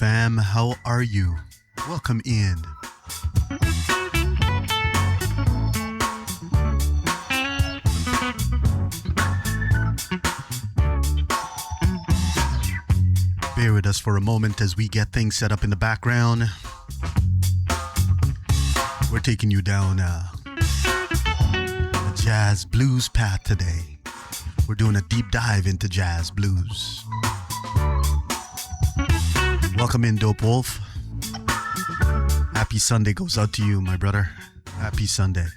fam. How are you? Welcome in. Bear with us for a moment as we get things set up in the background. We're taking you down a jazz blues path today. We're doing a deep dive into jazz blues. Welcome in, Dope Wolf. Happy Sunday goes out to you, my brother. Happy Sunday.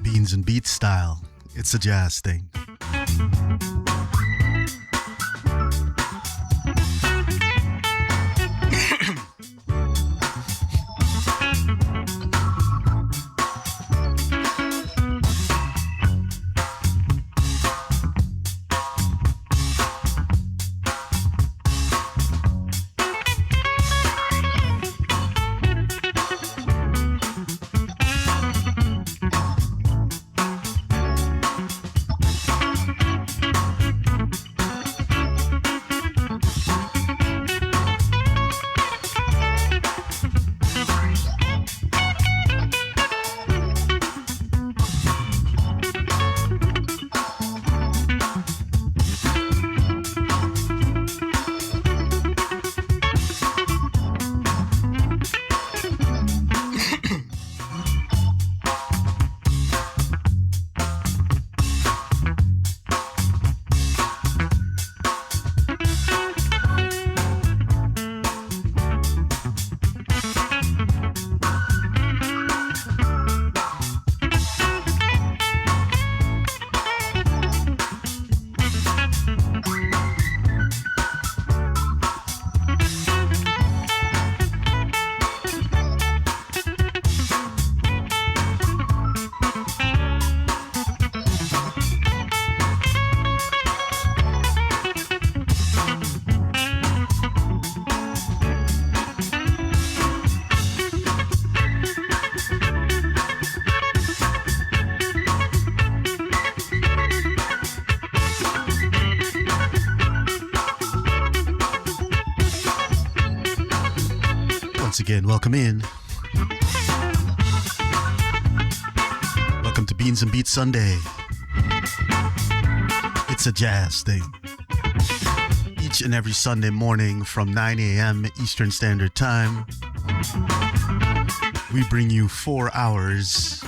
Beans and beats style. It's a jazz thing. Again, welcome in. Welcome to Beans and Beats Sunday. It's a jazz thing. Each and every Sunday morning from 9 a.m. Eastern Standard Time, we bring you 4 hours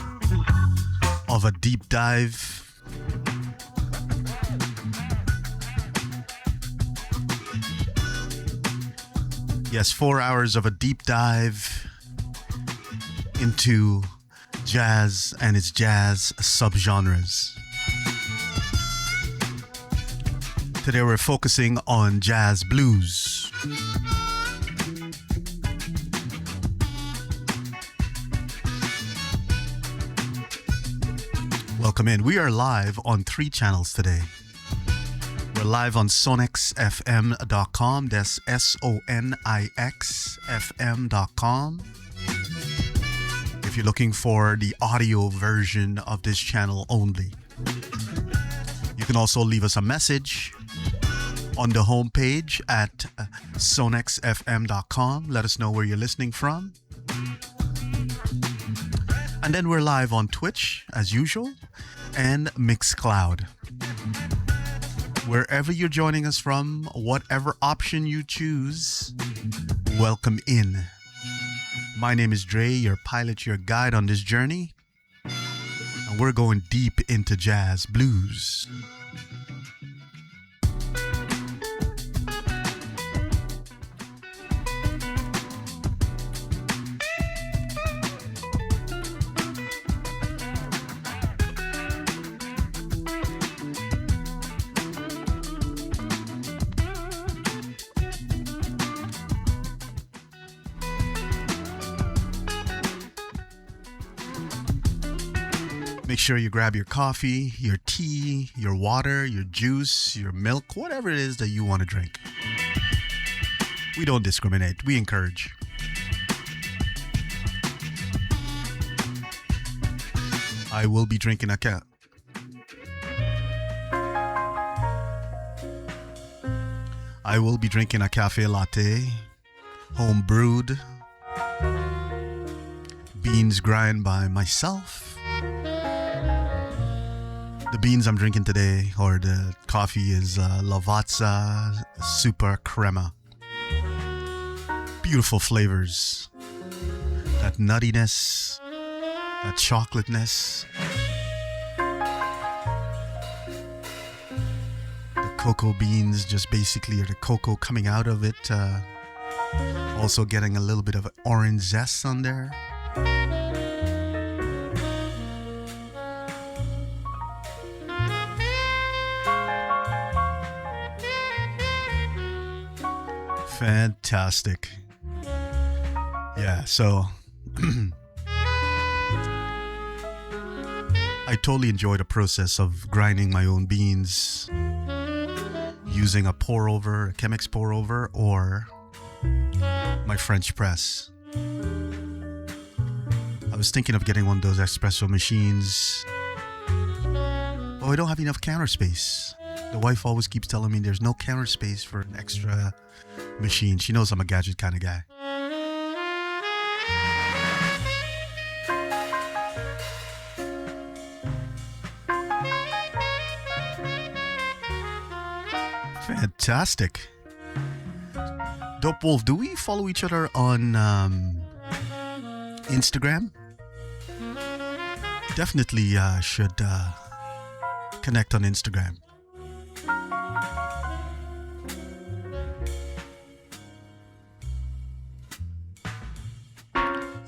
of a deep dive Yes, 4 hours of a deep dive into jazz and its jazz subgenres. Today we're focusing on jazz blues. Welcome in. We are live on 3 channels today. We're live on sonixfm.com. That's sonixfm.com. If you're looking for the audio version of this channel only. You can also leave us a message on the homepage at sonixfm.com. Let us know where you're listening from. And then we're live on Twitch, as usual, and Mixcloud. Wherever you're joining us from, whatever option you choose, welcome in. My name is Dre, your pilot, your guide on this journey. And we're going deep into jazz blues. Make sure you grab your coffee, your tea, your water, your juice, your milk, whatever it is that you want to drink. We don't discriminate. We encourage. I will be drinking a I will be drinking a cafe latte, home brewed, beans grind by myself. The beans I'm drinking today, or the coffee, is Lavazza Super Crema. Beautiful flavors. That nuttiness, that chocolateness. The cocoa beans just basically, or the cocoa coming out of it. Also getting a little bit of orange zest on there. Fantastic. Yeah, so I totally enjoy the process of grinding my own beans using a pour over, a Chemex pour over, or my French press. I was thinking of getting one of those espresso machines. Oh, I don't have enough counter space. The wife always keeps telling me there's no counter space for an extra machine. She knows I'm a gadget kind of guy. Fantastic. Dope Wolf, do we follow each other on Instagram? Definitely should connect on Instagram.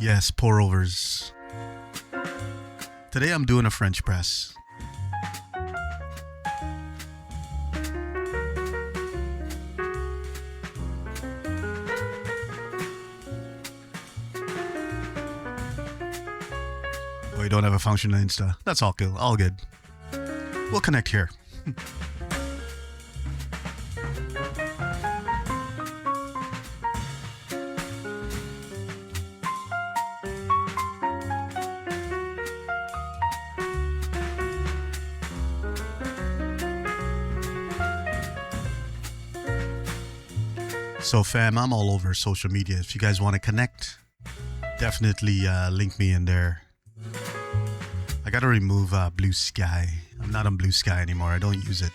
Yes, pour overs. Today I'm doing a French press. Oh, you don't have a function on Insta. That's all good. All good. We'll connect here. So fam, I'm all over social media. If you guys want to connect, definitely link me in there. I gotta remove Blue Sky. I'm not on Blue Sky anymore. I don't use it.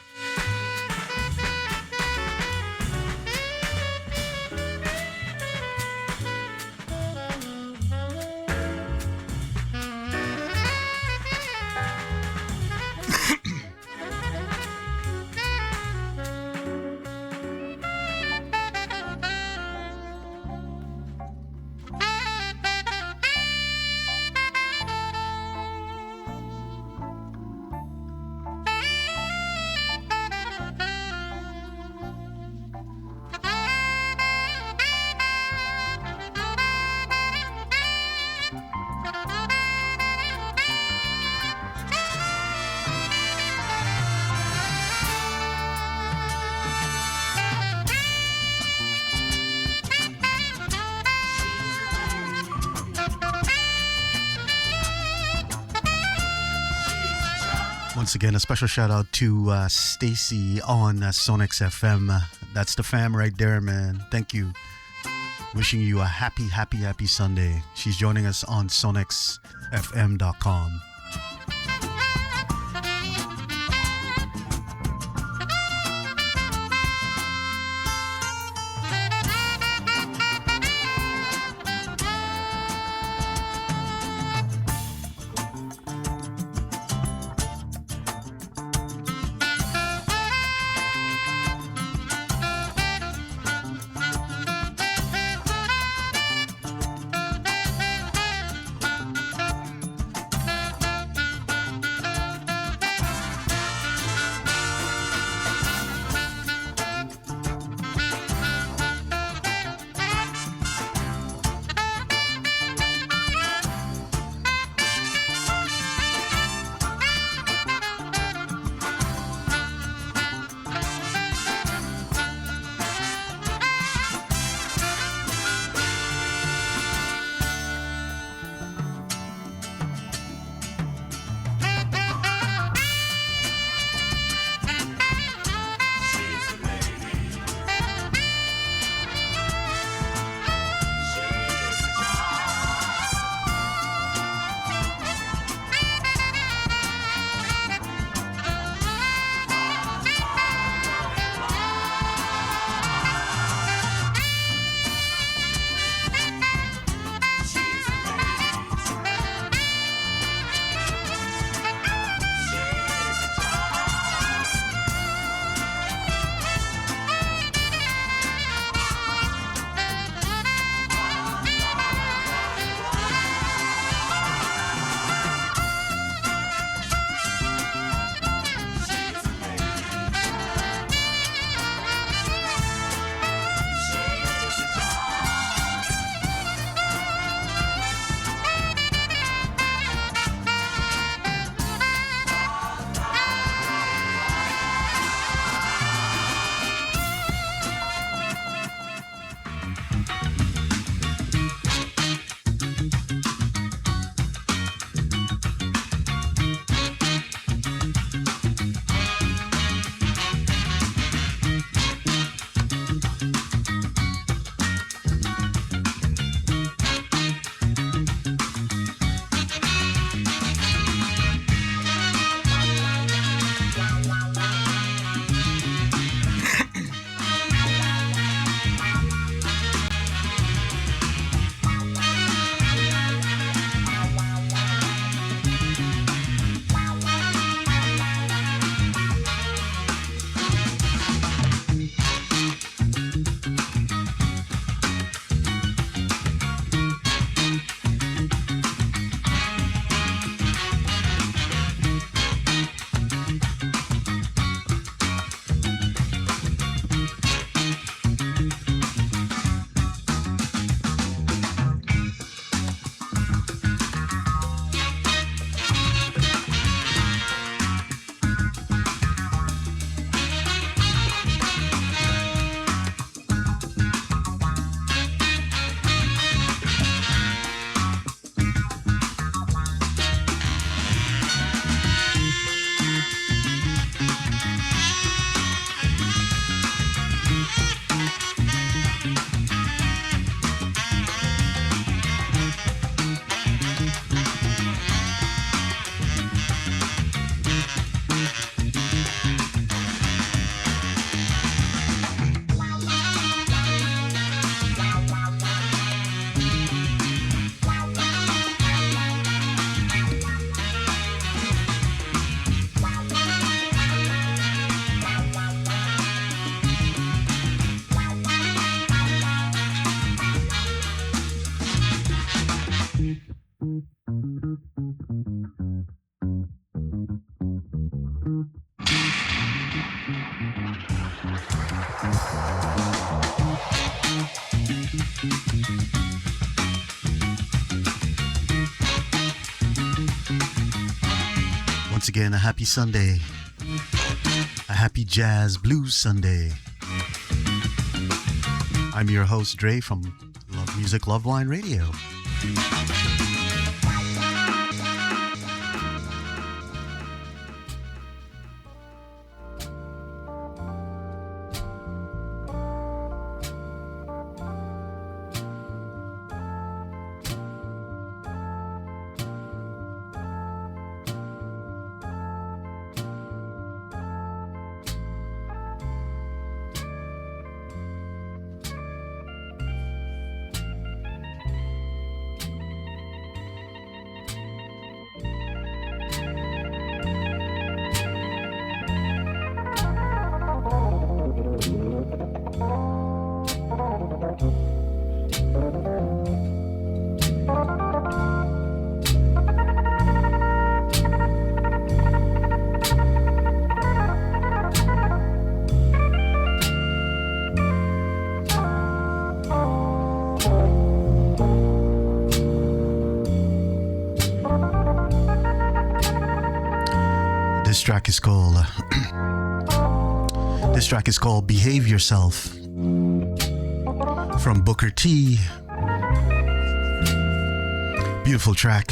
Once again, a special shout out to Stacy on Sonics FM. That's the fam right there, man. Thank you. Wishing you a happy, happy, happy Sunday. She's joining us on sonicsfm.com. once again, a happy Sunday. A happy jazz blues Sunday. I'm your host, Dre, from Love Music, Love Wine Radio. This track is called Behave Yourself from Booker T. Beautiful track.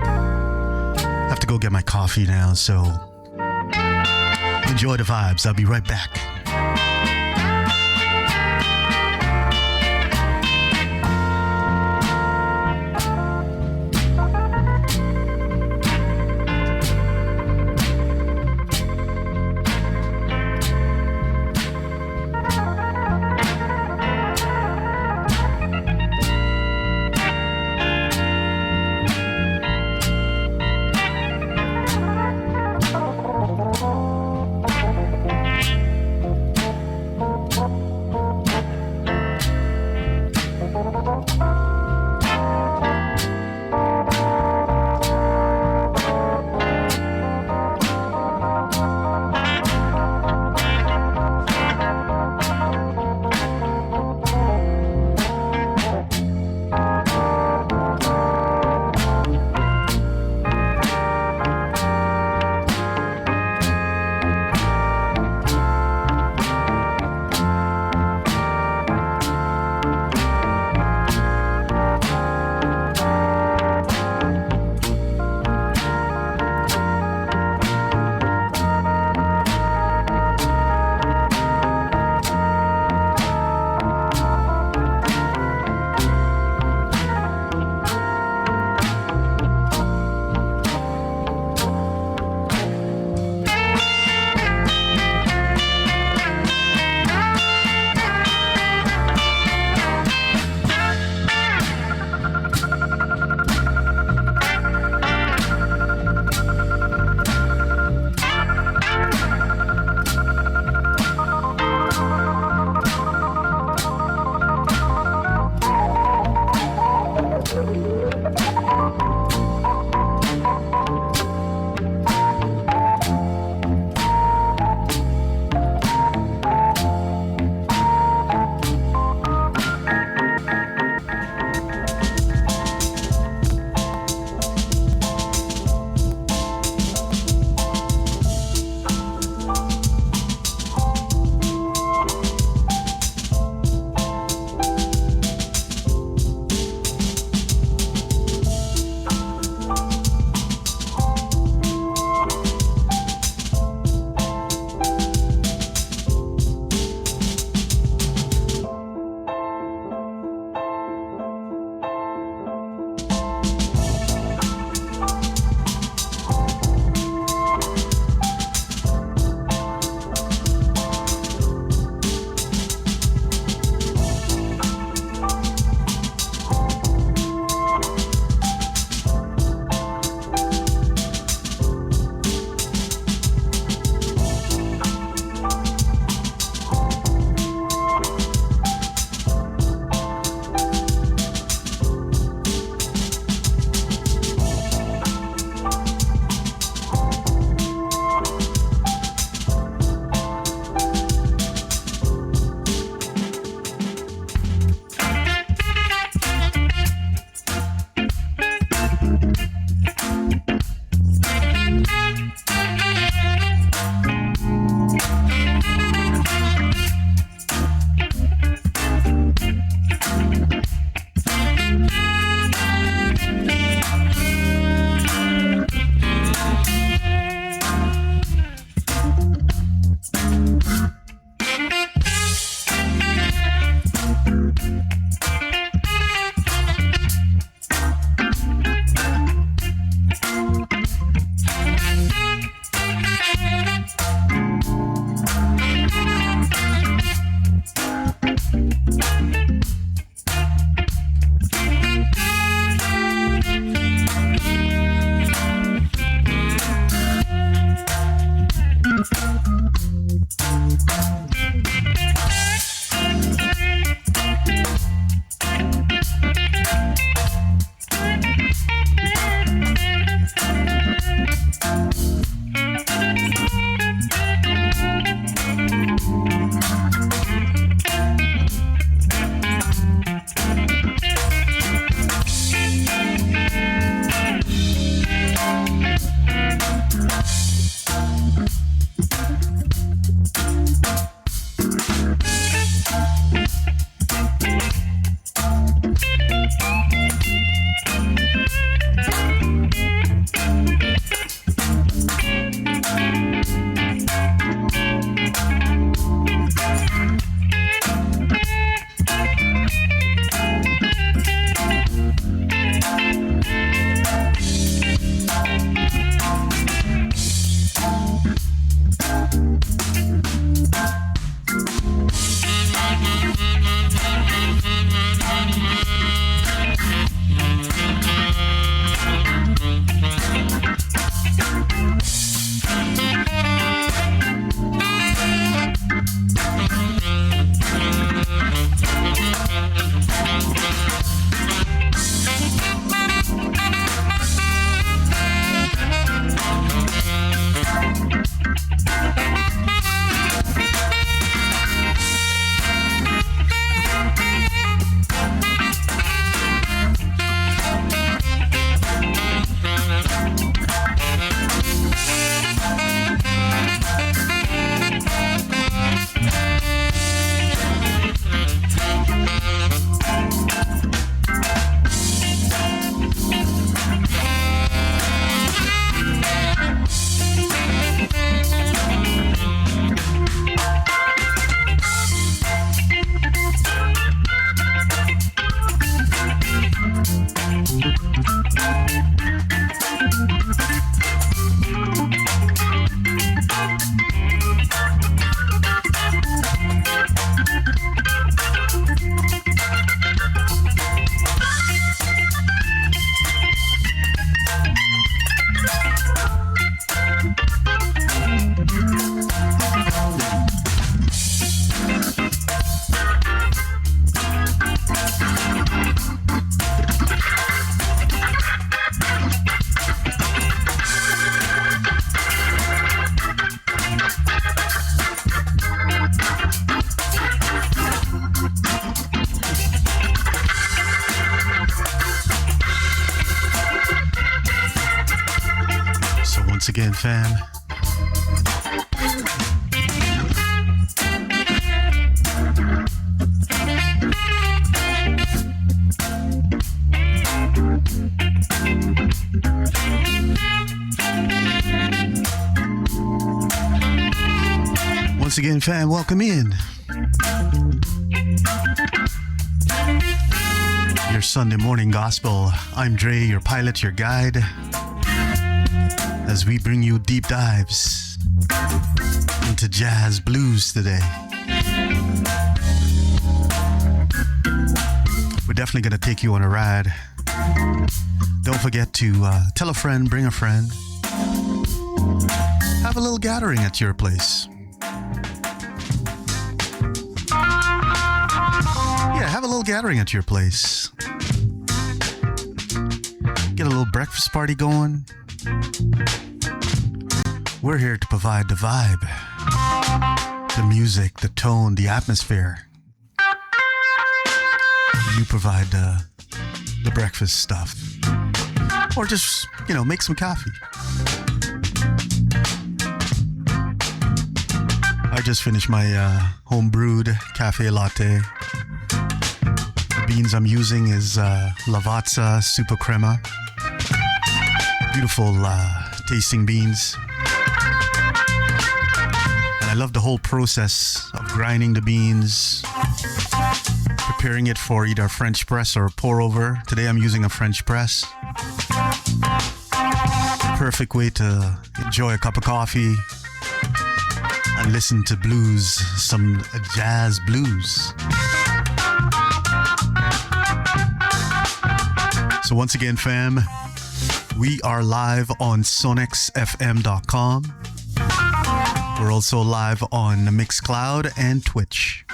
I have to go get my coffee now, so enjoy the vibes. I'll be right back. Once again, fam. Once again, fam, welcome in. Your Sunday morning gospel. I'm Dre, your pilot, your guide, as we bring you deep dives into jazz blues today. We're definitely going to take you on a ride. Don't forget to tell a friend, bring a friend. Have a little gathering at your place. Yeah, have a little gathering at your place. Get a little breakfast party going. We're here to provide the vibe, the music, the tone, the atmosphere. You provide the breakfast stuff. Or just, make some coffee. I just finished my home brewed cafe latte. The beans I'm using is Lavazza Super Crema. Beautiful tasting beans. And I love the whole process of grinding the beans, preparing it for either French press or pour over. Today I'm using a French press. Perfect way to enjoy a cup of coffee and listen to blues, some jazz blues. So once again, fam, we are live on sonexfm.com. We're also live on Mixcloud and Twitch.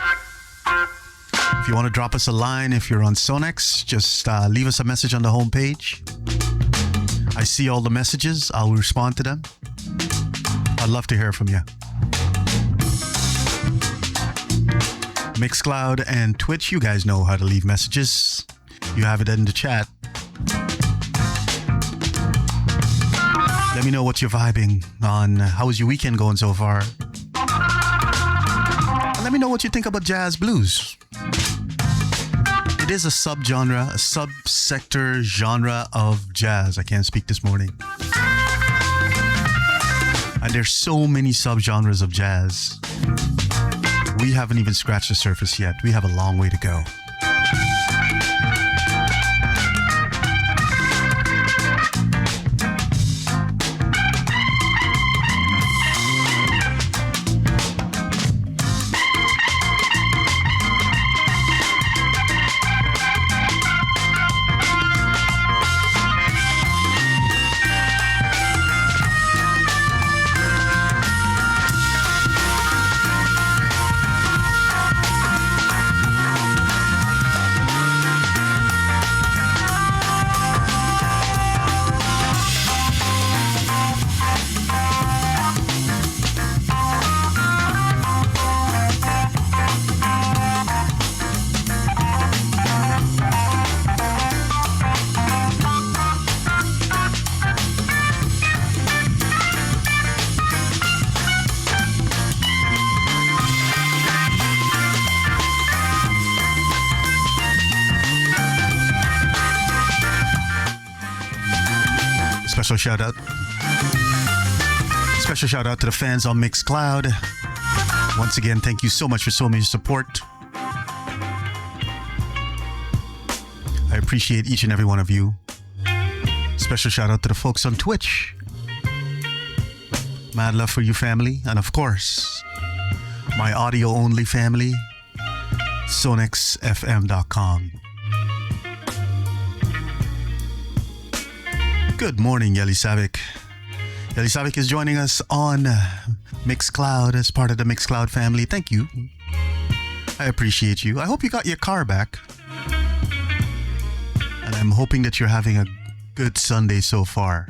If you want to drop us a line, if you're on Sonex, just leave us a message on the homepage. I see all the messages. I'll respond to them. I'd love to hear from you. Mixcloud and Twitch, you guys know how to leave messages. You have it in the chat. Let me know what you're vibing on. How is your weekend going so far? And let me know what you think about jazz blues. It is a subgenre, a subsector genre of jazz. I can't speak this morning. And there's so many subgenres of jazz. We haven't even scratched the surface yet. We have a long way to go. Special shout out to the fans on Mixcloud. Once again, thank you so much for so much support. I appreciate each and every one of you. Special shout out to the folks on Twitch. Mad love for you, family. And of course, my audio only family, sonexfm.com. Good morning, Yeli Savik. Yeli Savik is joining us on Mixcloud as part of the Mixcloud family. Thank you. I appreciate you. I hope you got your car back. And I'm hoping that you're having a good Sunday so far.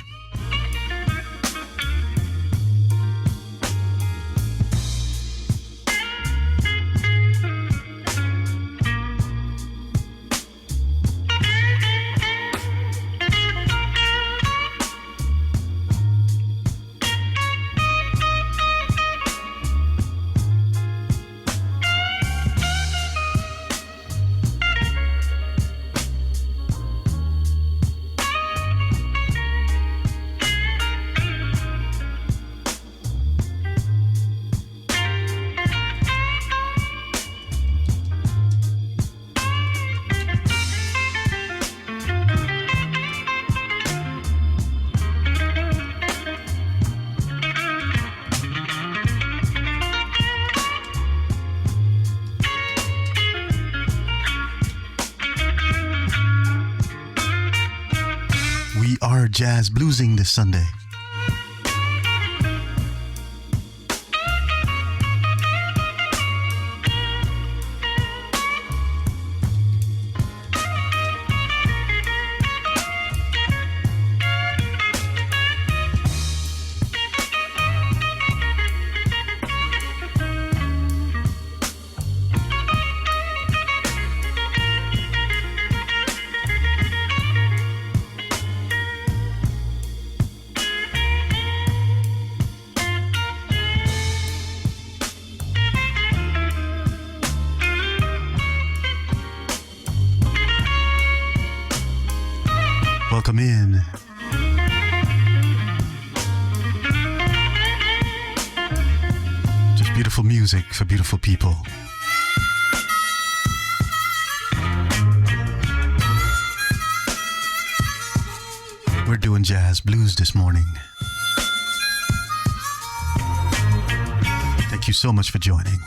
jazz bluesing this Sunday. Welcome in. Just beautiful music for beautiful people. We're doing jazz blues this morning. Thank you so much for joining.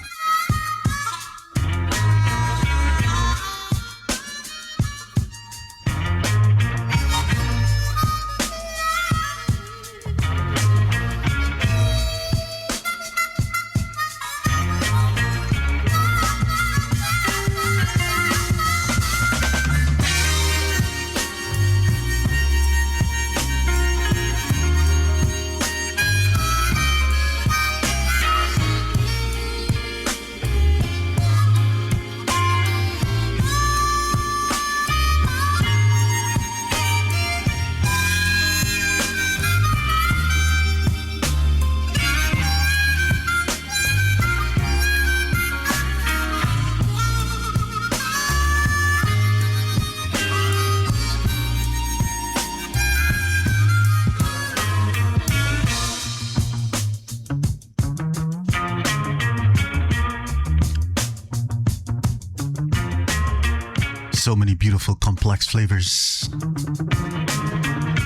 So many beautiful complex flavors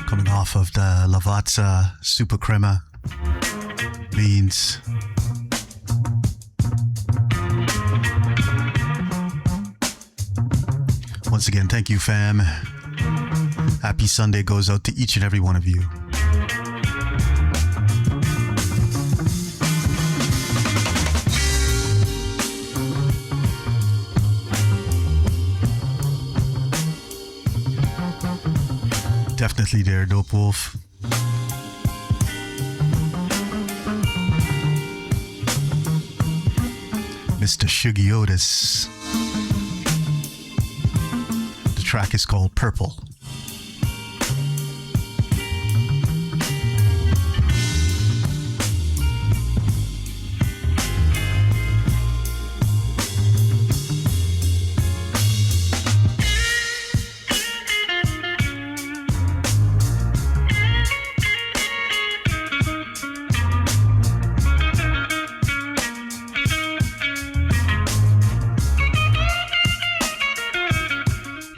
coming off of the Lavazza Super Crema beans. Once again, thank you, fam. Happy Sunday goes out to each and every one of you. Definitely there, Dope Wolf. Mr. Shuggy Otis. The track is called Purple.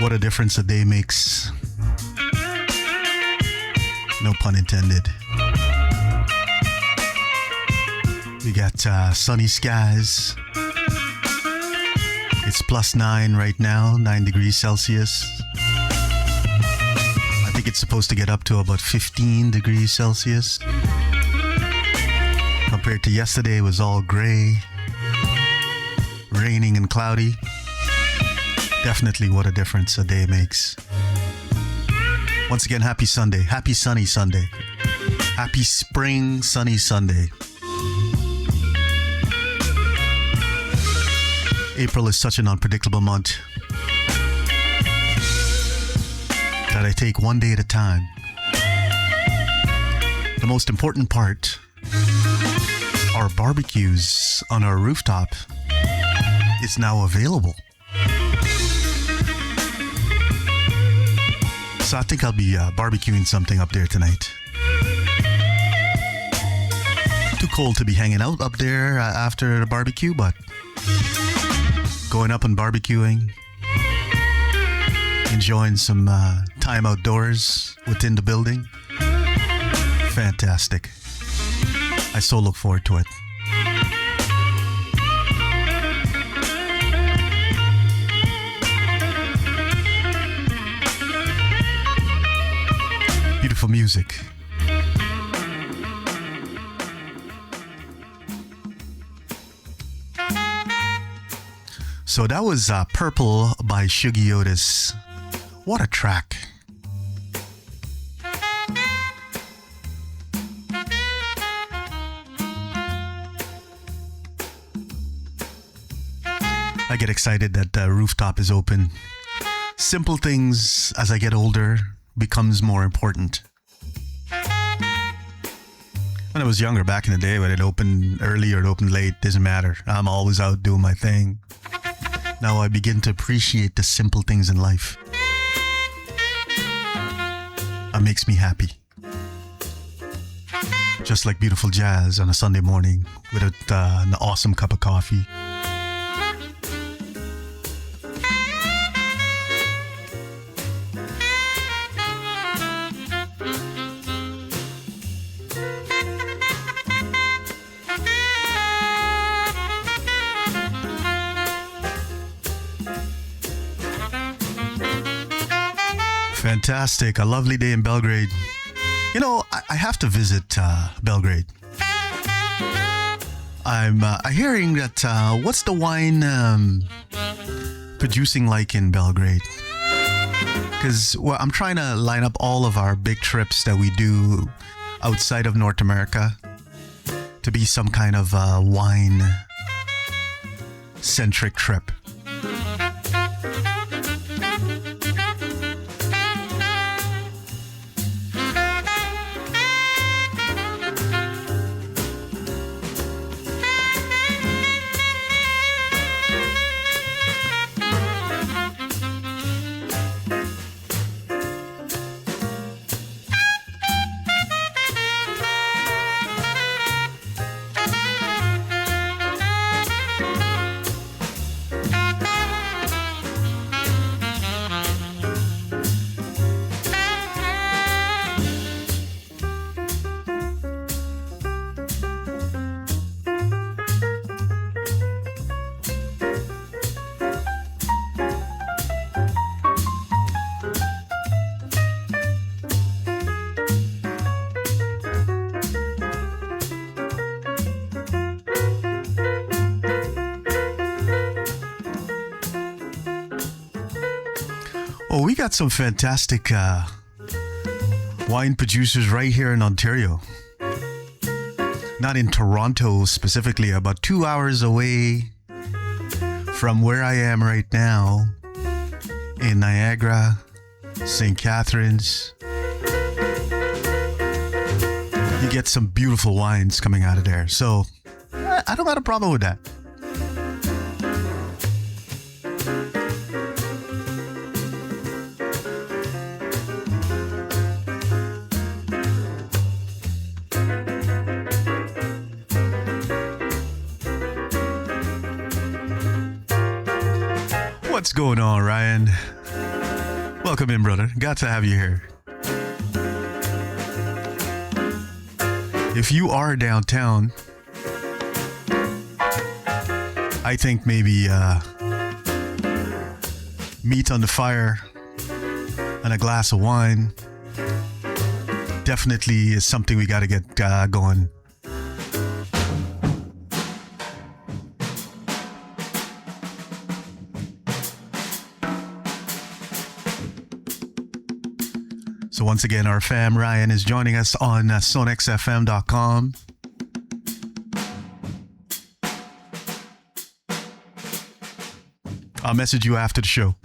What a difference a day makes. No pun intended. We got sunny skies. It's +9 right now, 9 degrees Celsius. I think it's supposed to get up to about 15 degrees Celsius. Compared to yesterday, it was all gray, raining and cloudy. Definitely what a difference a day makes. Once again, happy Sunday. Happy sunny Sunday. Happy spring sunny Sunday. April is such an unpredictable month that I take one day at a time. The most important part, our barbecues on our rooftop is now available. So I think I'll be barbecuing something up there tonight. Too cold to be hanging out up there after the barbecue, but going up and barbecuing, enjoying some time outdoors within the building. Fantastic. I so look forward to it. beautiful music. So that was Purple by Shuggy Otis. What a track. I get excited that the rooftop is open. Simple things as I get older becomes more important. When I was younger, back in the day, when it opened early or it opened late, doesn't matter. I'm always out doing my thing. Now I begin to appreciate the simple things in life. It makes me happy. Just like beautiful jazz on a Sunday morning with an awesome cup of coffee. Fantastic. A lovely day in Belgrade. You know, I have to visit Belgrade. I'm hearing that, what's the wine producing like in Belgrade? Because I'm trying to line up all of our big trips that we do outside of North America to be some kind of wine-centric trip. Oh, we got some fantastic wine producers right here in Ontario. Not in Toronto specifically, about 2 hours away from where I am right now in Niagara, St. Catharines. You get some beautiful wines coming out of there. So I don't got a problem with that. What's going on, Ryan? Welcome in, brother. Got to have you here. If you are downtown, I think maybe meat on the fire and a glass of wine definitely is something we got to get going. So once again, our fam Ryan is joining us on sonexfm.com. I'll message you after the show.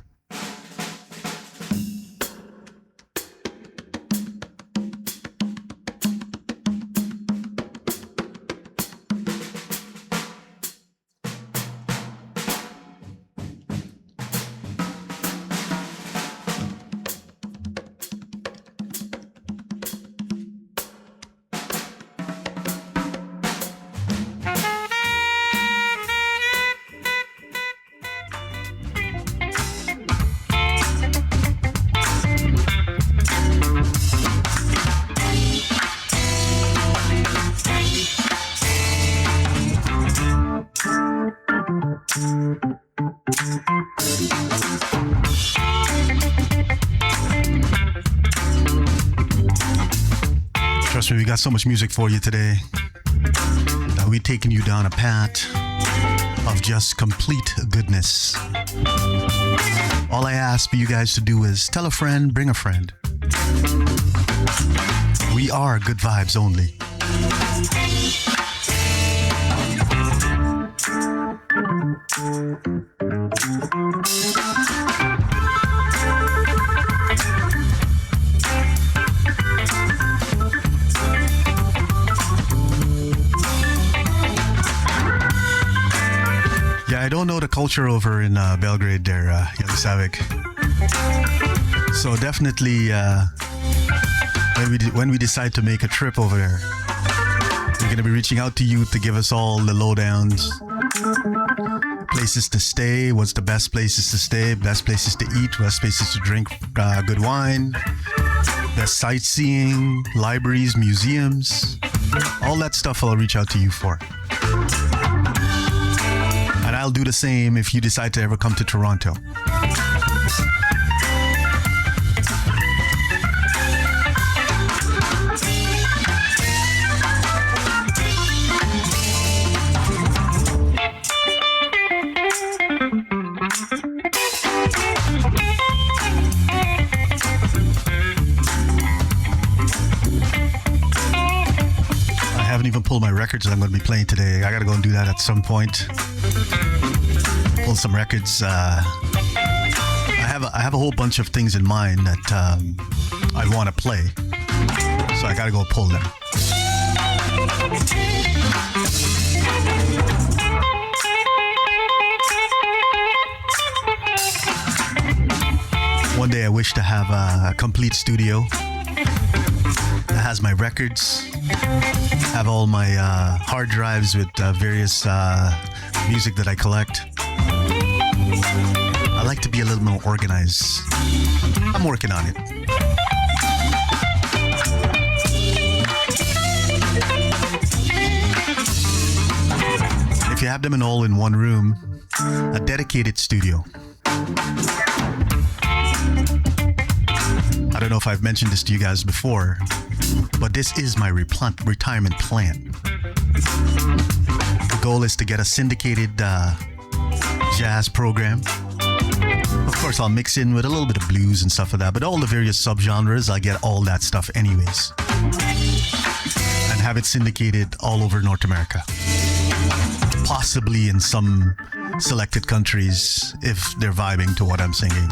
Trust me, we got so much music for you today that we're taking you down a path of just complete goodness. All I ask for you guys to do is tell a friend, bring a friend. We are good vibes only. Yeah, I don't know the culture over in Belgrade there, Yelisavic. So definitely, when we decide to make a trip over there, we're going to be reaching out to you to give us all the lowdowns. Places to stay, what's the best places to stay, best places to eat, best places to drink good wine, best sightseeing, libraries, museums, all that stuff I'll reach out to you for. And I'll do the same if you decide to ever come to Toronto. Even pull my records that I'm going to be playing today. I got to go and do that at some point. Pull some records. I have a whole bunch of things in mind that I want to play. So I got to go pull them. One day I wish to have a complete studio that has my records, have all my hard drives with various music that I collect. I like to be a little more organized. I'm working on it. If you have them all in one room, a dedicated studio. I don't know if I've mentioned this to you guys before, but this is my retirement plan. The goal is to get a syndicated jazz program. Of course, I'll mix in with a little bit of blues and stuff like that, but all the various subgenres, I get all that stuff anyways. And have it syndicated all over North America. Possibly in some selected countries if they're vibing to what I'm singing.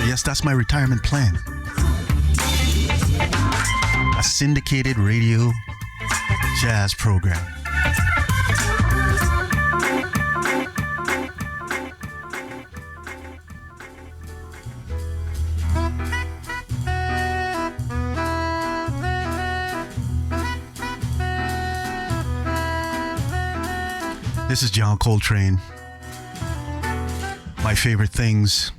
Yes, that's my retirement plan. A syndicated radio jazz program. This is John Coltrane. My favorite things.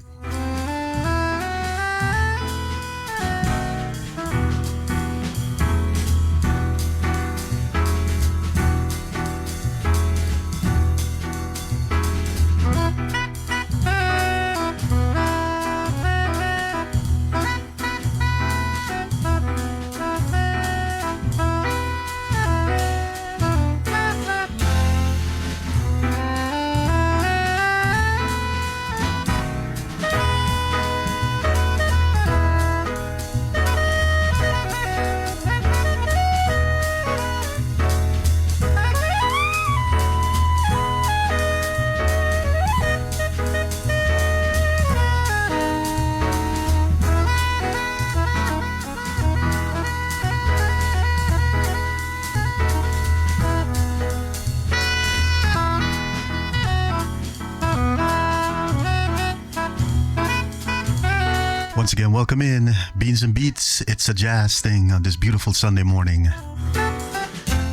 Once again, welcome in Beans and Beats. It's a jazz thing on this beautiful Sunday morning.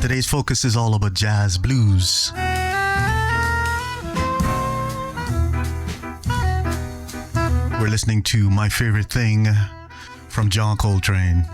Today's focus is all about jazz blues. We're listening to My Favorite Thing from John Coltrane.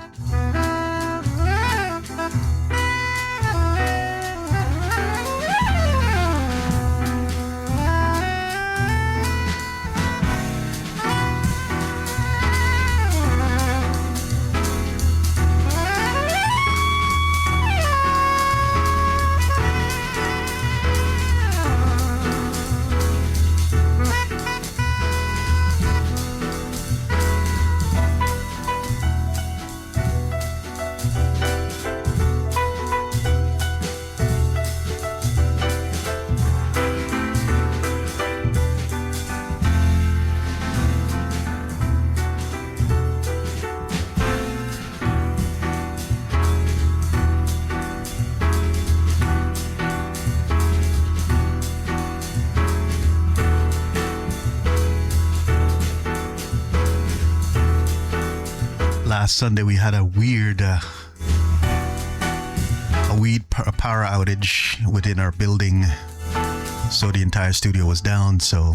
last Sunday we had a weird power outage within our building, so the entire studio was down. So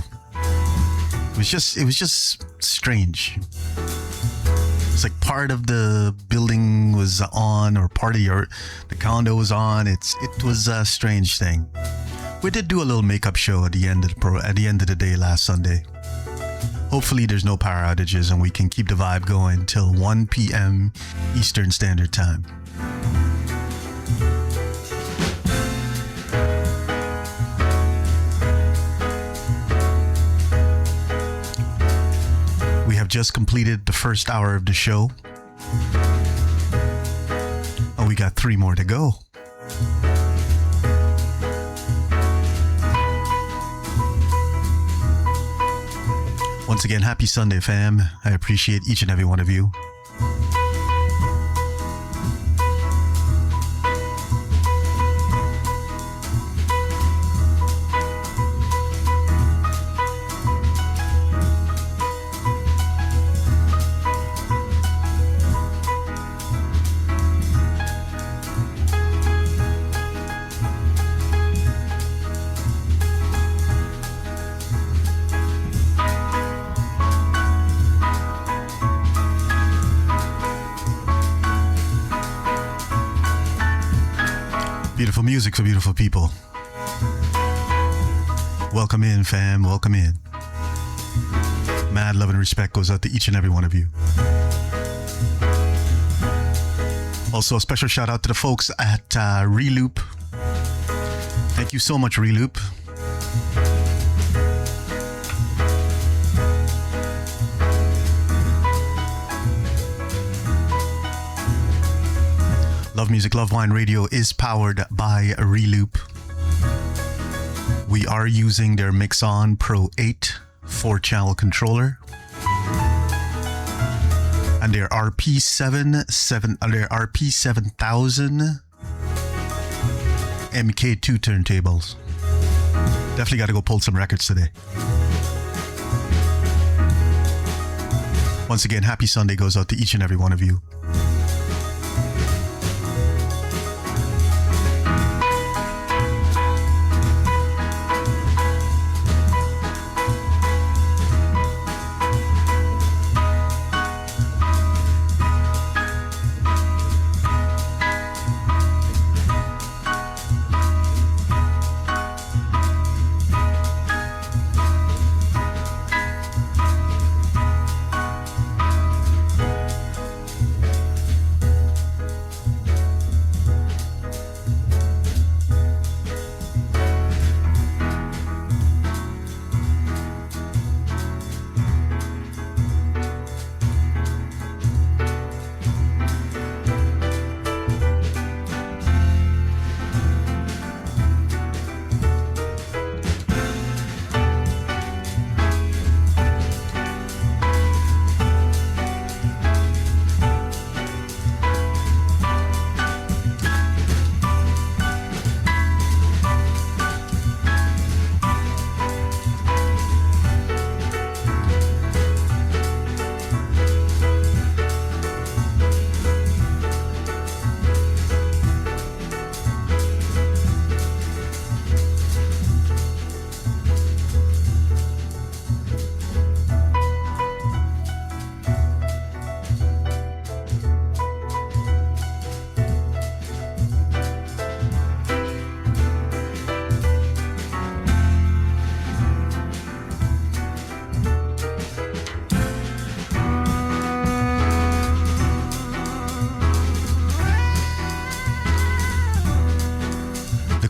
it was just strange. It's like part of the building was on, or part of the condo was on. It was a strange thing. We did do a little makeup show at the end of the day last Sunday. Hopefully there's no power outages and we can keep the vibe going till 1 p.m. Eastern Standard Time. We have just completed the first hour of the show, and we got 3 more to go. Once again, happy Sunday, fam. I appreciate each and every one of you. Beautiful music for beautiful people. Welcome in, fam. Welcome in. Mad love and respect goes out to each and every one of you. Also, a special shout out to the folks at Reloop. Thank you so much, Reloop. Love Music, Love Wine Radio is powered by Reloop. We are using their Mix-On Pro 8 4-channel controller and their RP7000 MK2 turntables. Definitely got to go pull some records today. Once again, happy Sunday goes out to each and every one of you.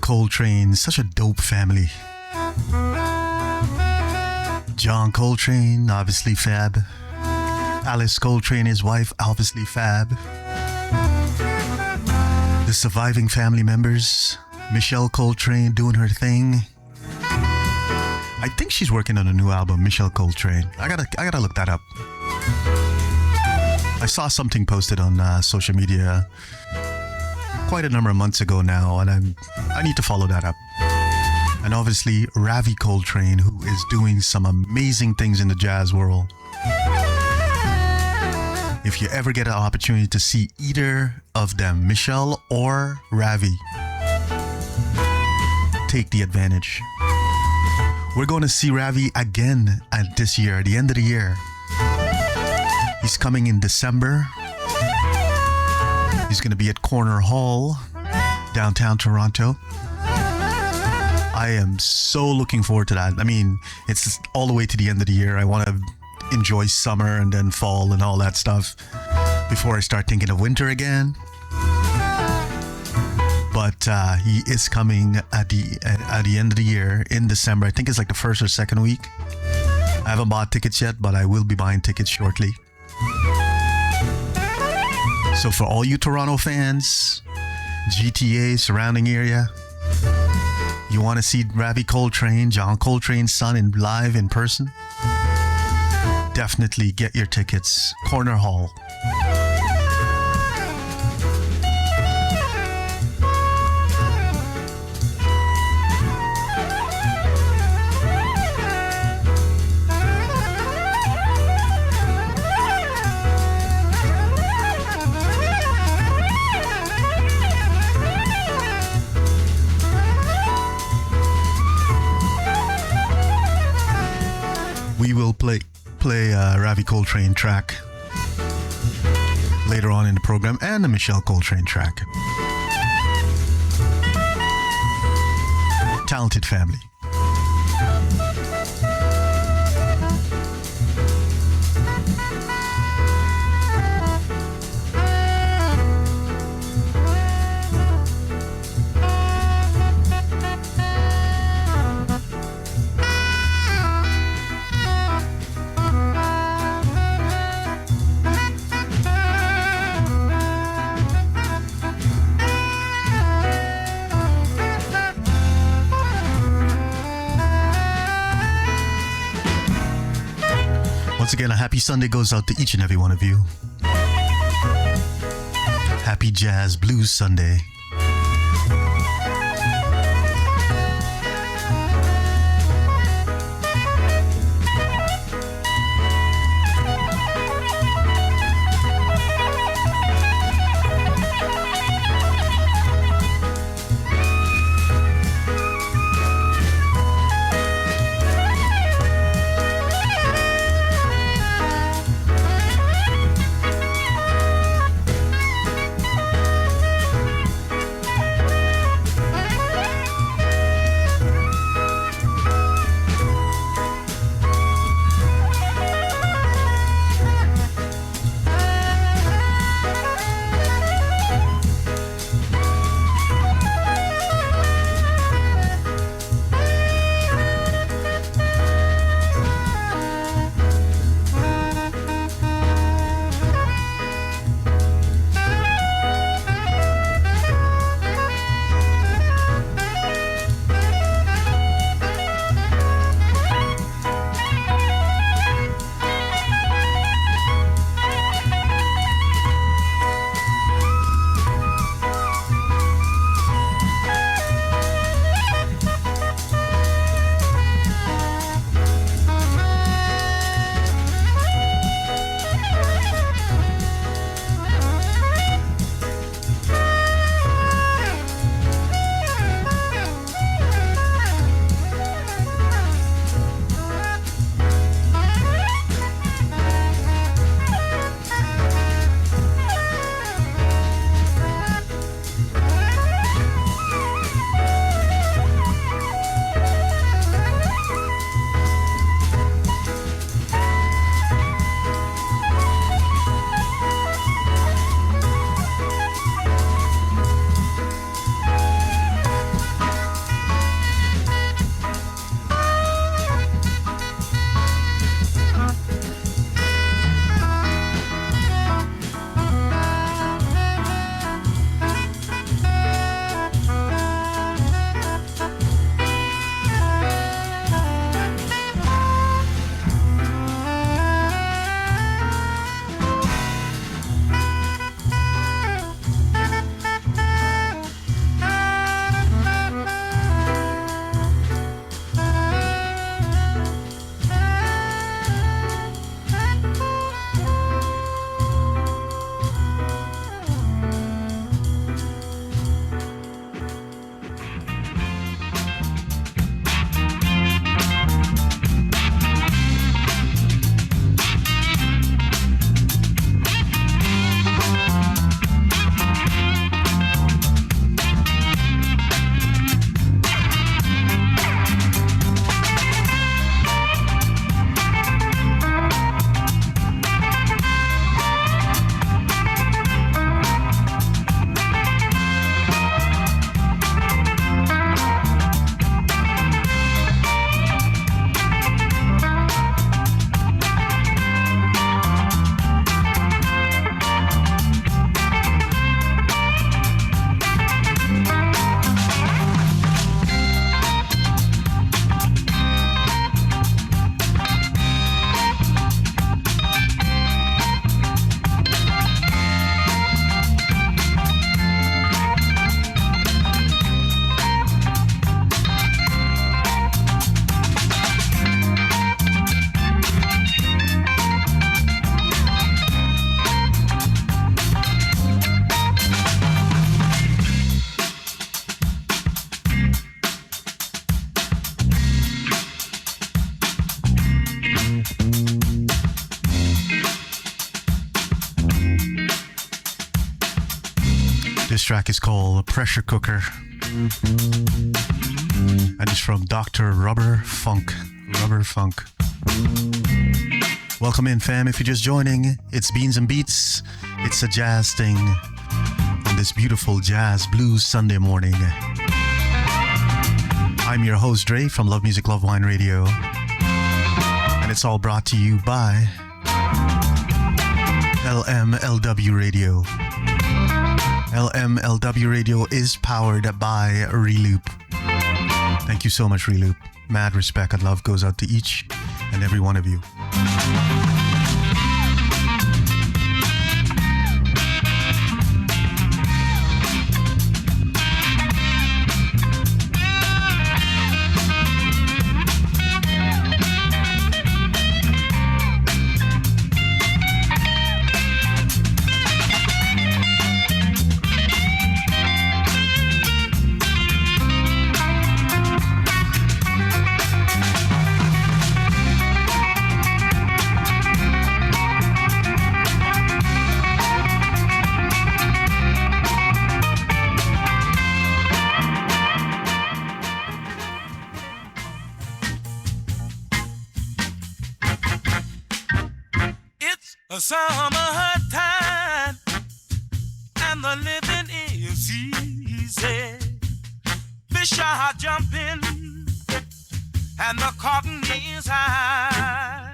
Coltrane, such a dope family. John Coltrane, obviously fab. Alice Coltrane, his wife, obviously fab. The surviving family members, Michelle Coltrane doing her thing. I think she's working on a new album, Michelle Coltrane. I gotta look that up. I saw something posted on social media quite a number of months ago now, and I need to follow that up. And obviously Ravi Coltrane, who is doing some amazing things in the jazz world. If you ever get an opportunity to see either of them, Michelle or Ravi, take the advantage. We're going to see Ravi again at this year, at the end of the year. He's coming in December. He's going to be at Corner Hall, downtown Toronto. I am so looking forward to that. I mean, it's all the way to the end of the year. I want to enjoy summer and then fall and all that stuff before I start thinking of winter again. But he is coming at the end of the year in December. I think it's like the first or second week. I haven't bought tickets yet, but I will be buying tickets shortly. So for all you Toronto fans, GTA, surrounding area, you want to see Ravi Coltrane, John Coltrane's son, live in person? Definitely get your tickets. Corner Hall. We will play Ravi Coltrane track later on in the program, and the Michelle Coltrane track. Talented family. Once again, a happy Sunday goes out to each and every one of you. Happy Jazz Blues Sunday. This track is called Pressure Cooker. And it's from Dr. Rubber Funk. Rubber Funk. Welcome in, fam. If you're just joining, it's Beans and Beats. It's a jazz thing on this beautiful jazz blues Sunday morning. I'm your host, Dre, from Love Music, Love Wine Radio. And it's all brought to you by LMLW Radio. LMLW Radio is powered by Reloop. Thank you so much, Reloop. Mad respect and love goes out to each and every one of you. Summertime and the living is easy. Fish are jumping and the cotton is high.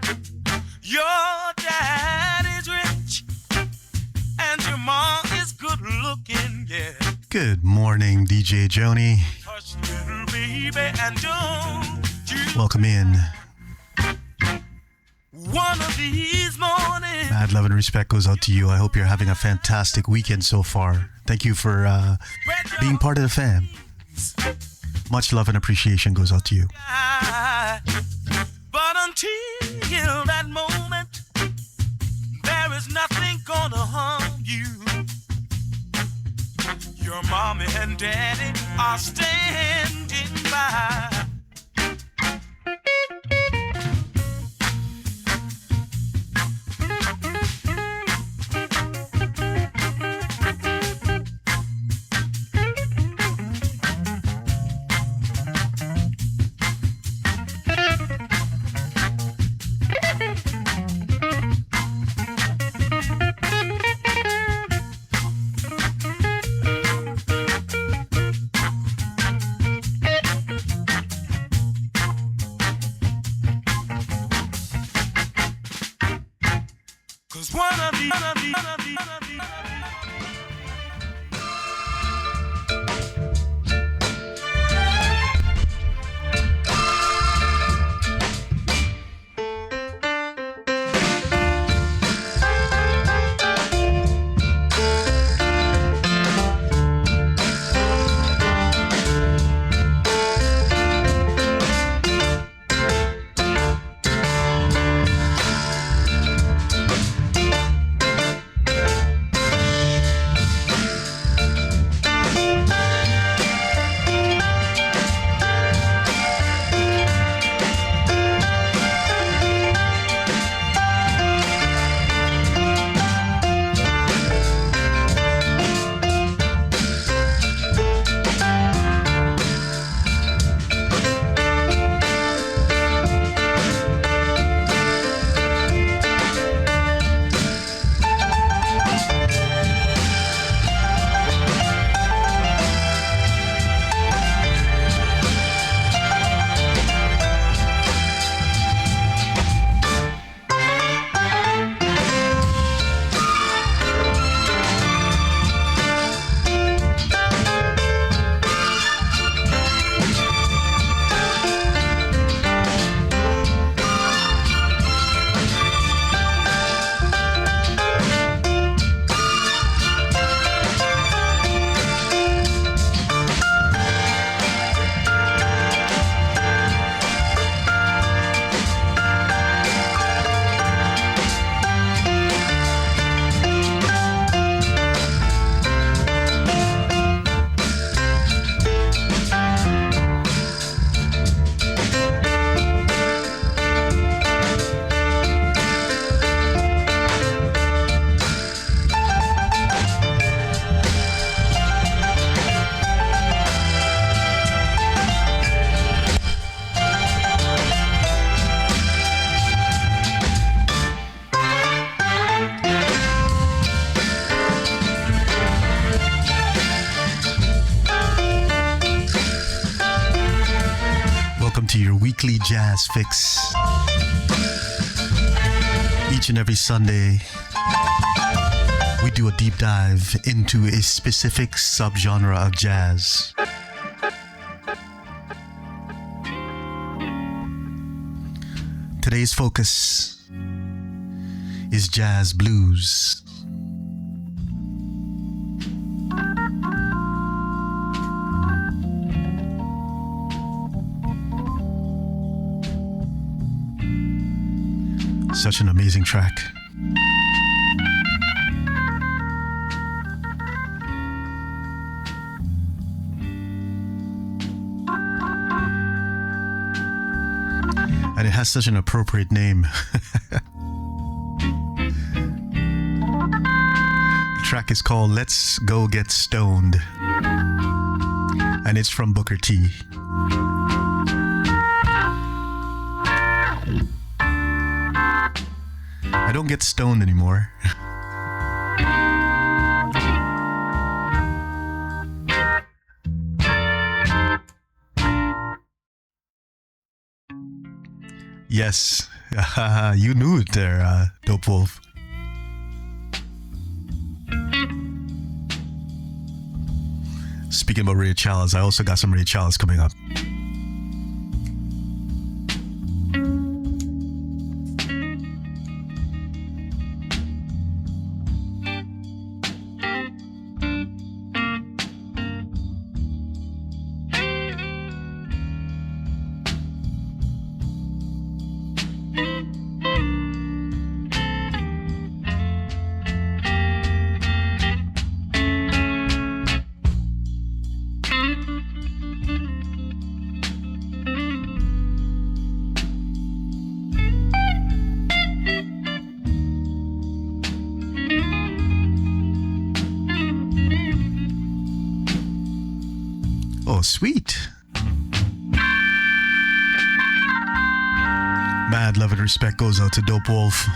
Your dad is rich and your mom is good looking, yeah. Good morning, DJ Joni. Hush, little baby, and don't you welcome in. One of these mornings. Mad love and respect goes out to you. I hope you're having a fantastic weekend so far. Thank you for being part of the fam. Much love and appreciation goes out to you. But until that moment, there is nothing gonna harm you. Your mommy and daddy are standing by. weekly jazz fix. Each and every Sunday, we do a deep dive into a specific subgenre of jazz. Today's focus is jazz blues. Such an amazing track. And it has such an appropriate name. The track is called Let's Go Get Stoned. And it's from Booker T. I don't get stoned anymore. Yes, you knew it there, Dope Wolf. Speaking about Ray Charles, I also got some Ray Charles coming up. Oh, sweet. Mad love and respect goes out to Dope Wolf.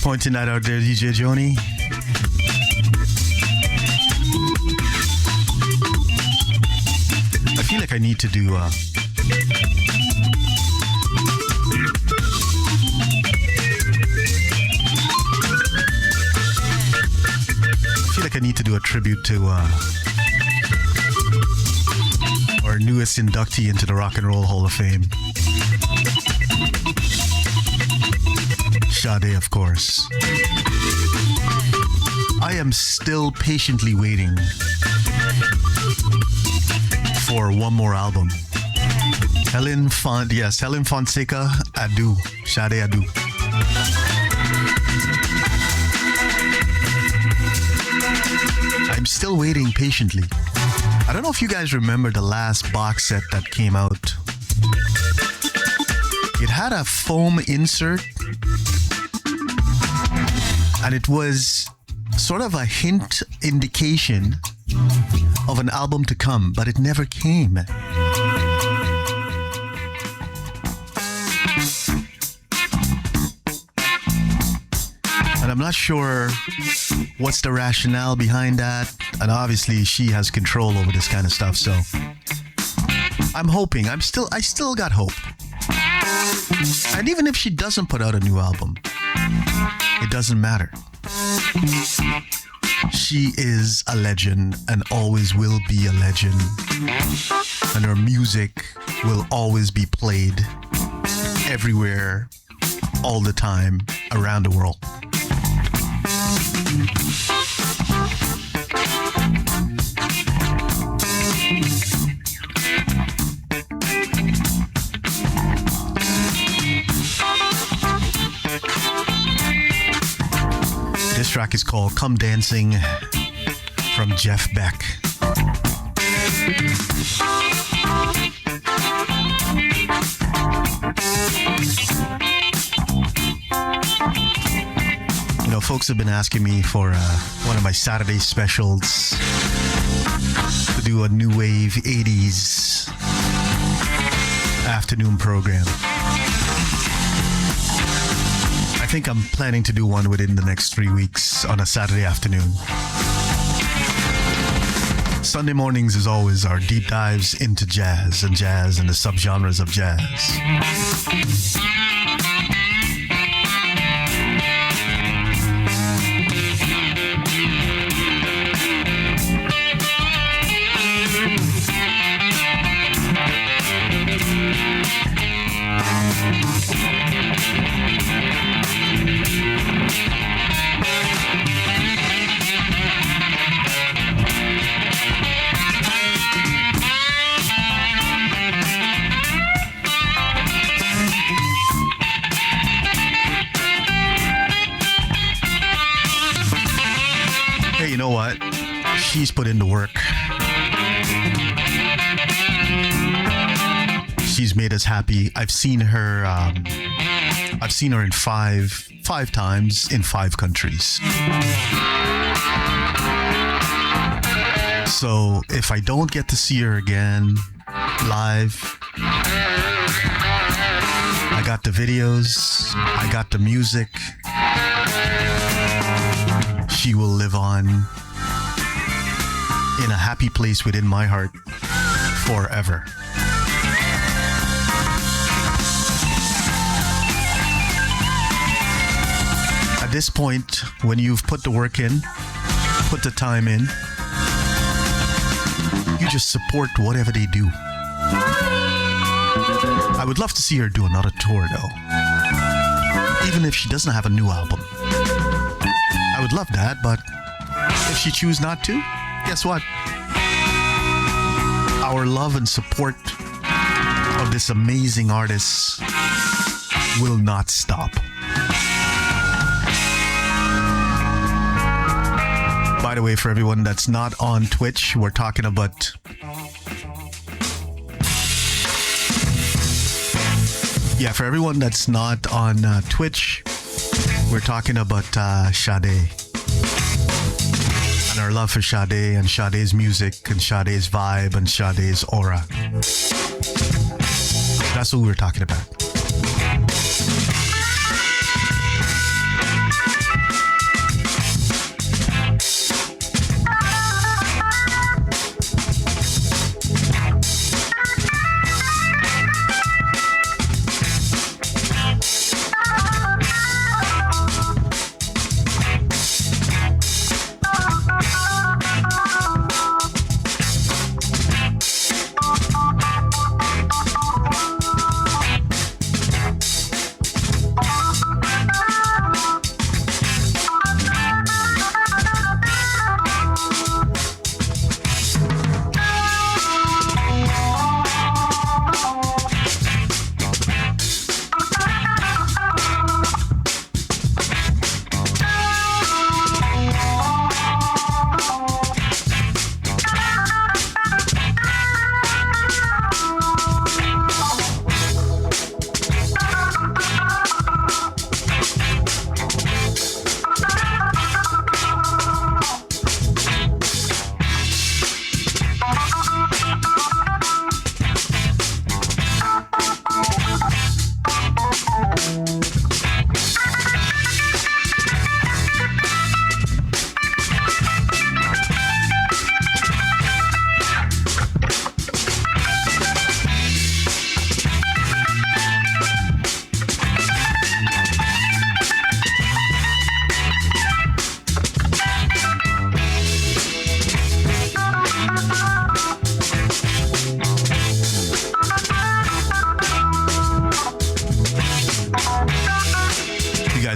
Pointing that out there, DJ Joni. I feel like I need to do a tribute to our newest inductee into the Rock and Roll Hall of Fame. Sade, of course. I am still patiently waiting for one more album. Helen Fonseca, Adu. Sade Adu. I I'm still waiting patiently. I don't know if you guys remember the last box set that came out. It had a foam insert, and it was sort of a hint indication of an album to come, but it never came. And I'm not sure what's the rationale behind that. And obviously she has control over this kind of stuff, so I'm hoping. I still got hope. And even if she doesn't put out a new album, it doesn't matter. She is a legend and always will be a legend. And her music will always be played everywhere, all the time, around the world. This track is called Come Dancing from Jeff Beck. You know, folks have been asking me for one of my Saturday specials to do a new wave 80s afternoon program. I think I'm planning to do one within the next 3 weeks on a Saturday afternoon. Sunday mornings, as always, are deep dives into jazz and the subgenres of jazz. You know what? She's put in the work. She's made us happy. I've seen her in five times in 5 countries. So if I don't get to see her again live, I got the videos, I got the music. She will live on in a happy place within my heart forever. At this point, when you've put the work in, put the time in, you just support whatever they do. I would love to see her do another tour though, even if she doesn't have a new album. I would love that, but if she chooses not to, guess what? Our love and support of this amazing artist will not stop. By the way, for everyone that's not on Twitch, we're talking about for everyone that's not on Twitch, we're talking about Sade and our love for Sade and Sade's music and Sade's vibe and Sade's aura. That's what we're talking about.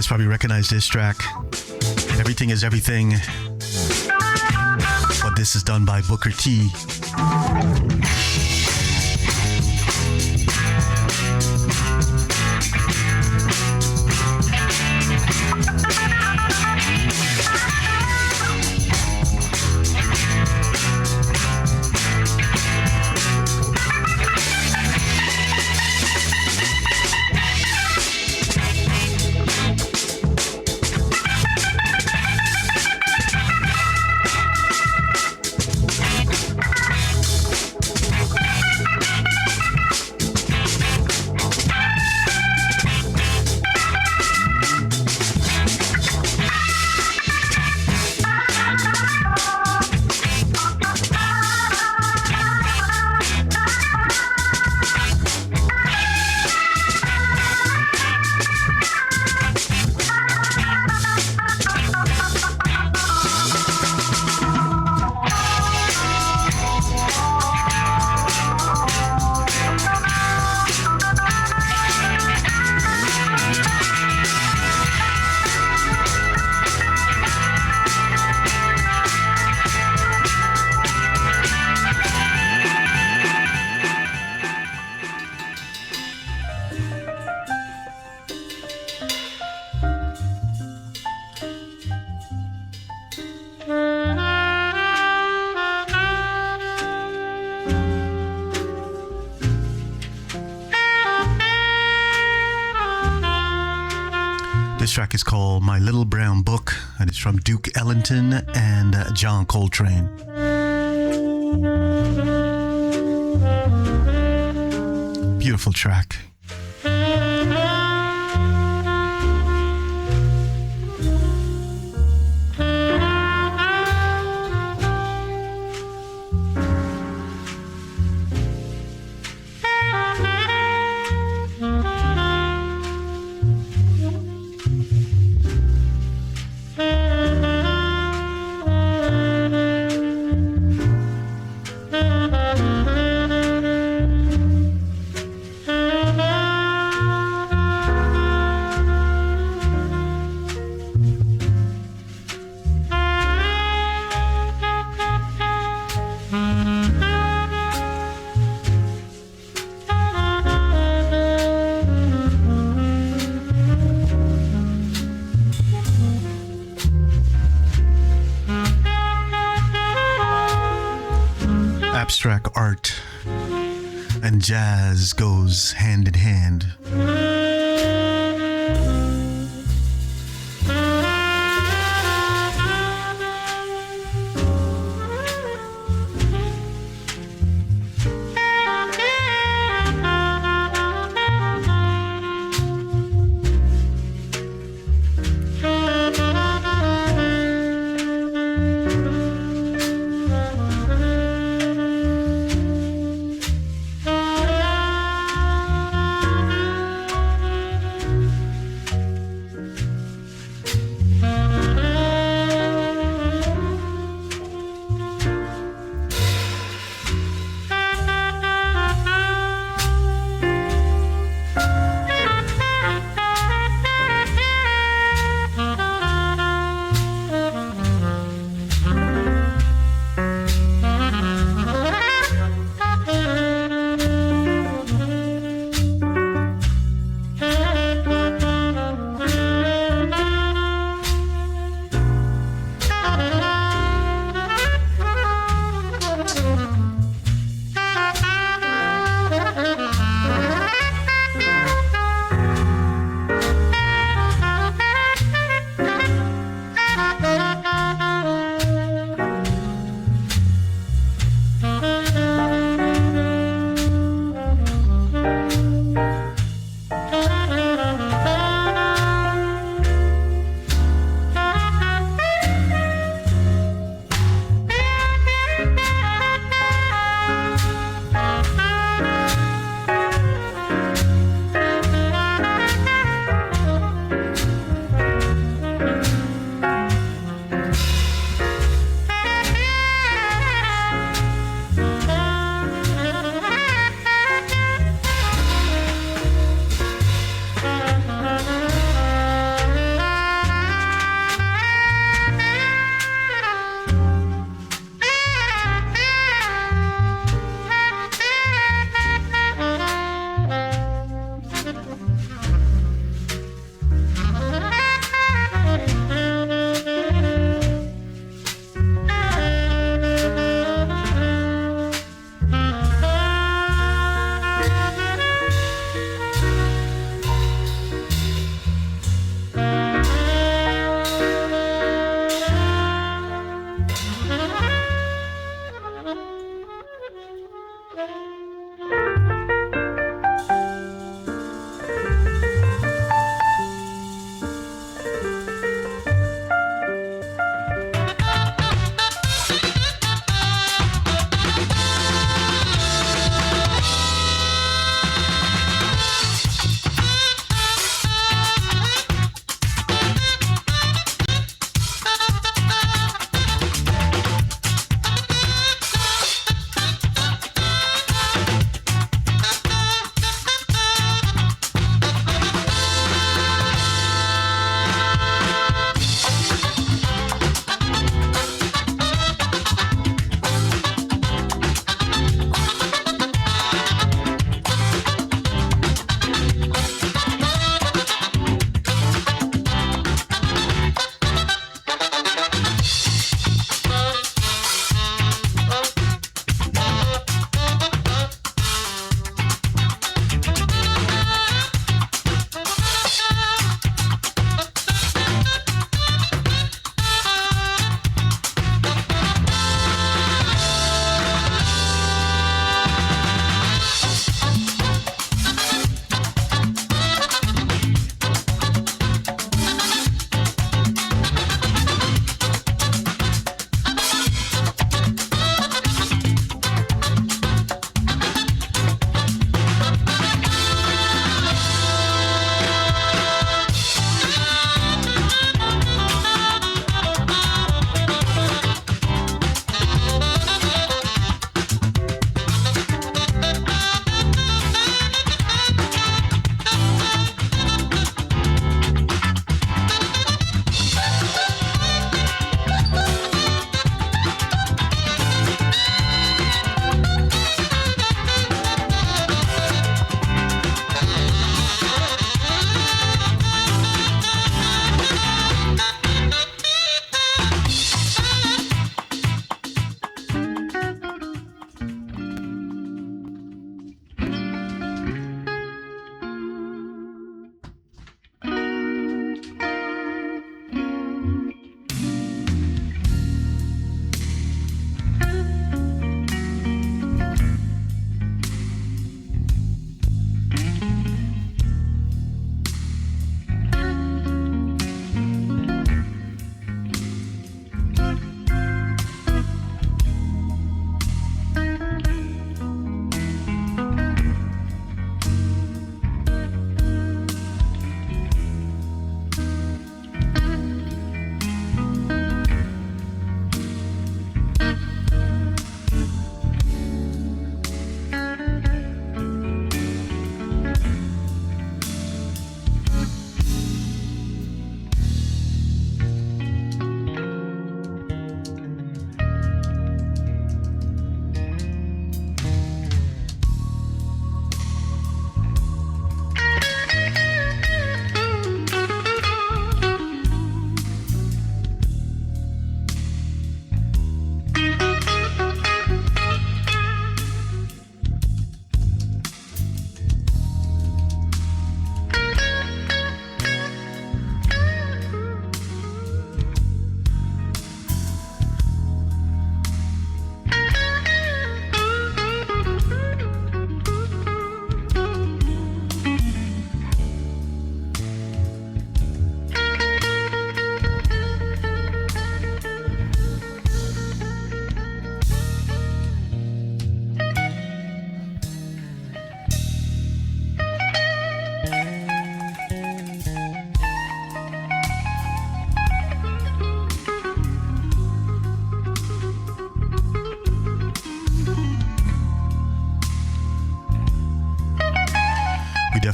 guys probably recognize this track. Everything is Everything. But this is done by Booker T. This track is called My Little Brown Book, and it's from Duke Ellington and John Coltrane. Beautiful track. Abstract art and jazz goes hand in hand.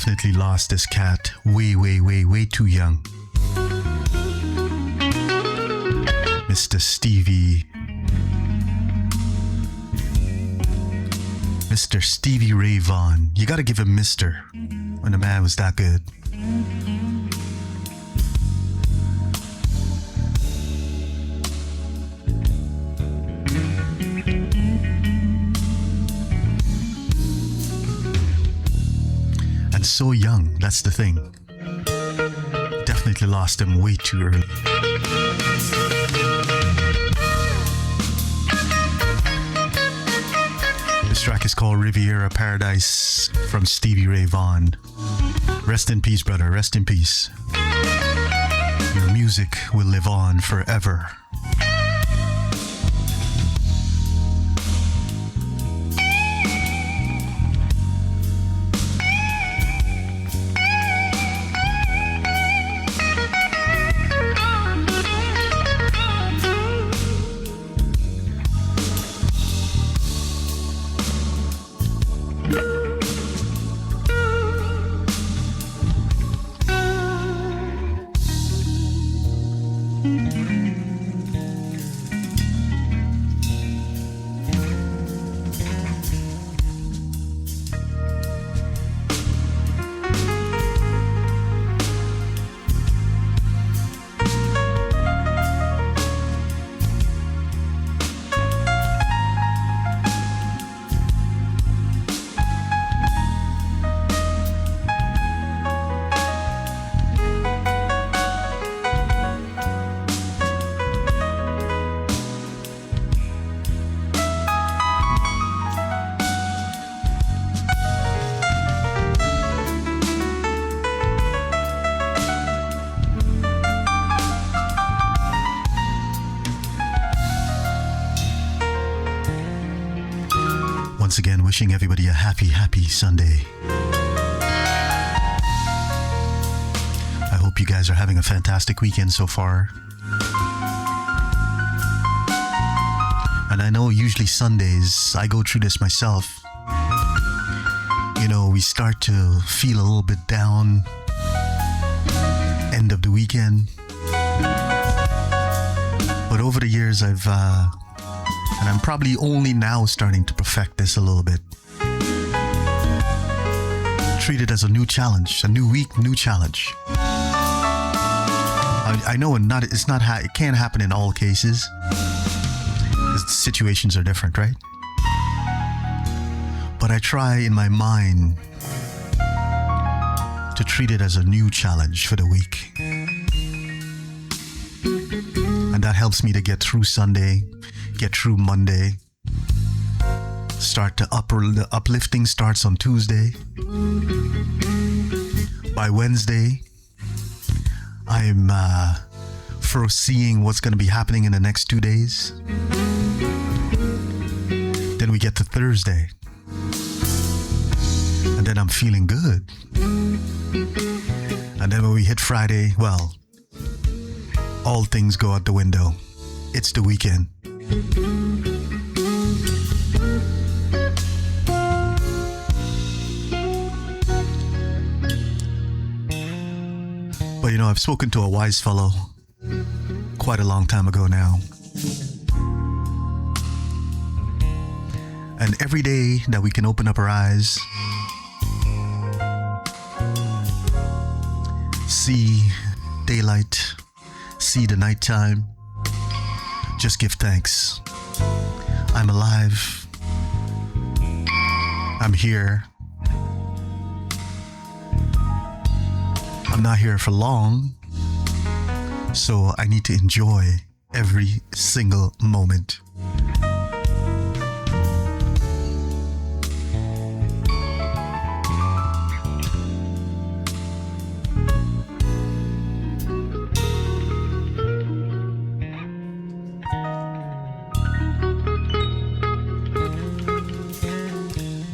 definitely lost this cat way, way, way, way too young. Mr. Stevie Ray Vaughan. You gotta give him Mr. when the man was that good. And so young, that's the thing. Definitely lost him way too early. This track is called Riviera Paradise from Stevie Ray Vaughan. Rest in peace, brother. Rest in peace. Your music will live on forever. Once again, wishing everybody a happy, happy Sunday. I hope you guys are having a fantastic weekend so far. And I know usually Sundays, I go through this myself. You know, we start to feel a little bit down. End of the weekend. But over the years, and I'm probably only now starting to perfect this a little bit. Treat it as a new challenge, a new week, new challenge. I know it can't happen in all cases. The situations are different, right? But I try in my mind to treat it as a new challenge for the week. And that helps me to get through Sunday, get through Monday. The uplifting starts on Tuesday. By Wednesday, I'm foreseeing what's going to be happening in the next 2 days. Then we get to Thursday. And then I'm feeling good. And then when we hit Friday, well, all things go out the window. It's the weekend. But you know, I've spoken to a wise fellow quite a long time ago now. And every day that we can open up our eyes, see daylight, see the nighttime, just give thanks. I'm alive. I'm here. I'm not here for long, so I need to enjoy every single moment.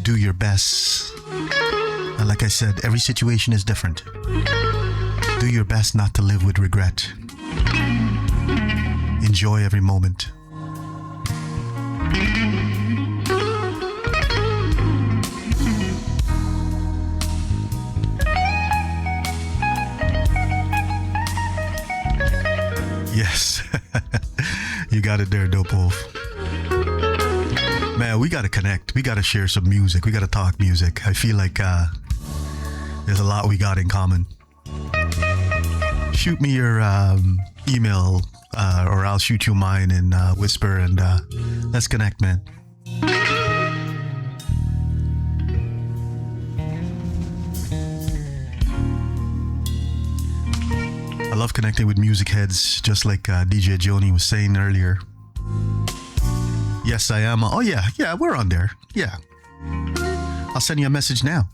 Do your best. And like I said, every situation is different. Do your best not to live with regret. Enjoy every moment. Yes. You got it there, Dope Wolf. Man, we got to connect. We got to share some music. We got to talk music. I feel like there's a lot we got in common. Shoot me your email or I'll shoot you mine in Whisper and let's connect, man. I love connecting with music heads, just like DJ Joni was saying earlier. Yes, I am. Oh, yeah, we're on there. Yeah. I'll send you a message now.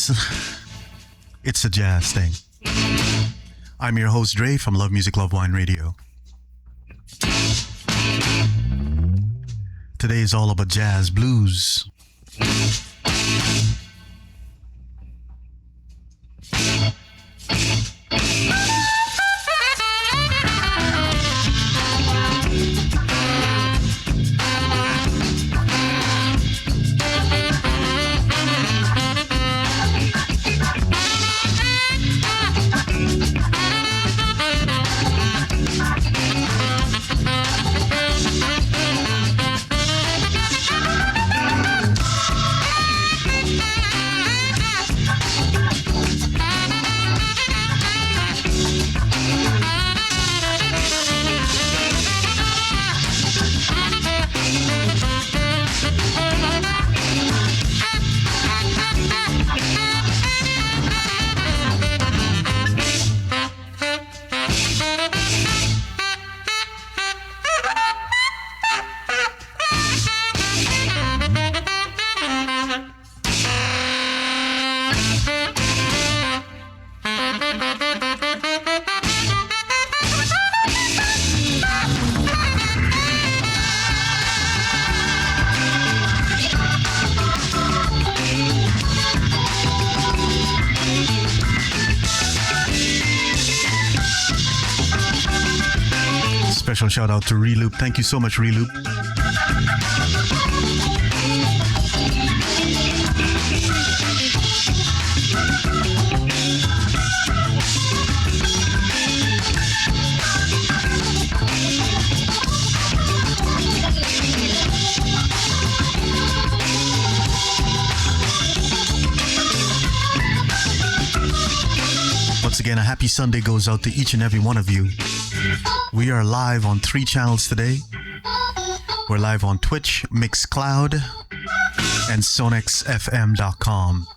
jazz. It's a jazz thing. I'm your host, Dre, from Love Music, Love Wine Radio. Today is all about jazz, blues. Special shout out to Reloop. Thank you so much, Reloop. Once again, a happy Sunday goes out to each and every one of you. We are live on 3 channels today. We're live on Twitch, Mixcloud, and SonexFM.com.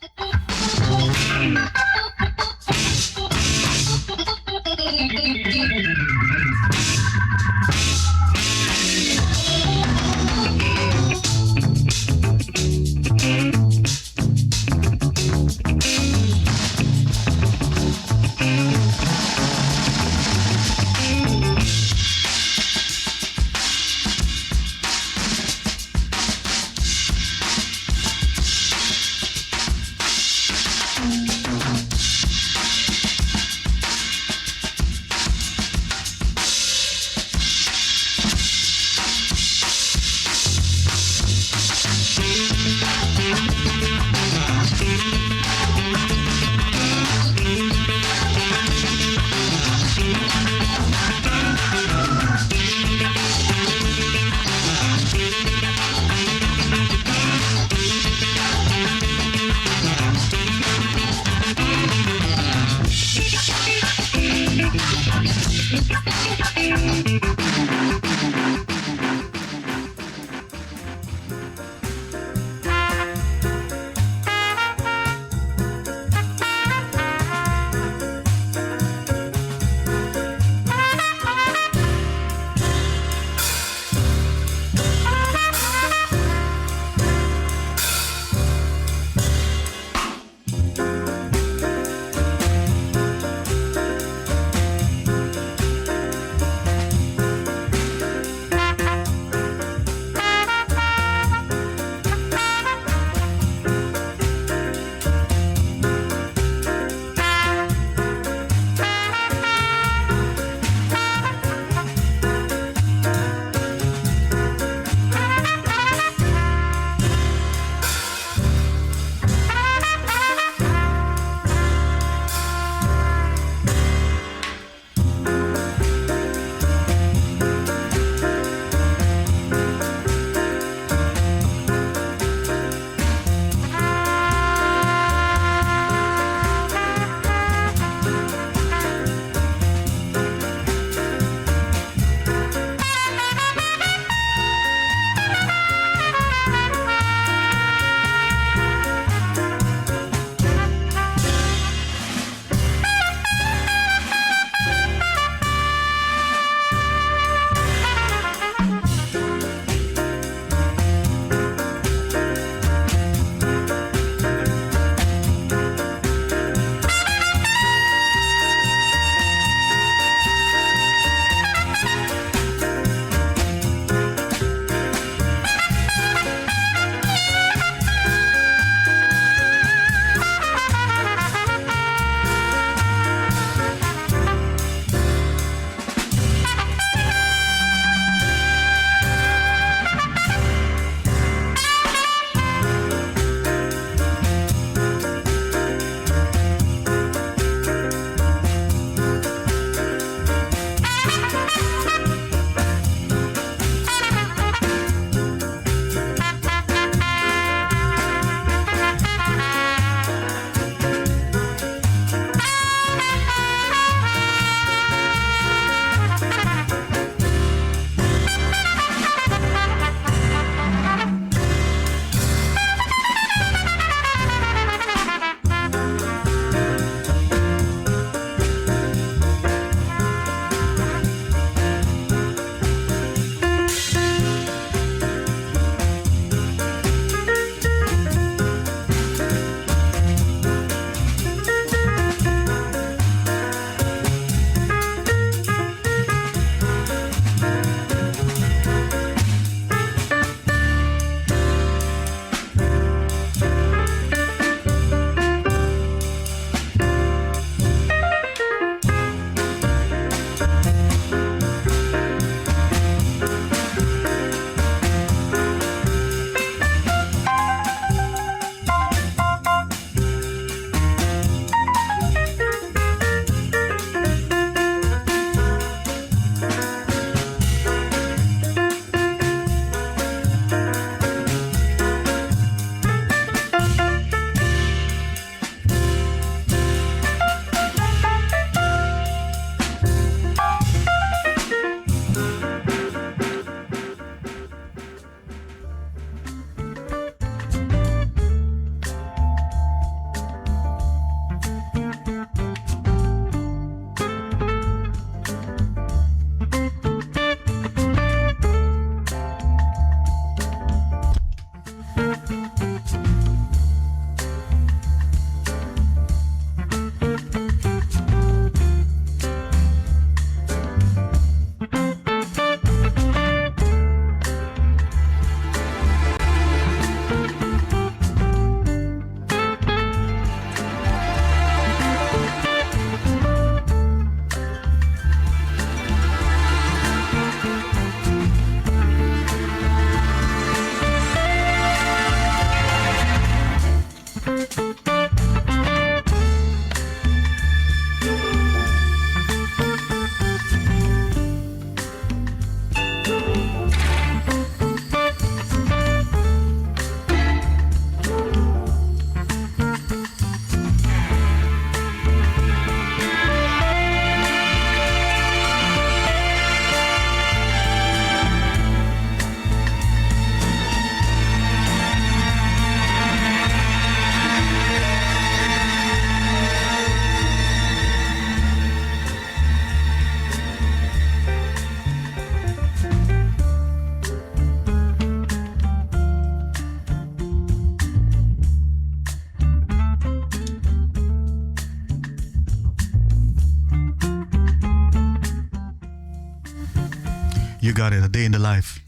You got it. A Day in the Life.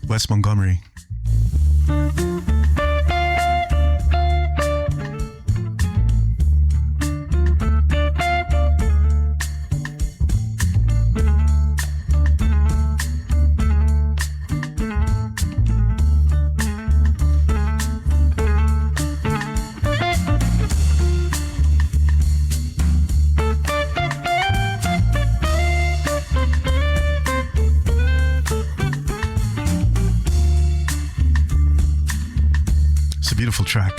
West Montgomery. Beautiful track.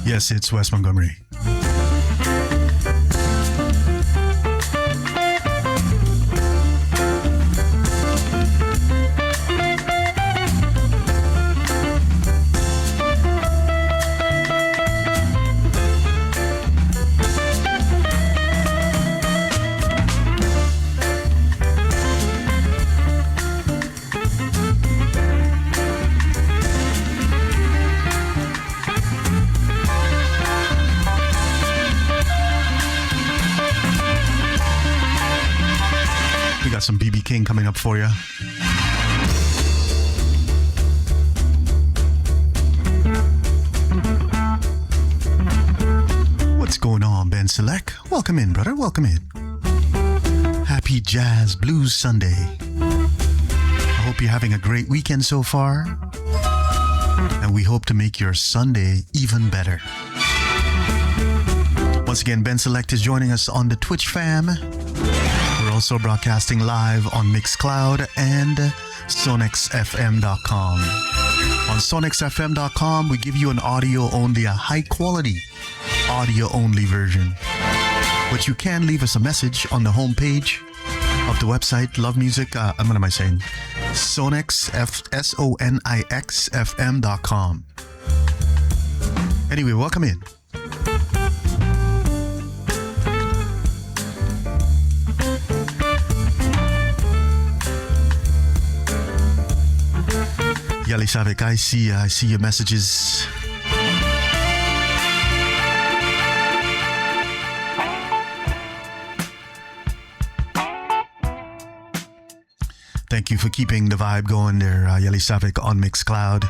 Yes, it's West Montgomery. Some BB King coming up for you. What's going on, Ben Select? Welcome in, brother. Welcome in. Happy Jazz Blues Sunday. I hope you're having a great weekend so far. And we hope to make your Sunday even better. Once again, Ben Select is joining us on the Twitch fam. We're also broadcasting live on Mixcloud and SonexFM.com. On SonexFM.com, we give you an audio-only, a high-quality audio-only version. But you can leave us a message on the homepage of the website, Love Music, what am I saying? SonexFM.com. Anyway, welcome in. Yali Savik, I see your messages. Thank you for keeping the vibe going there, Yali Savik on Mixcloud.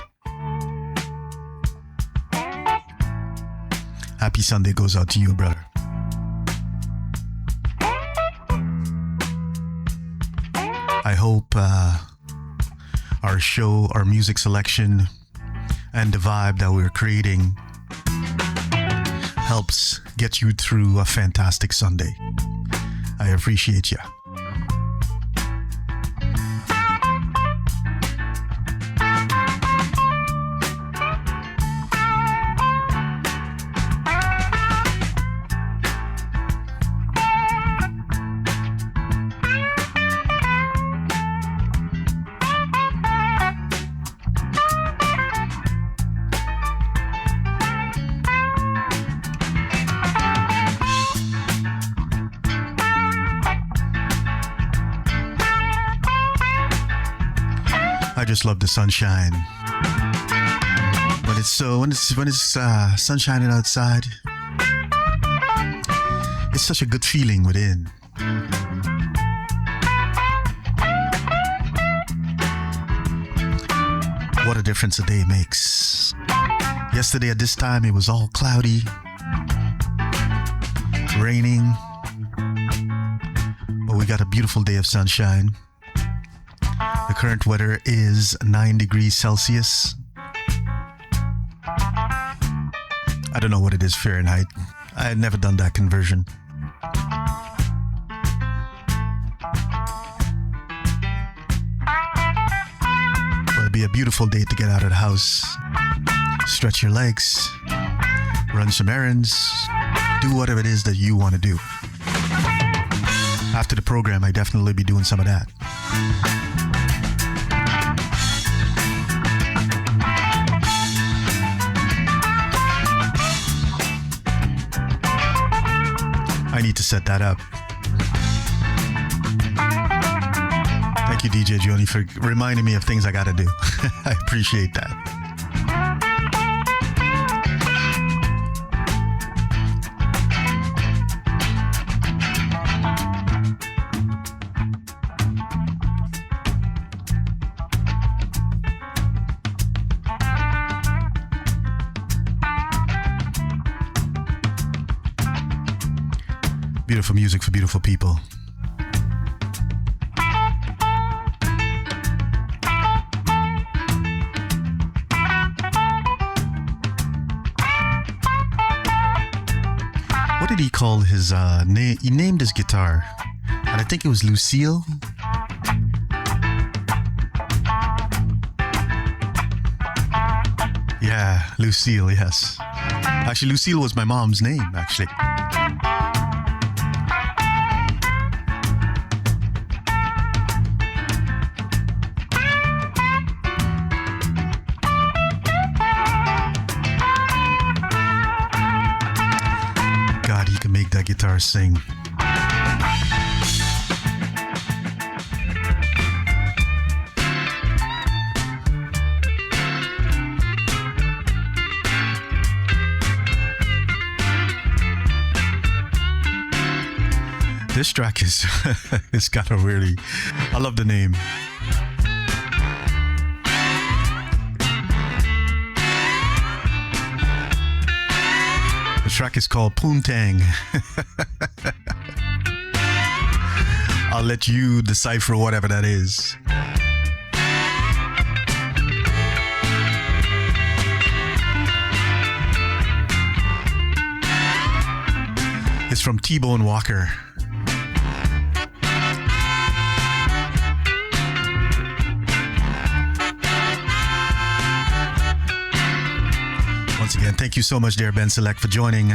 Happy Sunday goes out to you, brother. I hope our show, our music selection, and the vibe that we're creating helps get you through a fantastic Sunday. I appreciate you. I just love the sunshine. When it's sun shining outside, it's such a good feeling within. What a difference a day makes. Yesterday at this time it was all cloudy, raining, but we got a beautiful day of sunshine. The current weather is 9 degrees Celsius. I don't know what it is Fahrenheit. I had never done that conversion. But it'll be a beautiful day to get out of the house, stretch your legs, run some errands, do whatever it is that you want to do. After the program, I definitely be doing some of that. I need to set that up. Thank you, DJ Joni, for reminding me of things I gotta do. I appreciate that. Beautiful music for beautiful people. What did he call his name? He named his guitar, and I think it was Lucille. Yeah, Lucille, yes. Actually, Lucille was my mom's name, actually. God, he can make that guitar sing. This track is, it's got a really, I love the name. The track is called Poontang. I'll let you decipher whatever that is. It's from T-Bone Walker. Once again, thank you so much, dear Ben Select, for joining.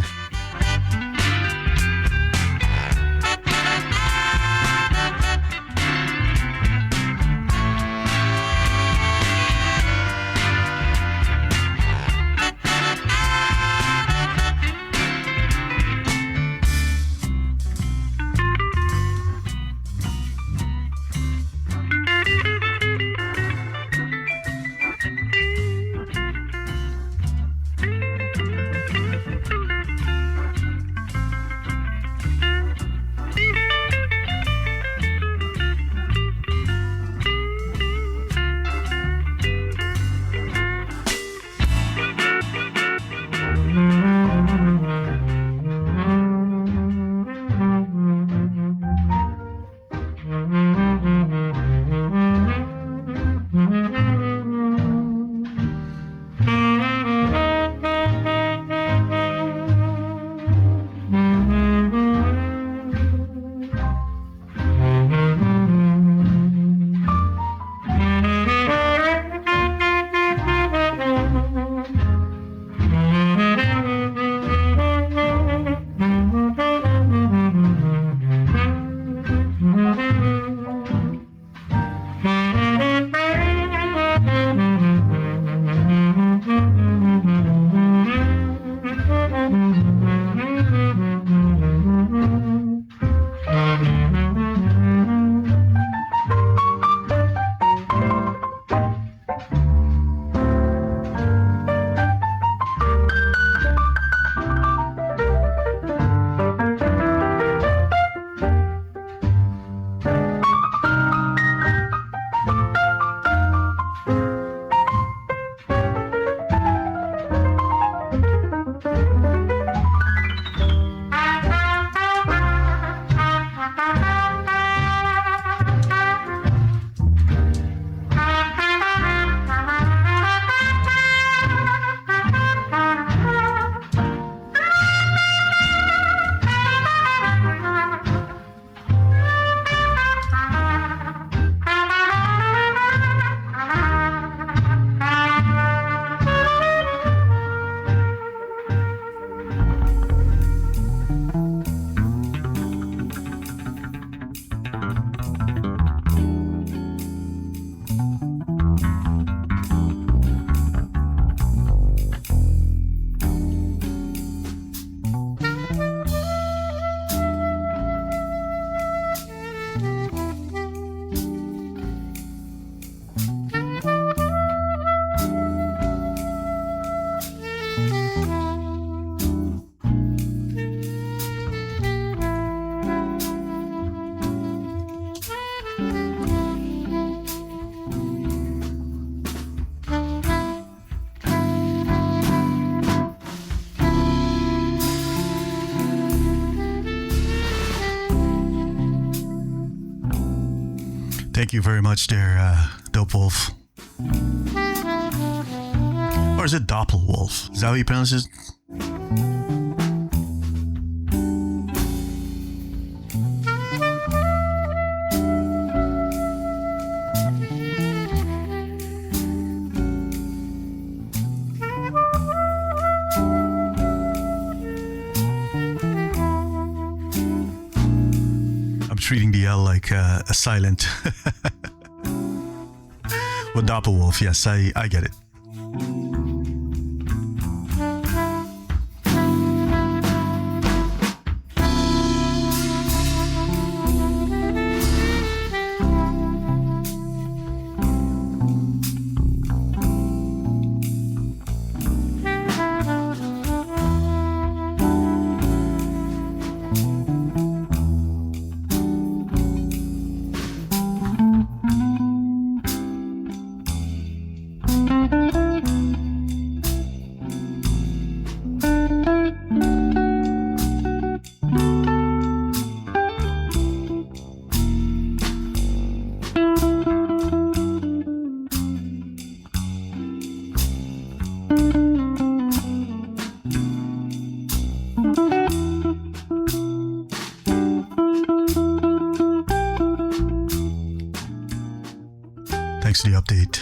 Thank you very much there, Dope Wolf. Or is it Doppelwolf? Is that how you pronounce it? I'm treating the L like a silent. With Doppelwolf, yes, I get it. Thanks for the update.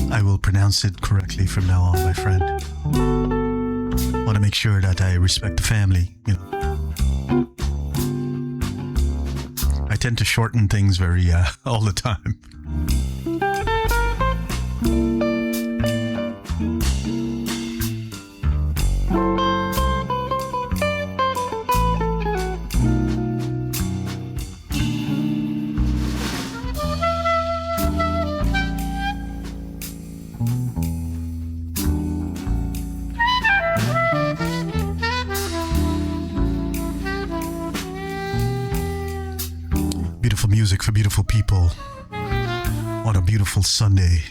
I will pronounce it correctly from now on, my friend. Want to make sure that I respect the family, you know. I tend to shorten things very all the time. Beautiful music for beautiful people on a beautiful Sunday.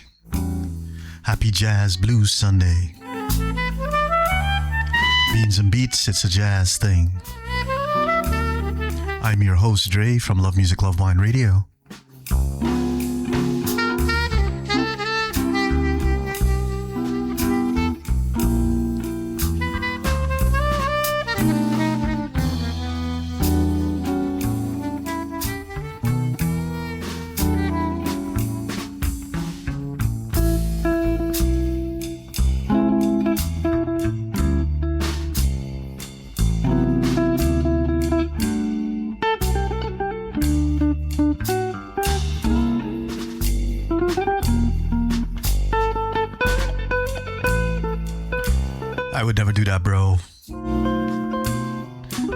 Happy Jazz Blues Sunday. Beans and beats, it's a jazz thing. I'm your host, Dre, from Love Music, Love Wine Radio. I would never do that, bro.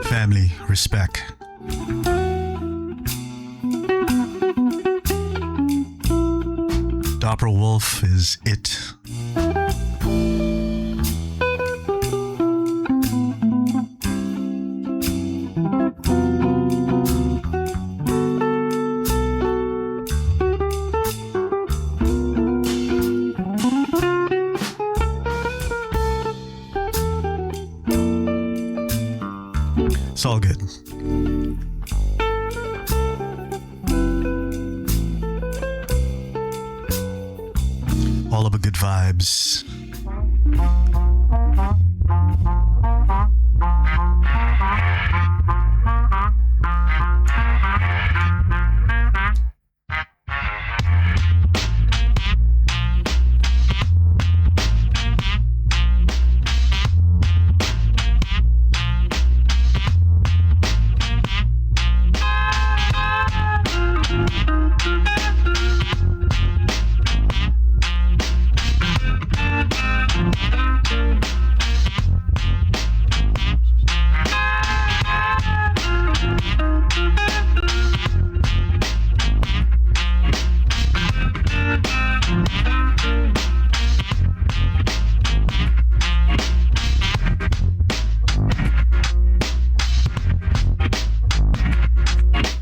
Family, respect. Doppelwolf is it. It's all good. All of the good vibes.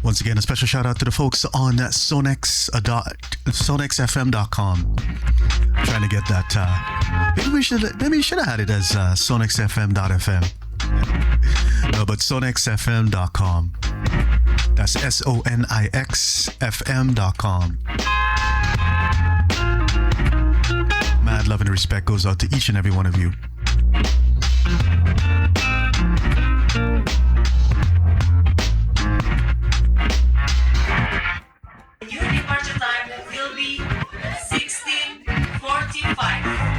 Once again, a special shout out to the folks on sonexfm.com. Trying to get that. Maybe we should have had it as sonexfm.fm. No, but sonixfm.com. That's SONIXFM.com. Mad love and respect goes out to each and every one of you. Your departure time will be 16:45.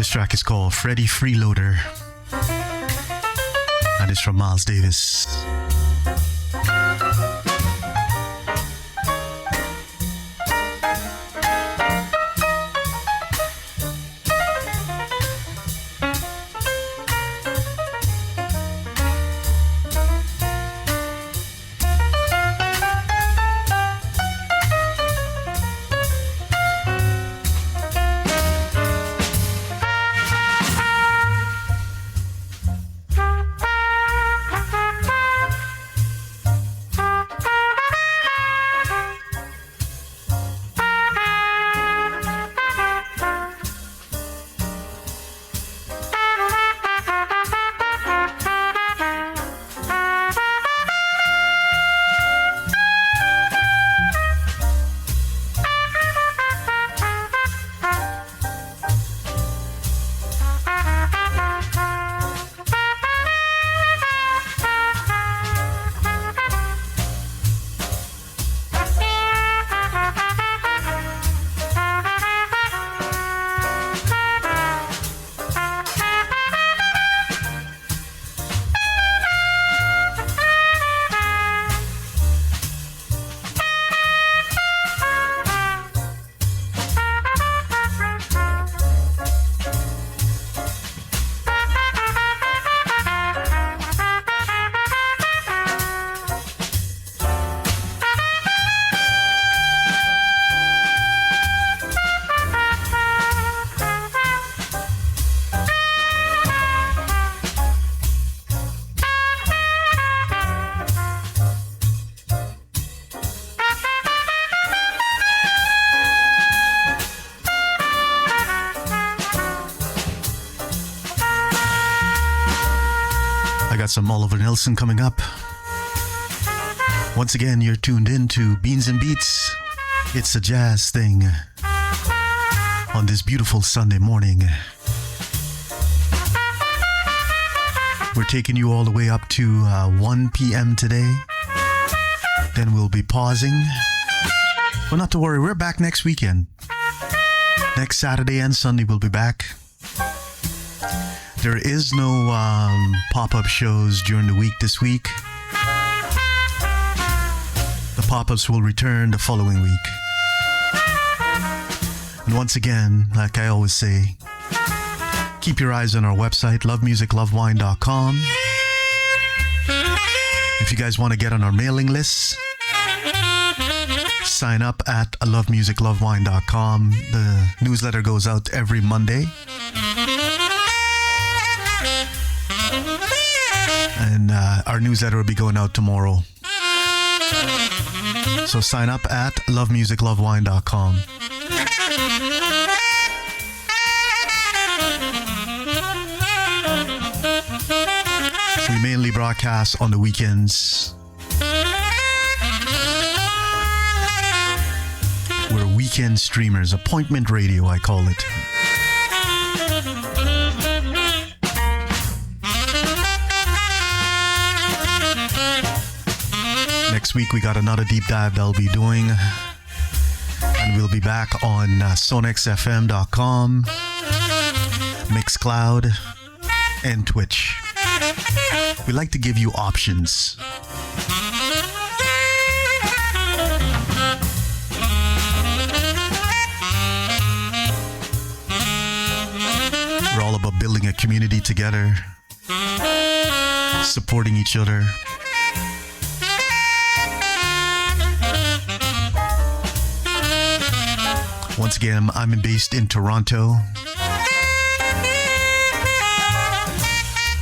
This track is called Freddie Freeloader. And it's from Miles Davis. Some Oliver Nelson coming up. Once again, you're tuned in to Beans and Beats. It's a jazz thing on this beautiful Sunday morning. We're taking you all the way up to 1 p.m. today. Then we'll be pausing. But not to worry, we're back next weekend. Next Saturday and Sunday we'll be back. There is no pop-up shows during the week this week. The pop-ups will return the following week. And once again, like I always say, keep your eyes on our website, lovemusiclovewine.com. If you guys want to get on our mailing list, sign up at lovemusiclovewine.com. The newsletter goes out every Monday. And our newsletter will be going out tomorrow. So sign up at lovemusiclovewine.com. We mainly broadcast on the weekends. We're weekend streamers, appointment radio, I call it. Next week we got another deep dive that I'll be doing, and we'll be back on sonexfm.com, Mixcloud, and Twitch. We like to give you options. We're all about building a community together, supporting each other. Once again, I'm based in Toronto.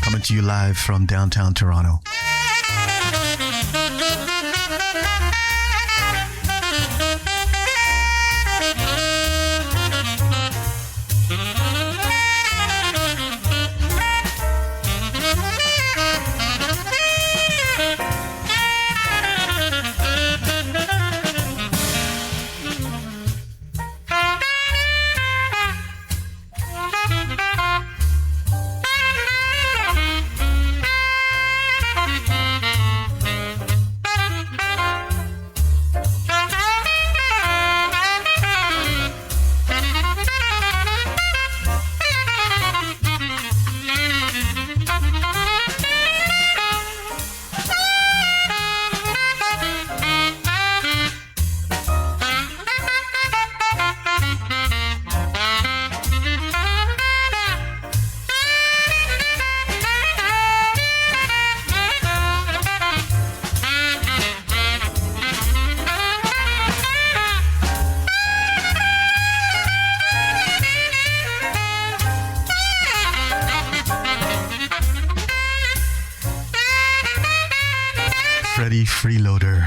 Coming to you live from downtown Toronto. Freeloader.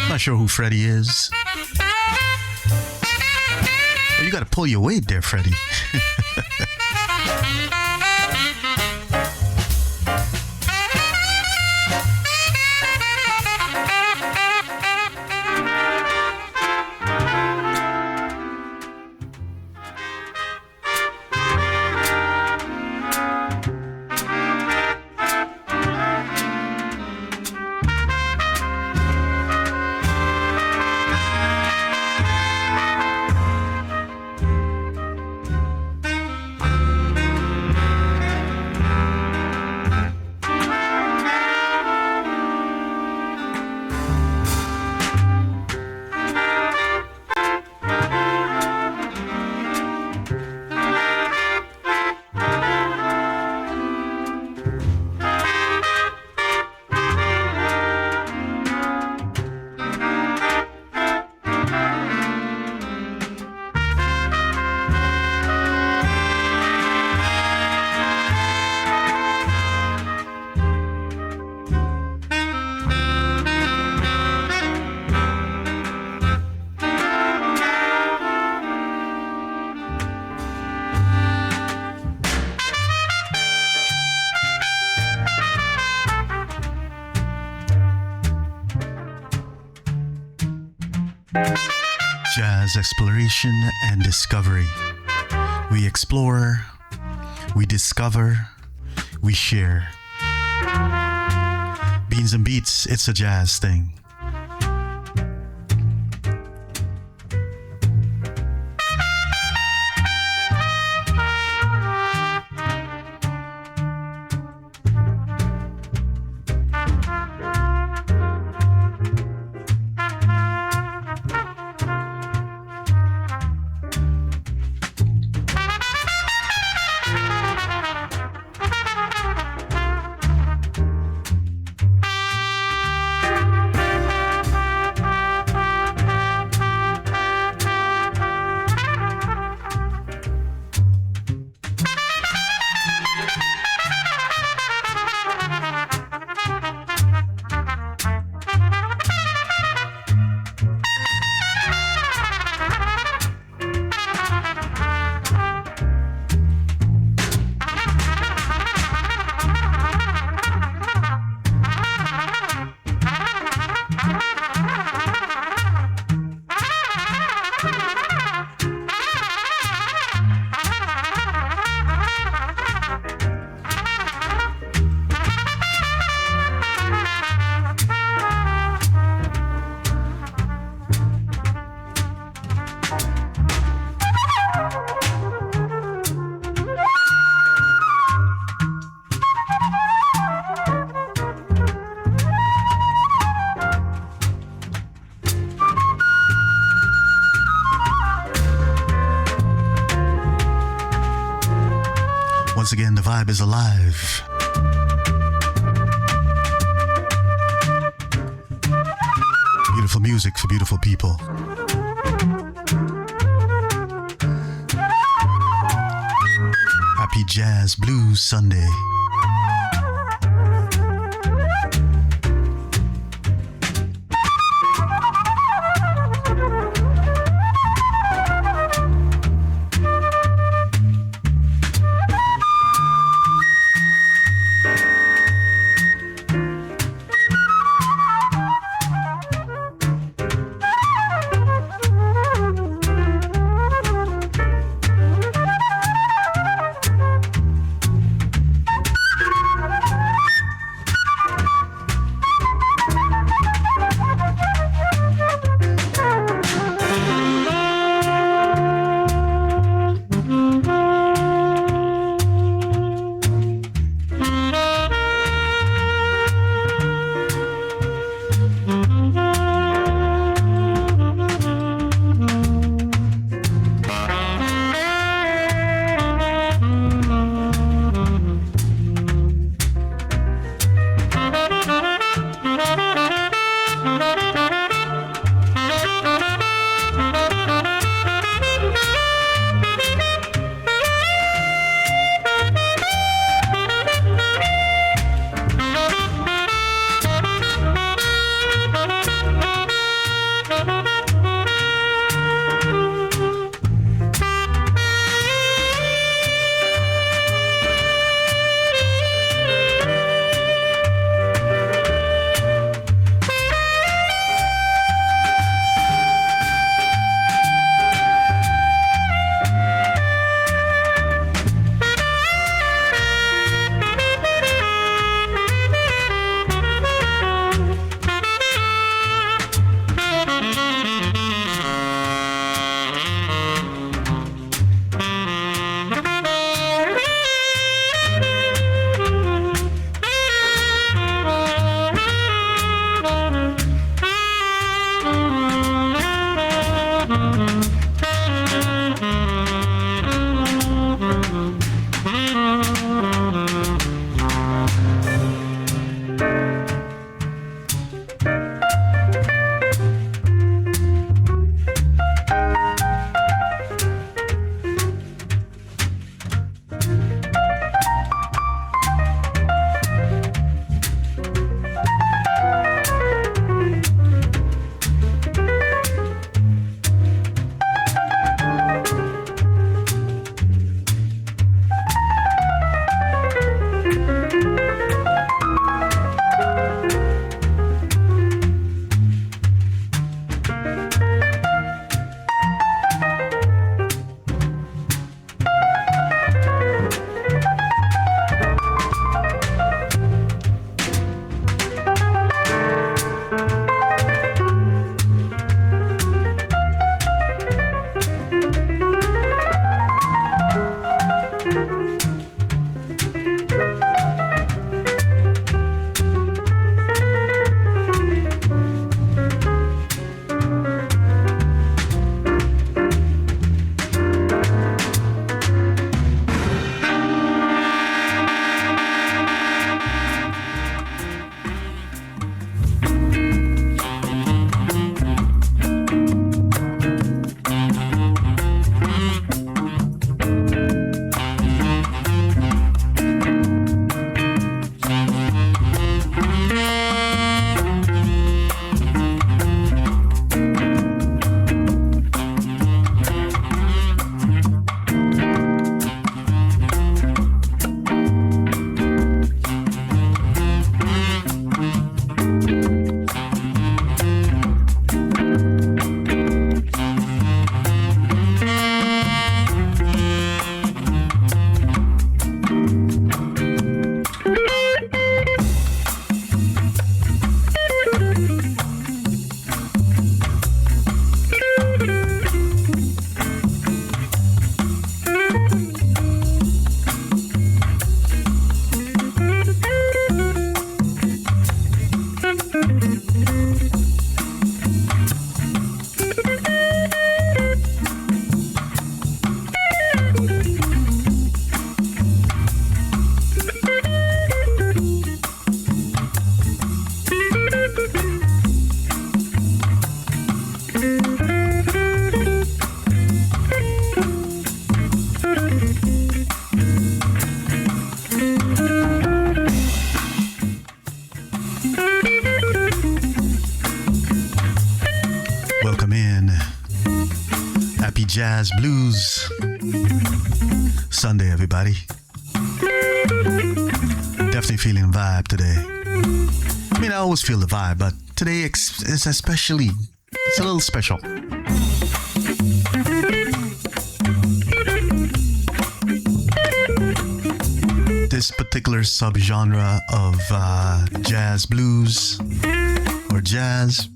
Not sure who Freddie is. Oh, you gotta pull your weight there, Freddie. Jazz exploration and discovery. We explore, we discover, we share. Beans and beats, it's a jazz thing. Once again, the vibe is alive. Beautiful music for beautiful people. Happy Jazz Blues Sunday. Welcome in. Happy Jazz Blues Sunday, everybody. Definitely feeling the vibe today. I mean, I always feel the vibe, but today is especially, it's a little special. This particular subgenre of jazz blues or jazz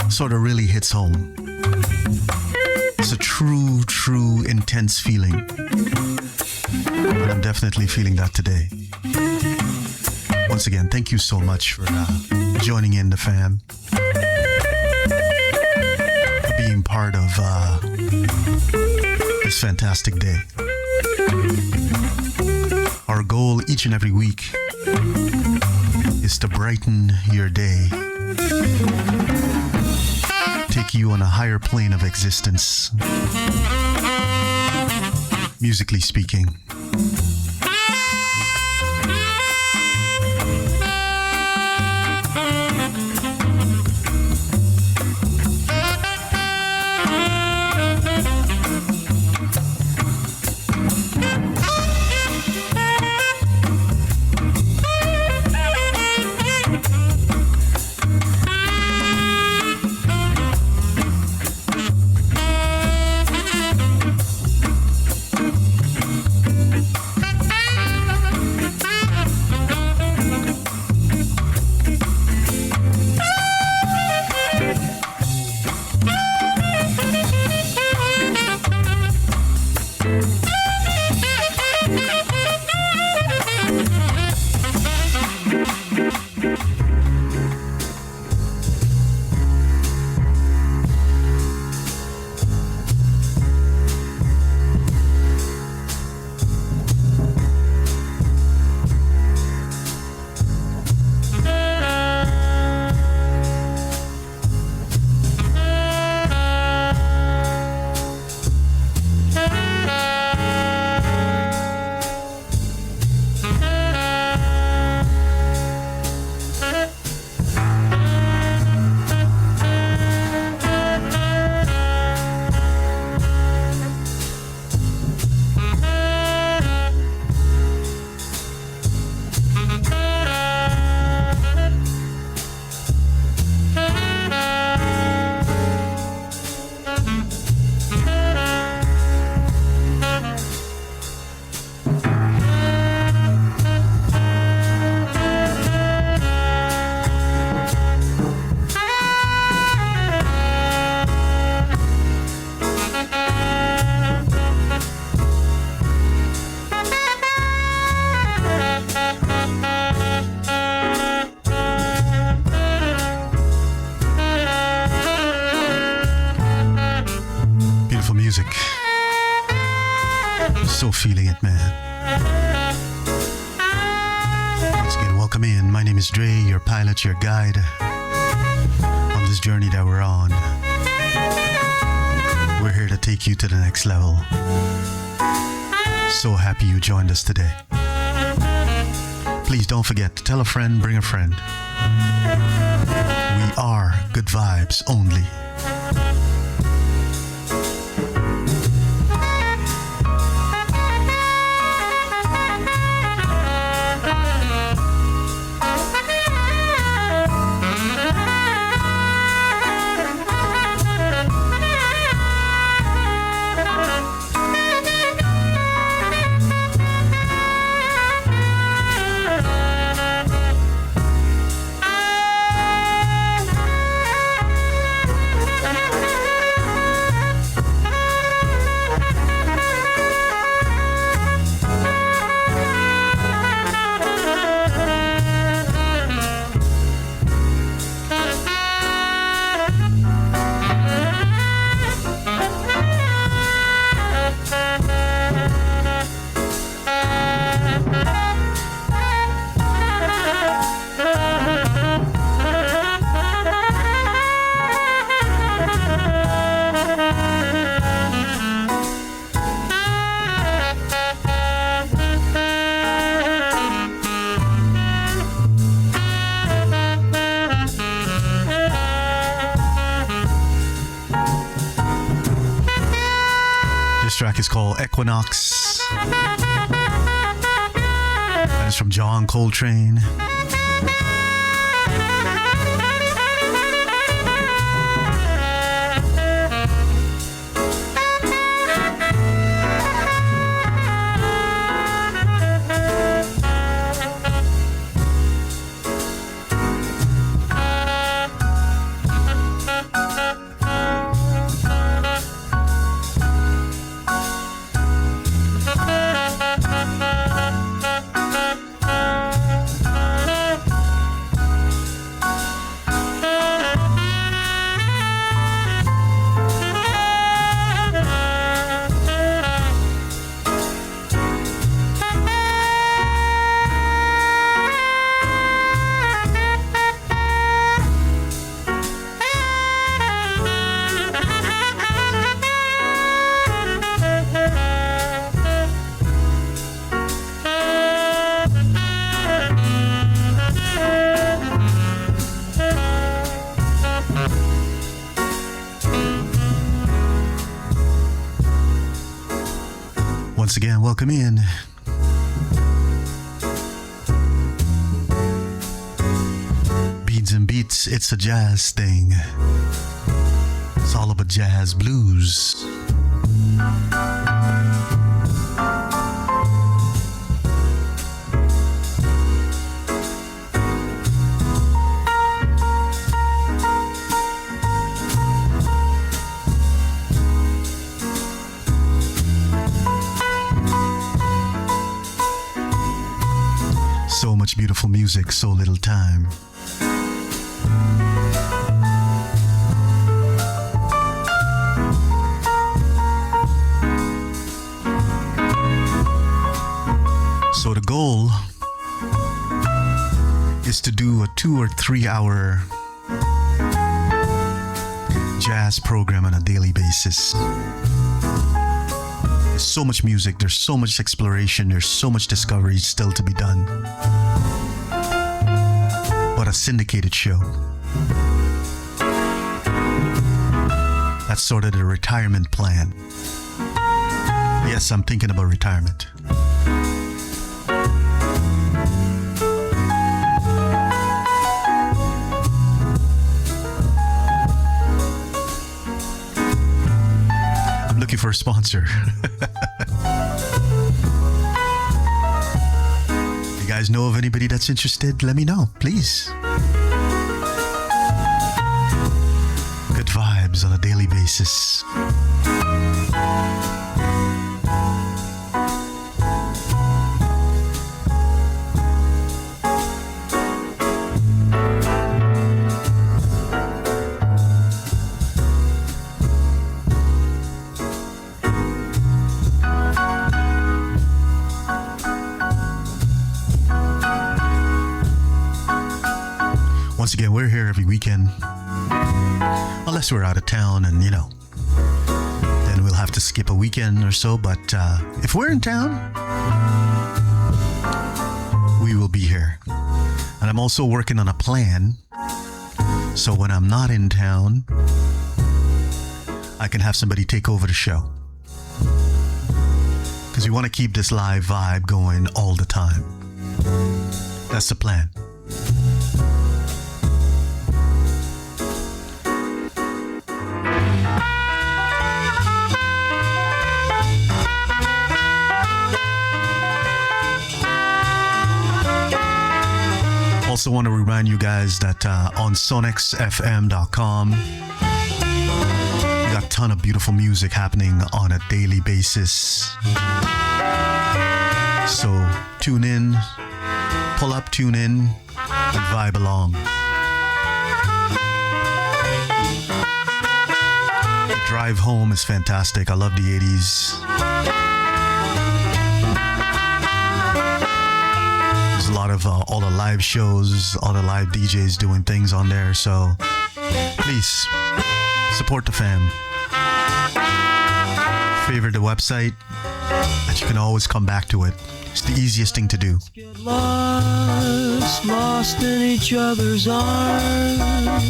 sort of really hits home. It's a true, intense feeling. And I'm definitely feeling that today. Once again, thank you so much for joining in the fam. For being part of this fantastic day. Our goal each and every week is to brighten your day. Take you on a higher plane of existence, musically speaking. Music. So feeling it, man. Once again, welcome in. My name is Dre, your pilot, your guide on this journey that we're on. We're here to take you to the next level. So happy you joined us today. Please don't forget to tell a friend, bring a friend. We are good vibes only. track is called Equinox. And it's from John Coltrane. Once again, welcome in. Beats and Beats, it's a jazz thing. It's all about jazz blues. So much beautiful music, so little time. So the goal is to do a 2 or 3 hour jazz program on a daily basis. There's so much music, there's so much exploration, there's so much discovery still to be done. But a syndicated show. That's sort of the retirement plan. Yes, I'm thinking about retirement. I'm looking for a sponsor. You guys know of anybody that's interested? Let me know, please. Good vibes on a daily basis. Once again, we're here every weekend. Unless we're out of town and, then we'll have to skip a weekend or so. But if we're in town, we will be here. And I'm also working on a plan. So when I'm not in town, I can have somebody take over the show. Because we want to keep this live vibe going all the time. That's the plan. Also want to remind you guys that on sonexfm.com we got a ton of beautiful music happening on a daily basis. So tune in, pull up, tune in, and vibe along. The drive home is fantastic. I love the 80s. A lot of all the live shows, all the live DJs doing things on there. So please support the fam. Favorite the website, that you can always come back to it. It's the easiest thing to do. Get lost in each other's arms.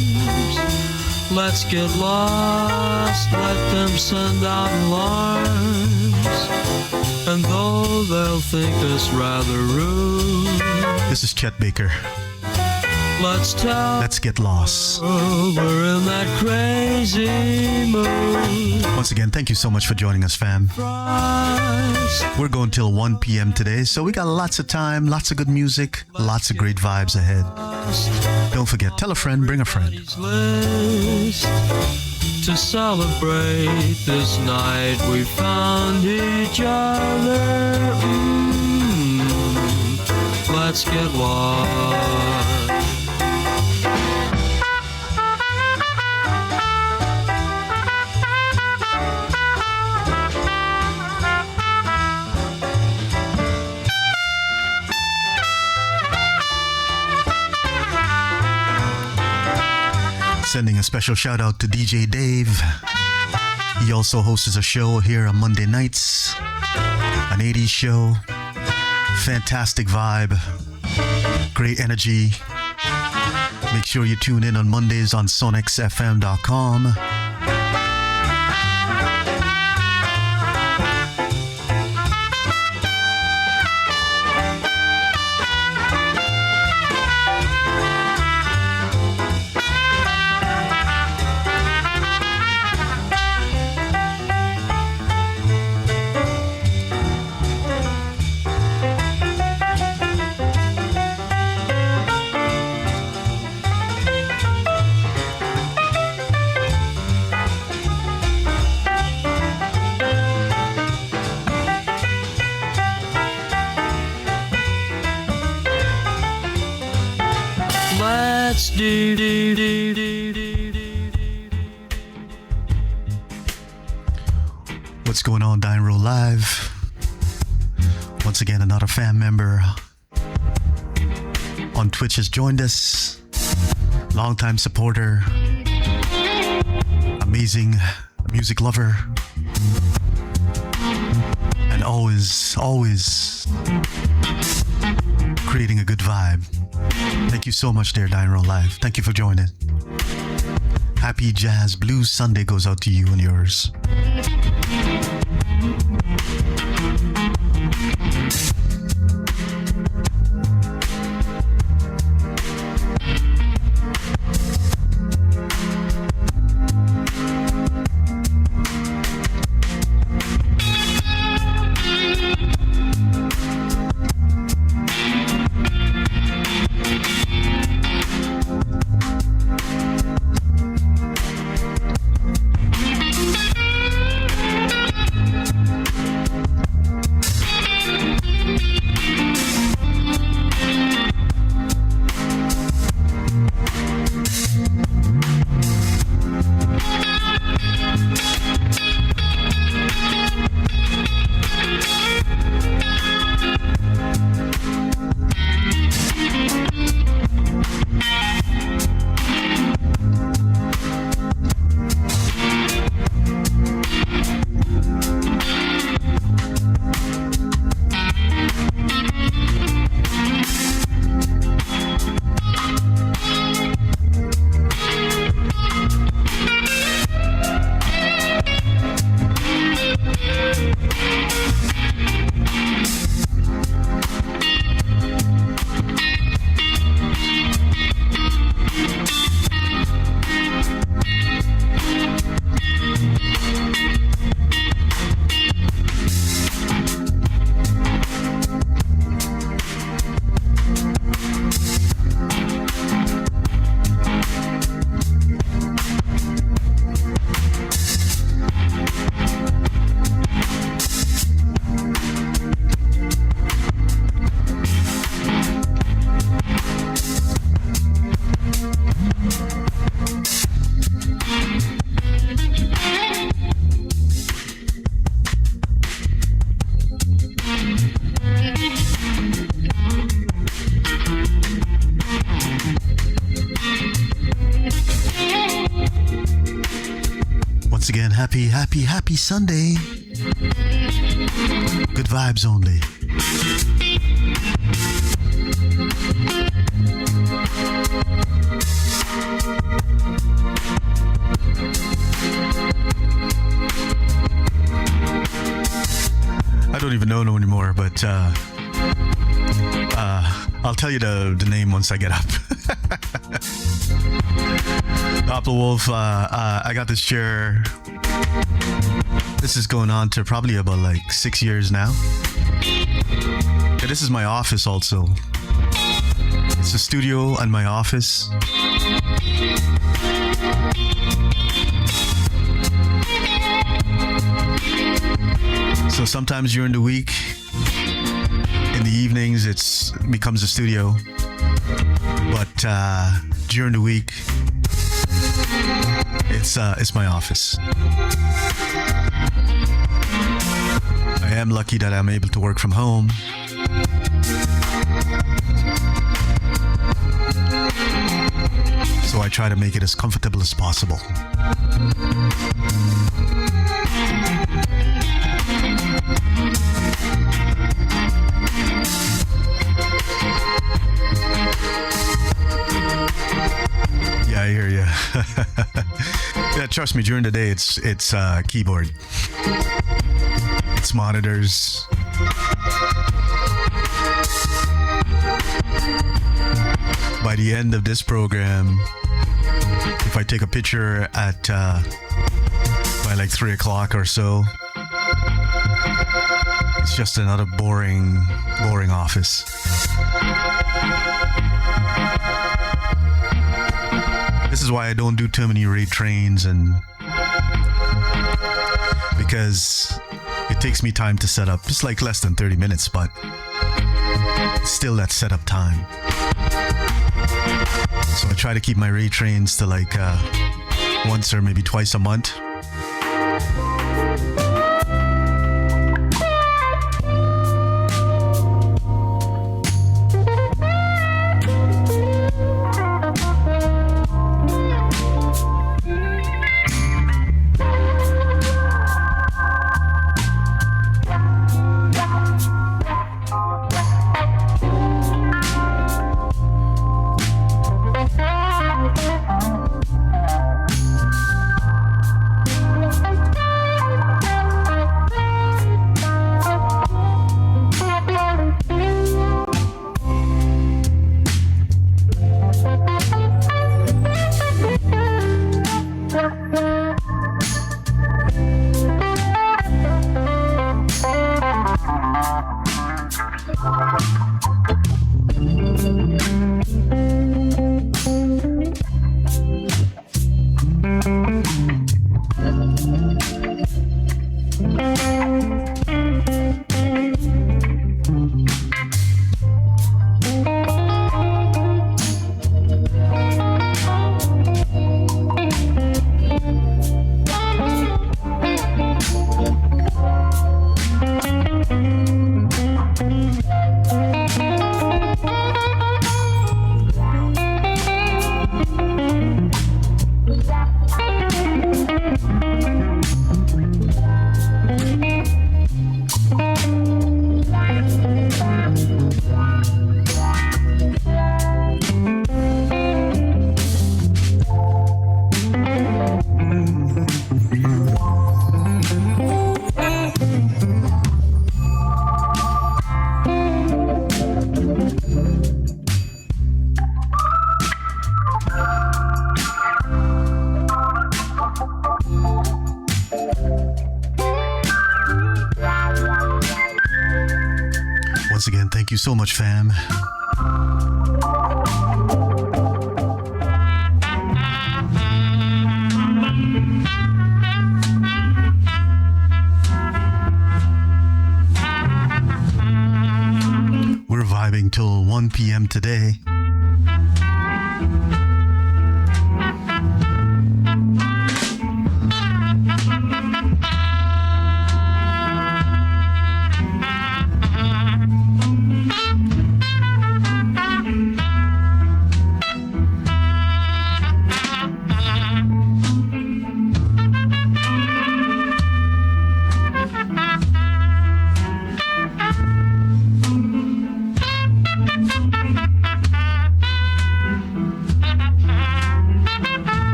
Let's get lost, let them send out alarms. And though they'll think us rather rude, This is Chet Baker. let's tell Let's get lost. we're in that crazy mood. Once again, thank you so much for joining us, fam. Rise, We're going till 1 p.m. today, so we got lots of time, lots of good music, lots of great vibes ahead. Don't forget, tell a friend, bring a friend. list to celebrate this night we found each other. Let's get lost. Sending a special shout out to DJ Dave. He also hosts a show here on Monday nights, an 80s show. Fantastic vibe, great energy. Make sure you tune in on Mondays on sonexfm.com. Let's What's going on, Dine Roll Live? Once again, another fan member on Twitch has joined us. Longtime supporter, amazing music lover, and always creating a good vibe. Thank you so much there, Dine Roll Live. Thank you for joining. Happy Jazz Blues Sunday goes out to you and yours. Once again, happy Sunday. Good vibes only. don't even know no anymore, but I'll tell you the name once I get up. Apr-Wolf, I got this chair. This is going on to probably about like 6 years now. Yeah, this is my office also. It's a studio and my office. So sometimes during the week, in the evenings, it becomes a studio. But during the week, it's my office. I am lucky that I'm able to work from home. So I try to make it as comfortable as possible. Yeah, I hear you. Yeah, trust me, during the day it's keyboard. It's monitors. By the end of this program, if I take a picture at by like 3 o'clock or so, it's just another boring office. This is why I don't do too many raid trains, and because it takes me time to set up. It's like less than 30 minutes, but it's still that setup time. So I try to keep my raid trains to like once or maybe twice a month. Once again, thank you so much, fam. We're vibing till 1 p.m. today.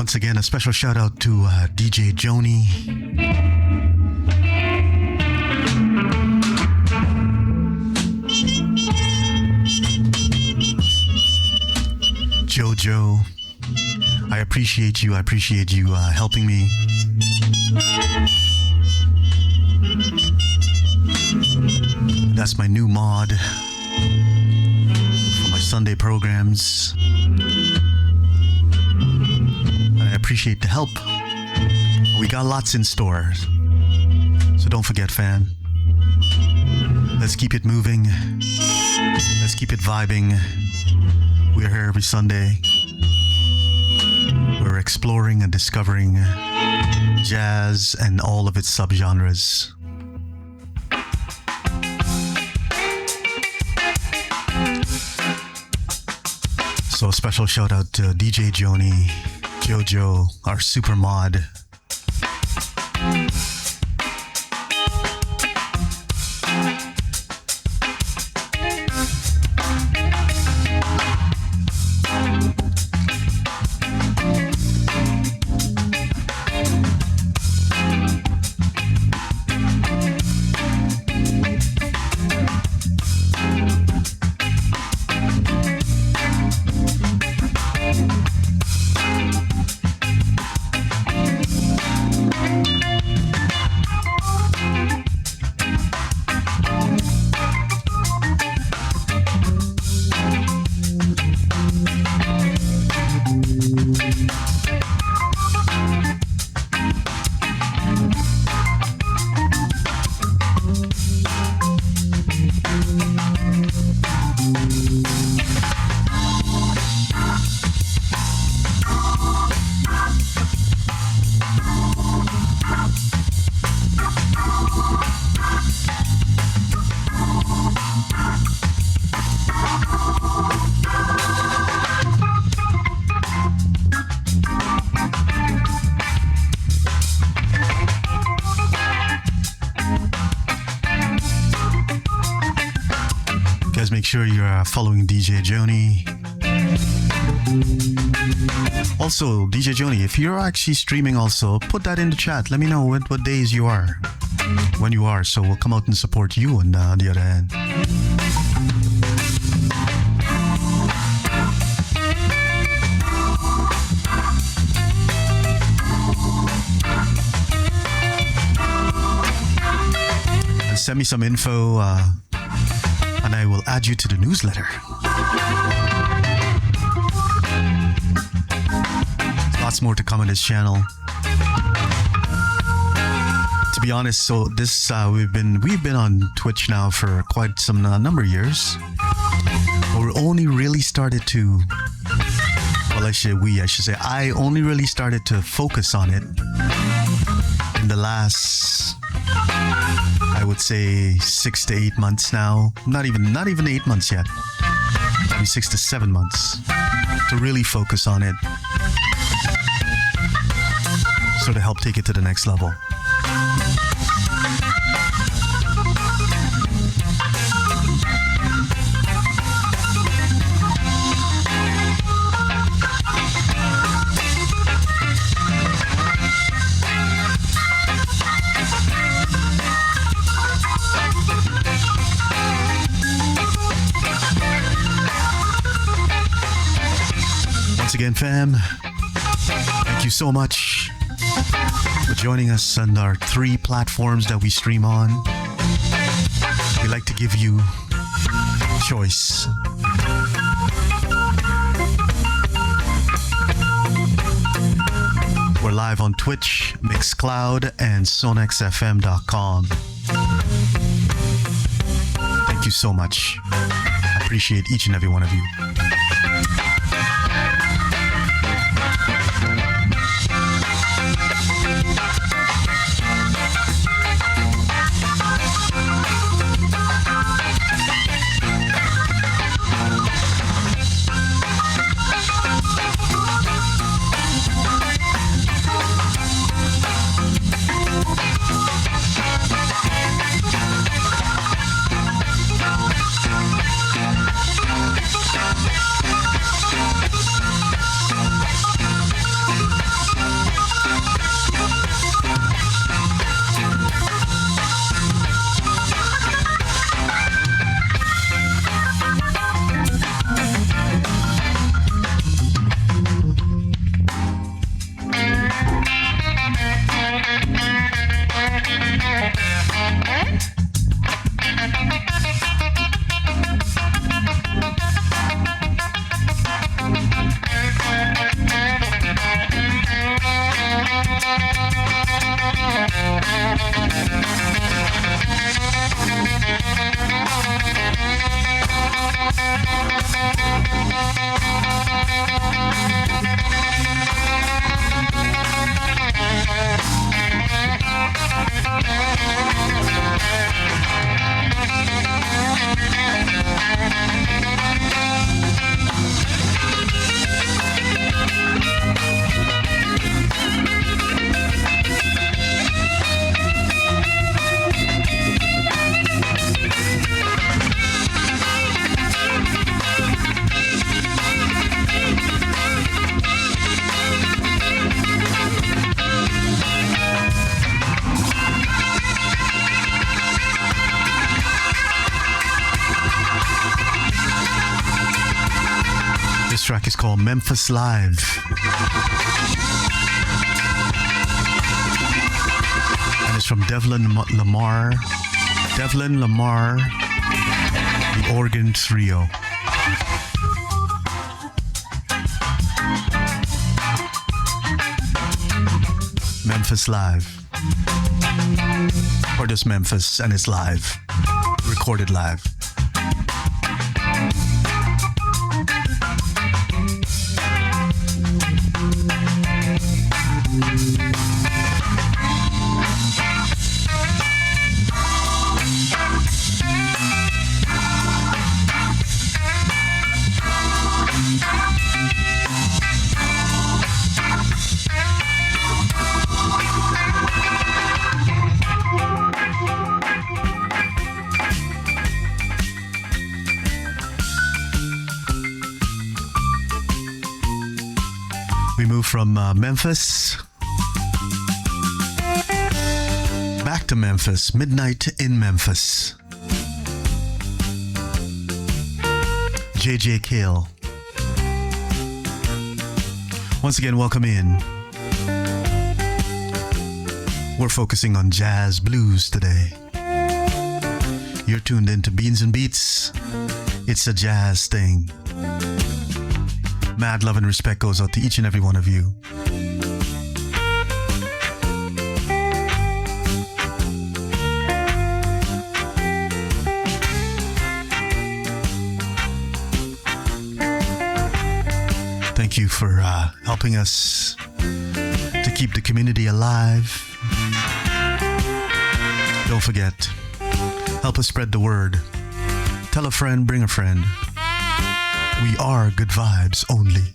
Once again, a special shout out to DJ Joni. Jojo, I appreciate you. I appreciate you helping me. That's my new mod for my Sunday programs. I appreciate the help. We got lots in store. So don't forget, fam. Let's keep it moving. Let's keep it vibing. We're here every Sunday. We're exploring and discovering jazz and all of its subgenres. So a special shout out to DJ Joni, Jojo, our super mod. Make sure you're following DJ Joni. Also, DJ Joni, if you're actually streaming also, put that in the chat. Let me know what days you are, when you are, so we'll come out and support you on the other end. And send me some info, and I will add you to the newsletter. Lots more to come on this channel. To be honest, so this we've been on Twitch now for quite some number of years. But we only really started to, I should say, I only really started to focus on it in the last, I would say 6 to 8 months now. Not even 8 months yet. Maybe 6 to 7 months to really focus on it. So to help take it to the next level. Once again, fam, thank you so much for joining us on our 3 platforms that we stream on. We like to give you choice. We're live on Twitch, Mixcloud, and SonexFM.com. Thank you so much. I appreciate each and every one of you. This track is called Memphis Live. And it's from Devlin Lamar. Devlin Lamar, the Organ Trio. Memphis Live. Or just Memphis and it's live. Recorded live. We move from Memphis back to Memphis. Midnight in Memphis. JJ Cale. Once again, welcome in. We're focusing on jazz blues today. You're tuned into Beans and Beats. It's a jazz thing. Mad love and respect goes out to each and every one of you. Thank you for helping us to keep the community alive. Don't forget, help us spread the word. Tell a friend, bring a friend. We are good vibes only.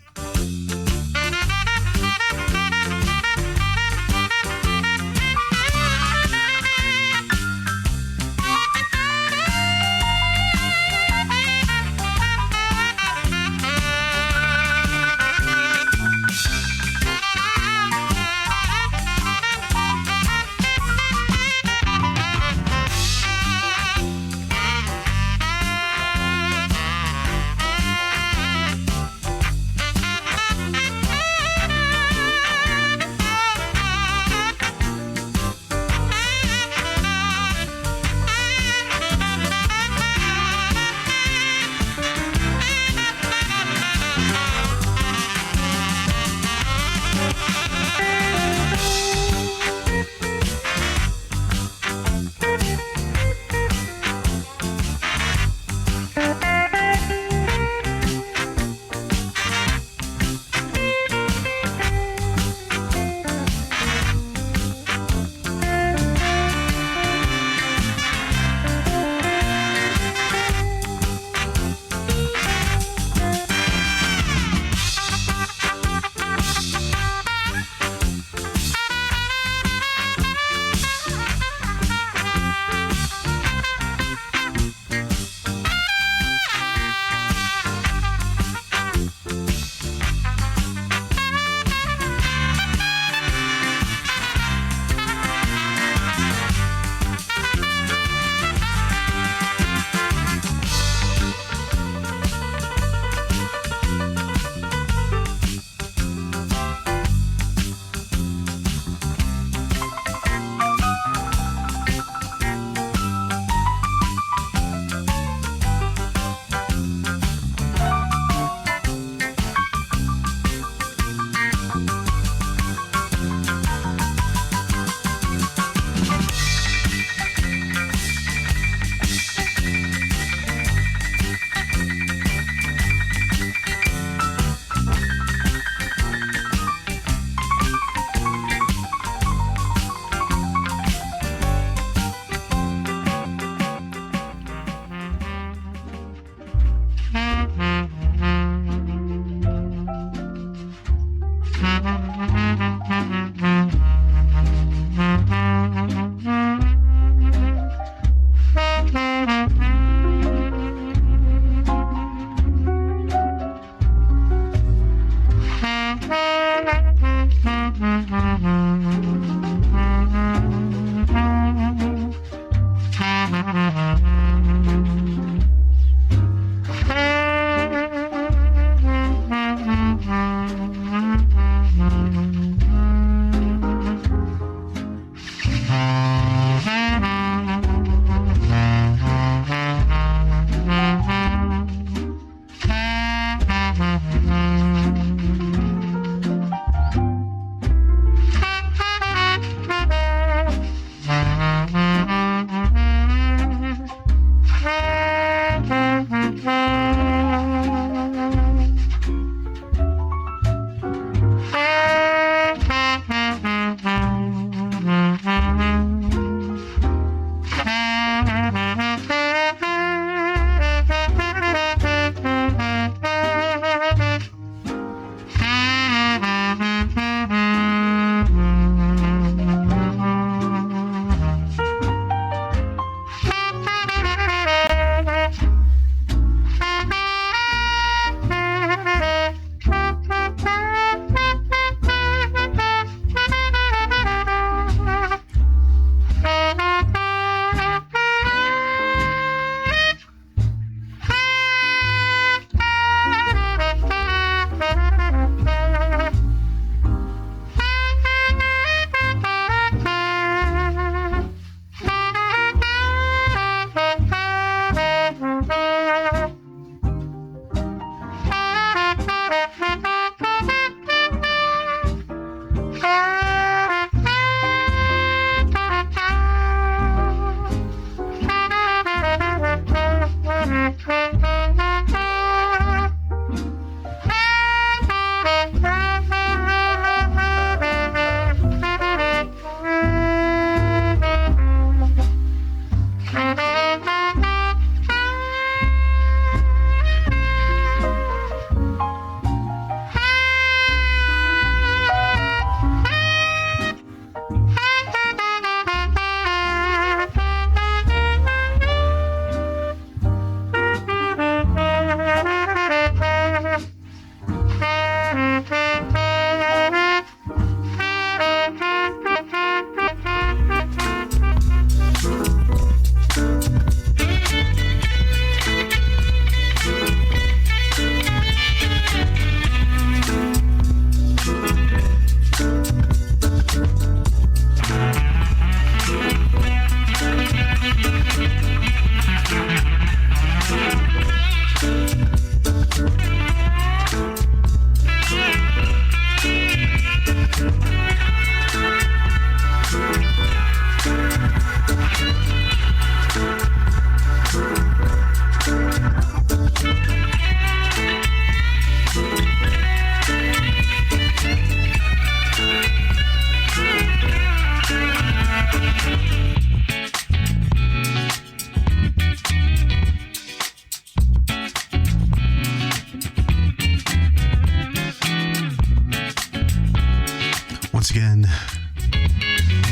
Once again,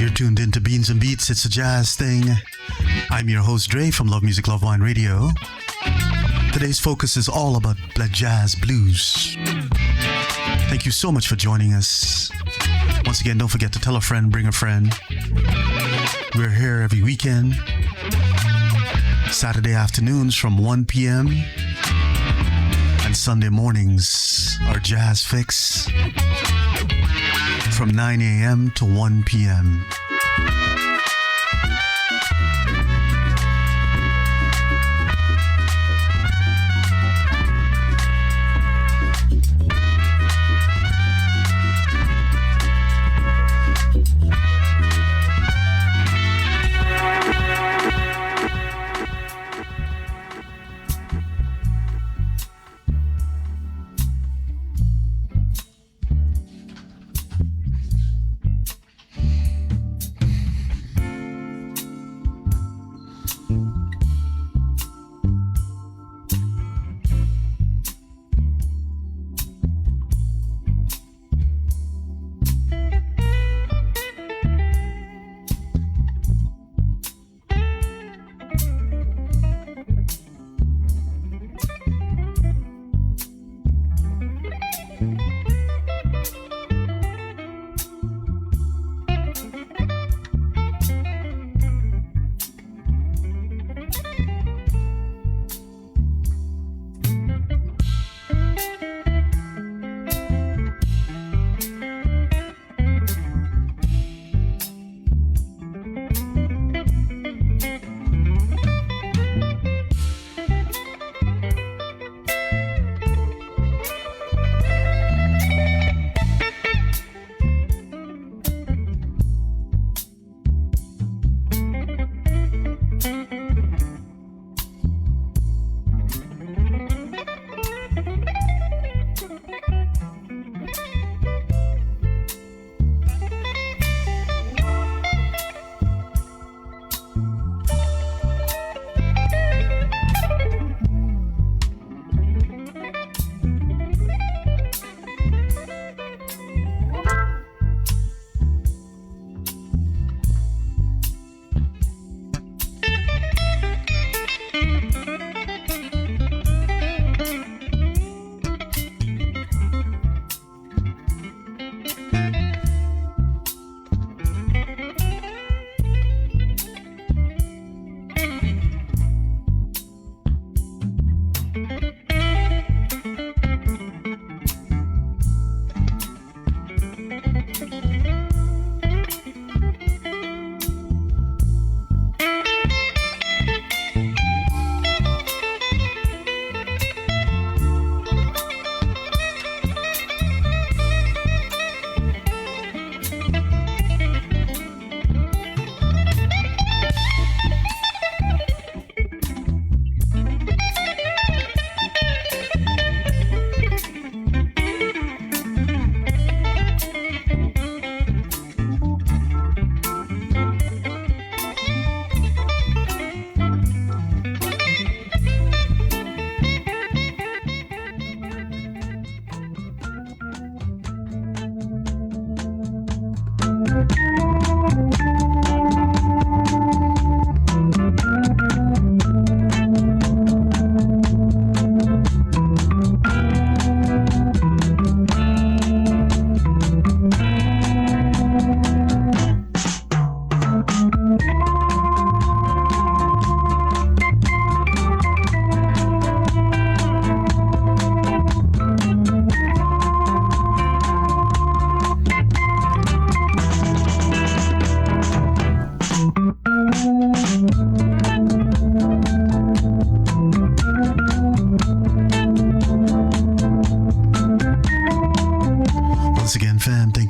you're tuned into Beans and Beats. It's a jazz thing. I'm your host, Dre, from Love Music, Love Wine Radio. Today's focus is all about jazz blues. Thank you so much for joining us. Once again, don't forget to tell a friend, bring a friend. We're here every weekend, Saturday afternoons from 1 p.m. and Sunday mornings, our jazz fix from 9 a.m. to 1 p.m.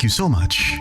Thank you so much.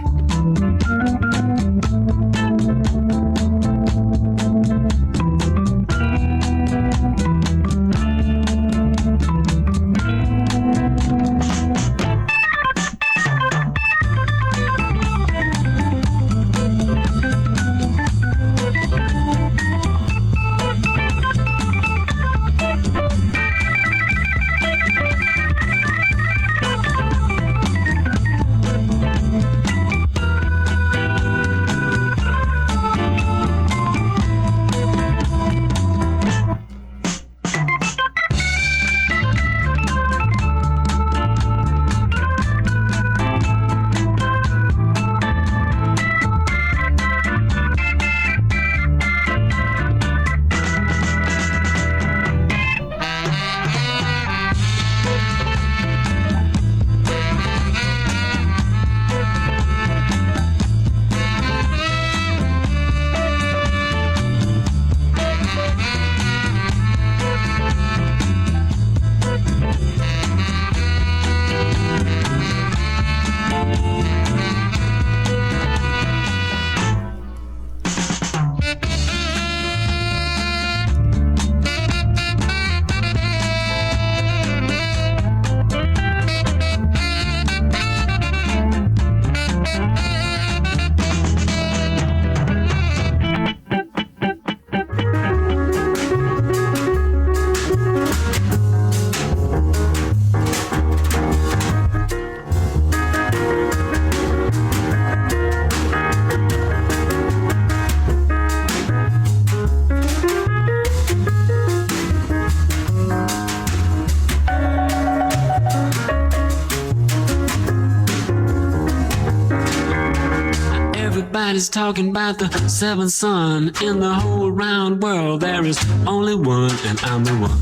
Everybody's talking about the seventh son. In the whole round world there is only one, and I'm the one.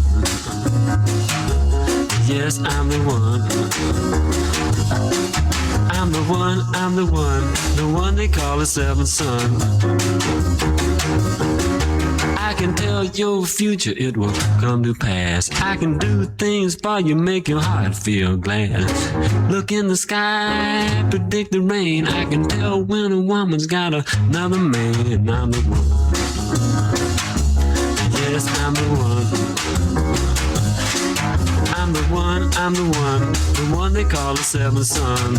Yes, I'm the one. I'm the one, I'm the one they call the seventh son. I can tell your future, it will come to pass. I can do things for you, make your heart feel glad. Look in the sky, predict the rain. I can tell when a woman's got another man. I'm the one. Yes, I'm the one. I'm the one they call the seventh son.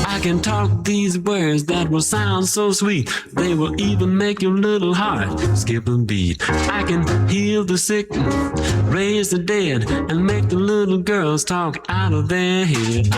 I can talk these words that will sound so sweet. They will even make your little heart skip a beat. I can heal the sick, raise the dead, and make the little girls talk out of their head.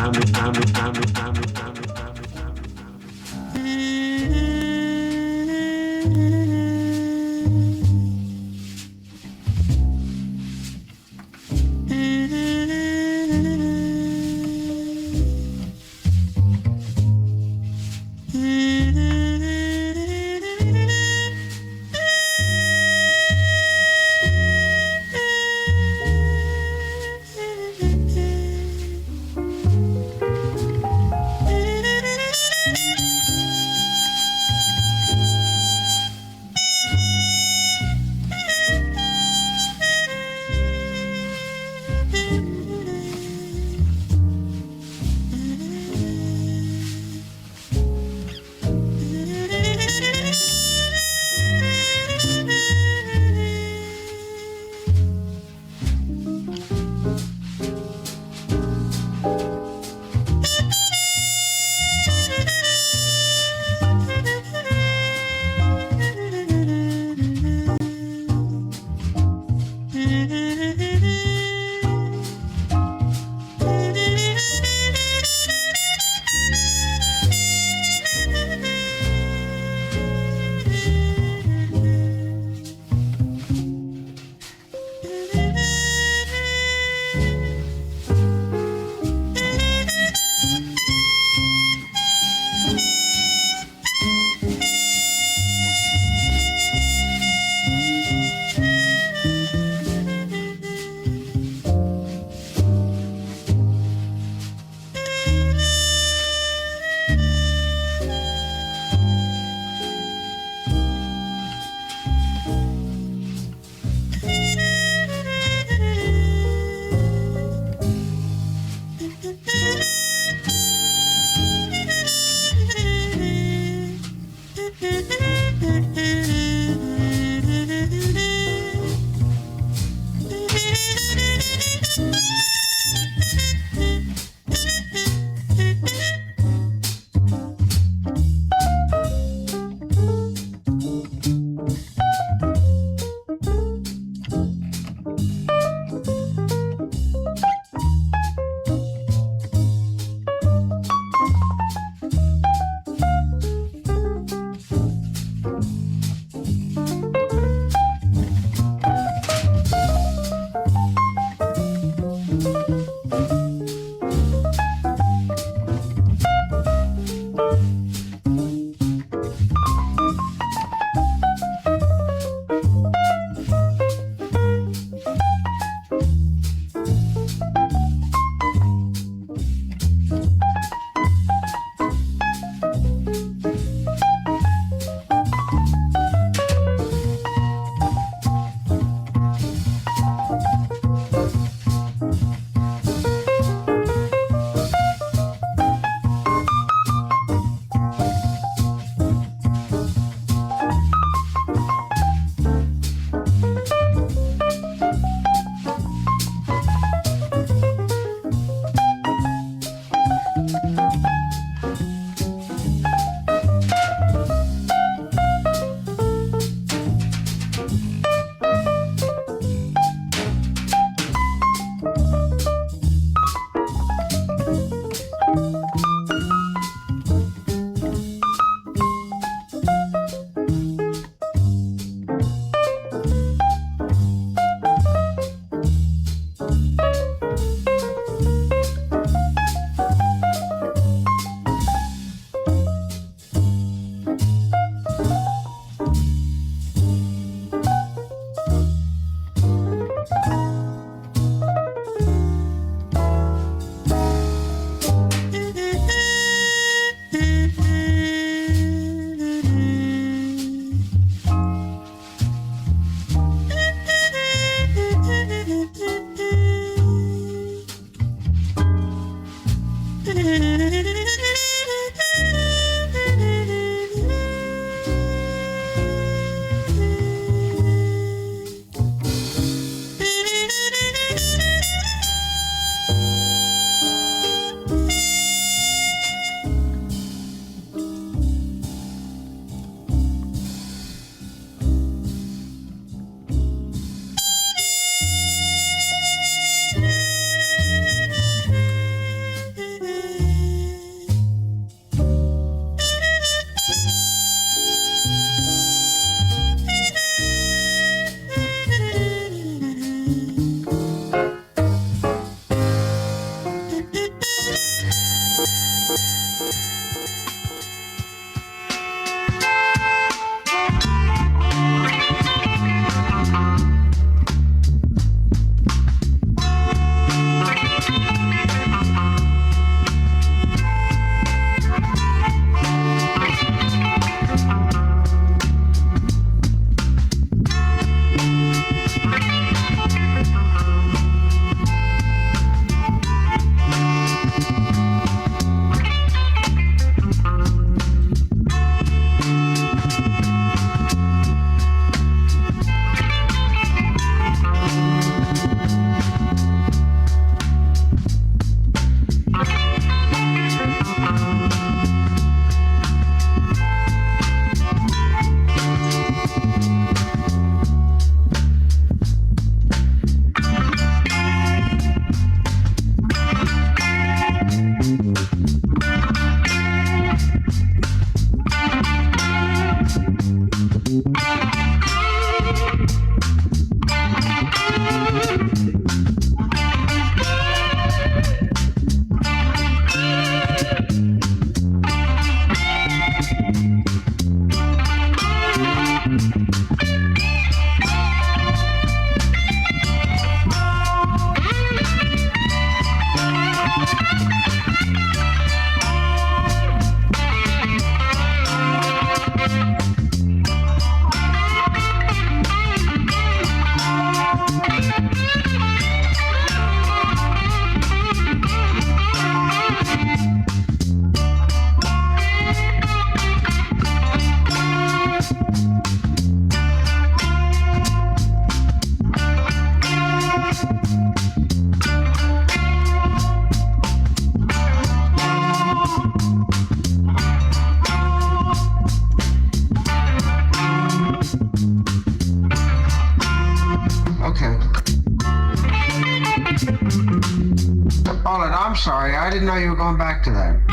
sorry. I didn't know you were going back to that.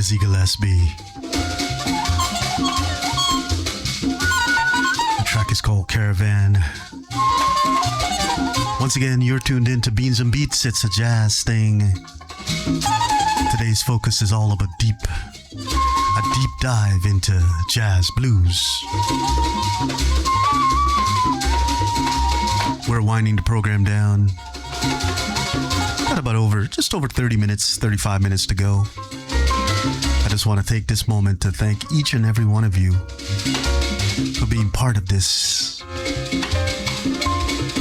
Dizzy Gillespie. The track is called Caravan. Once again, you're tuned in to Beans and Beats. It's a jazz thing. Today's focus is all about a deep dive into jazz blues. We're winding the program down. Got just over 30 minutes, 35 minutes to go. I just want to take this moment to thank each and every one of you for being part of this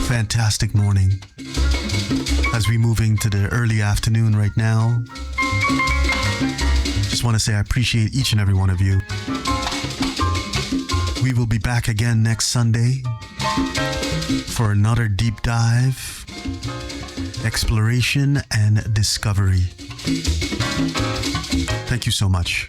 fantastic morning. As we move into the early afternoon right now, just want to say I appreciate each and every one of you. We will be back again next Sunday for another deep dive, exploration, and discovery. Thank you so much.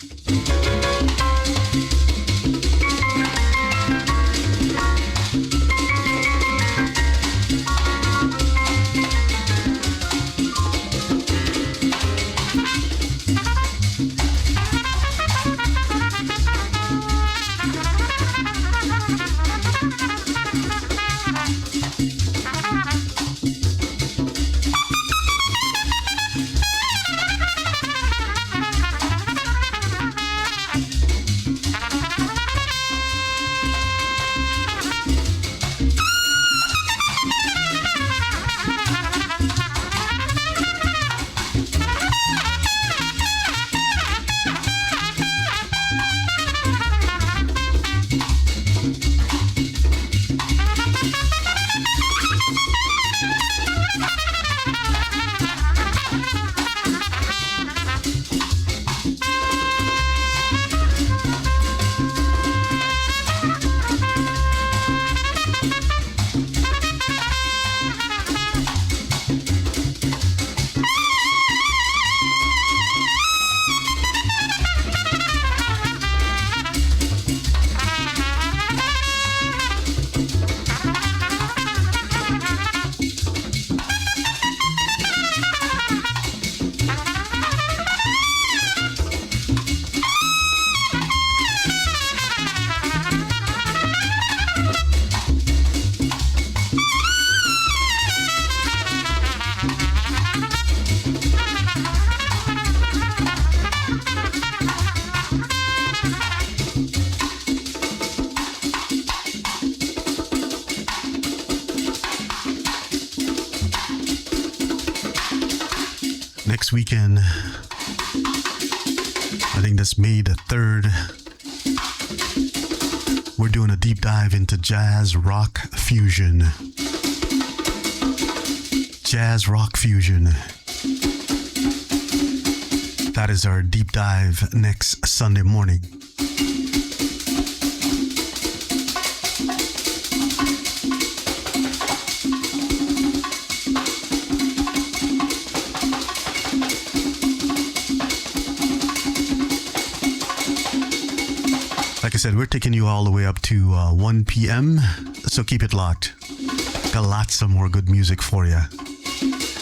next weekend. I think that's May the 3rd. We're doing a deep dive into jazz rock fusion. Jazz rock fusion. That is our deep dive next Sunday morning. Like I said, we're taking you all the way up to 1 p.m. So keep it locked. Got lots of more good music for you.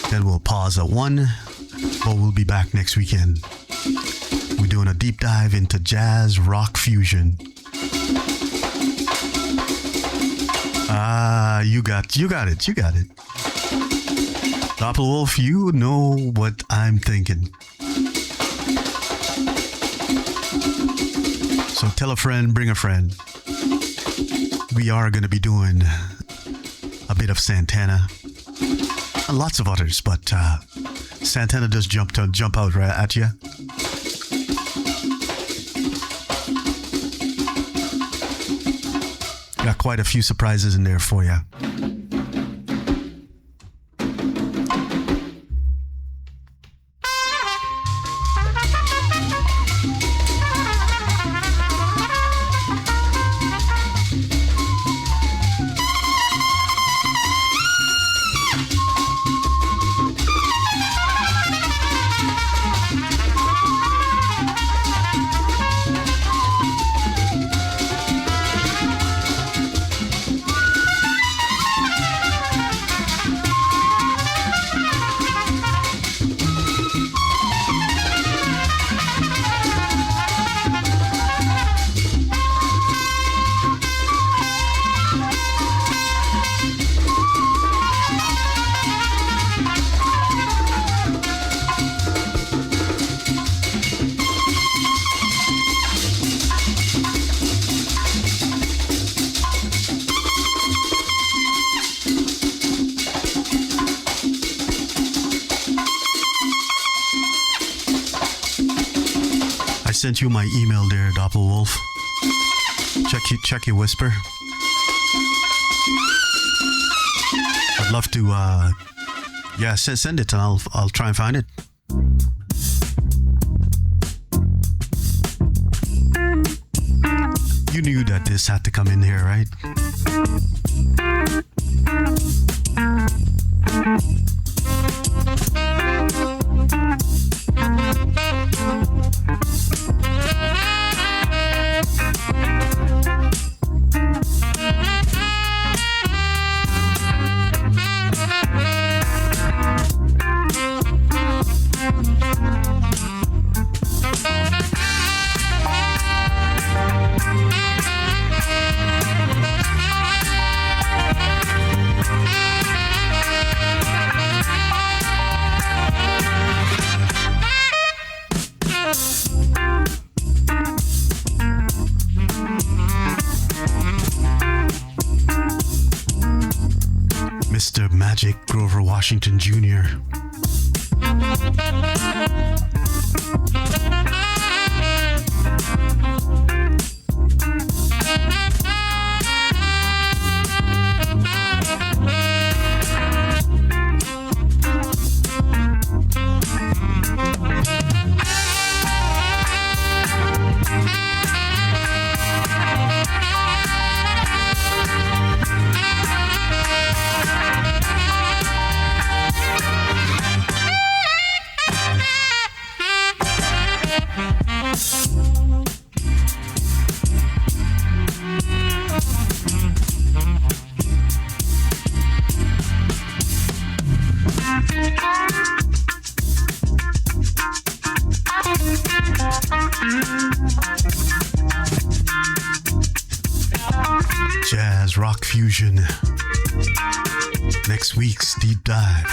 Then we'll pause at 1, but we'll be back next weekend. We're doing a deep dive into jazz rock fusion. You got it. Doppelwolf, you know what I'm thinking. So tell a friend, bring a friend. We are going to be doing a bit of Santana and lots of others, but Santana does jump out right at you. Got quite a few surprises in there for you. Sent you my email there, Doppelwolf. Check your whisper. I'd love to send it and I'll try and find it. You knew that this had to come in here, right? Mr. Magic Grover Washington Jr. Jazz rock fusion. Next week's deep dive.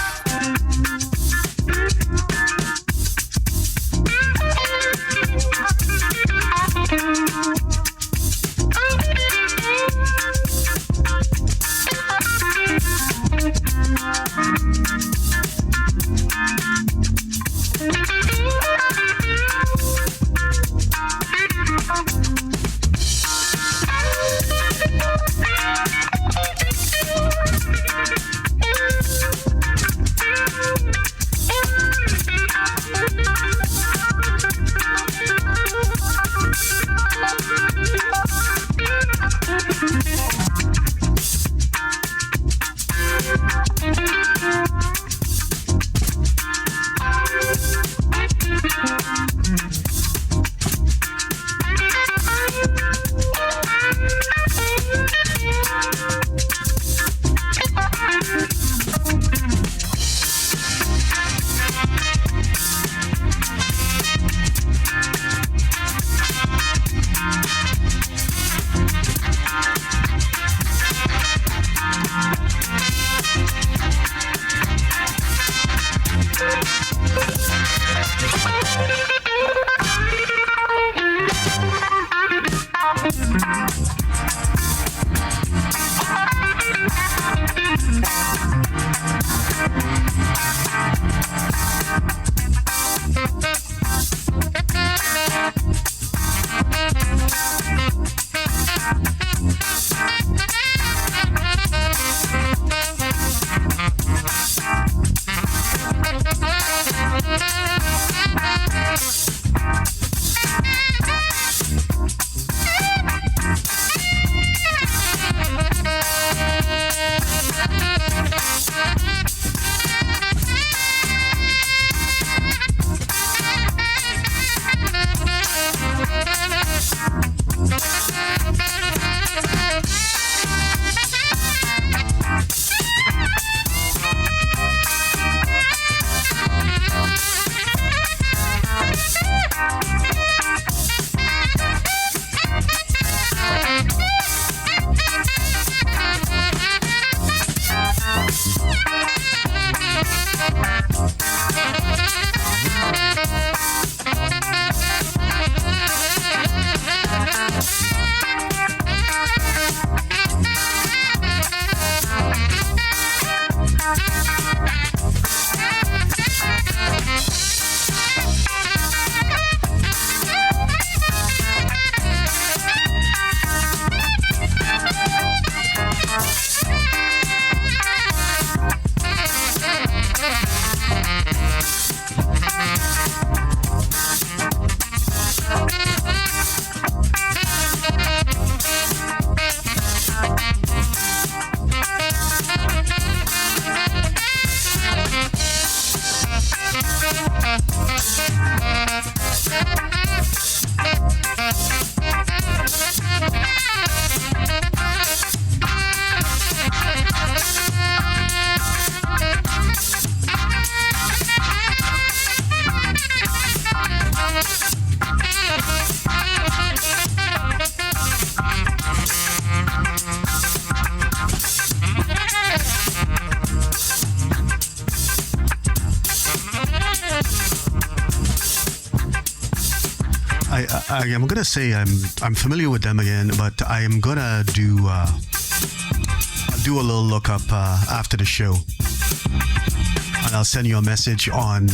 I'm gonna say I'm familiar with them again, but I am gonna do a little lookup after the show, and I'll send you a message on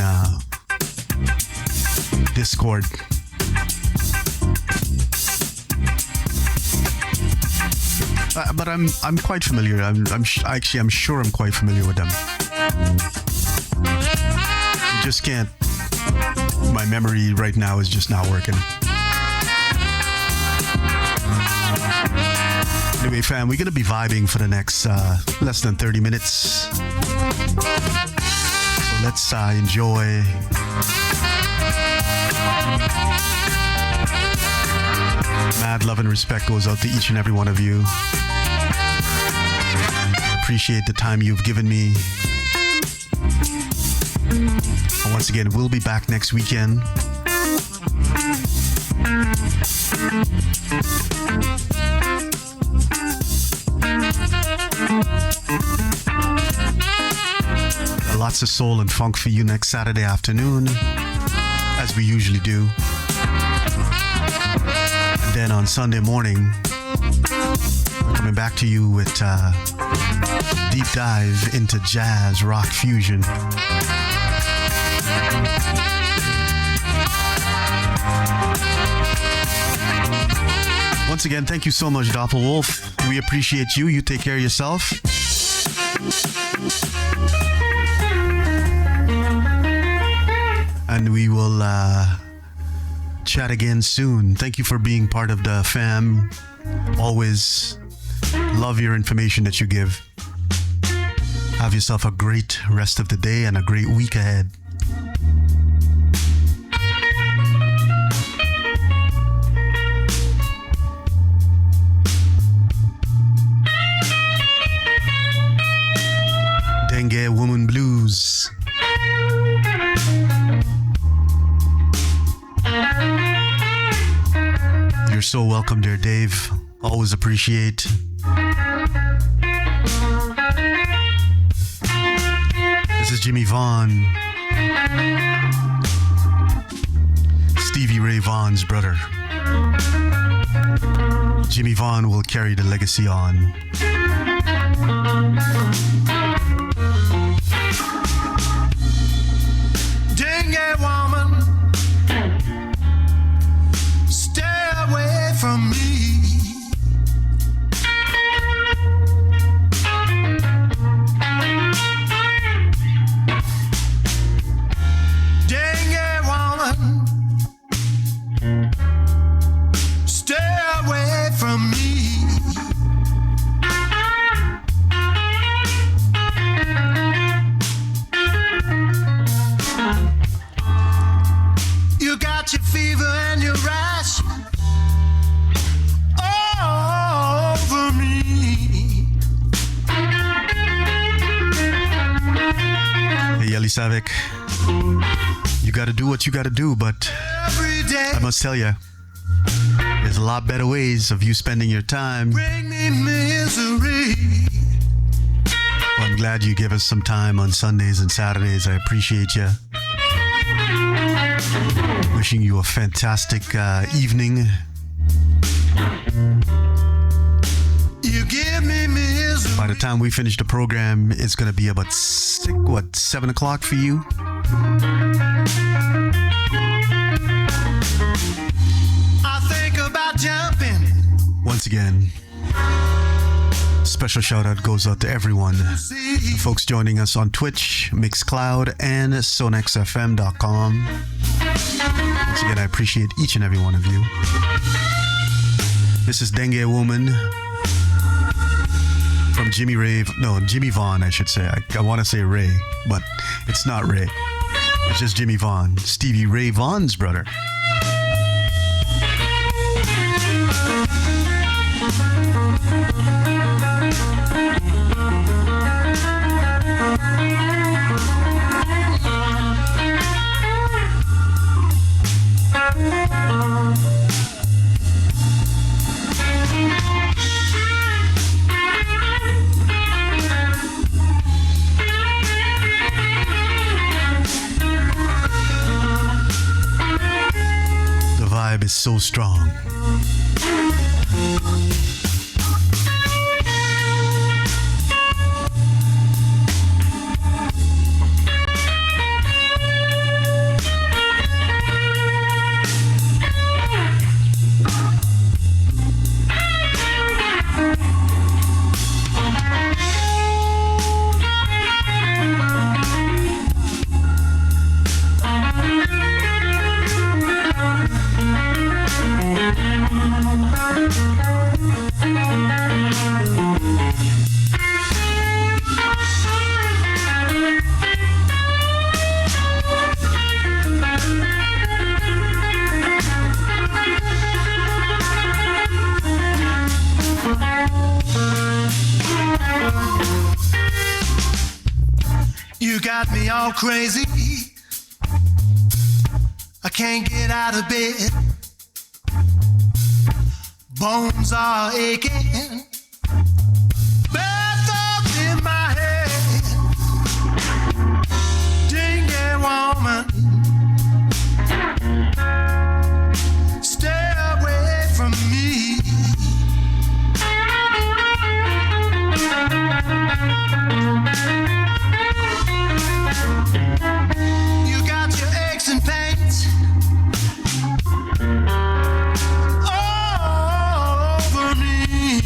Discord. But I'm quite familiar. I'm sure I'm quite familiar with them. I just can't. My memory right now is just not working. Anyway, fam, we're going to be vibing for the next less than 30 minutes. So let's enjoy. Mad love and respect goes out to each and every one of you. Appreciate the time you've given me. And once again, we'll be back next weekend. Lots of soul and funk for you next Saturday afternoon, as we usually do. And then on Sunday morning, we're coming back to you with deep dive into jazz, rock, fusion. Once again, thank you so much, Doppelwolf. We appreciate you. You take care of yourself. And we will chat again soon. Thank you for being part of the fam. Always love your information that you give. Have yourself a great rest of the day and a great week ahead. Dengue Woman Blues. You're so welcome there, Dave. Always appreciate. This is Jimmy Vaughn. Stevie Ray Vaughan's brother. Jimmy Vaughn will carry the legacy on. Dingy woman, stay away from me. Dingy woman, stay away from me. You got your fever and your rash all over me. Hey, Elisavik, you gotta do what you gotta do, but Every day, I must tell you, there's a lot better ways of you spending your time. bring me misery. Well, I'm glad you give us some time on Sundays and Saturdays. I appreciate you. Wishing you a fantastic evening. You give me misery. By the time we finish the program, it's going to be about 7 o'clock for you? I think about jumping. Once again, special shout out goes out to everyone. See, The folks joining us on Twitch, Mixcloud, and sonexfm.com. Once again, I appreciate each and every one of you. This is Dengue Woman from Jimmy Vaughn, I should say. I want to say Ray, but it's not Ray. It's just Jimmy Vaughn, Stevie Ray Vaughn's brother. The vibe is so strong. you got me all crazy. I can't get out of bed. Bones are aching. Bad thoughts in my head. Dingy woman, stay away from me. You got your aches and pains all over me.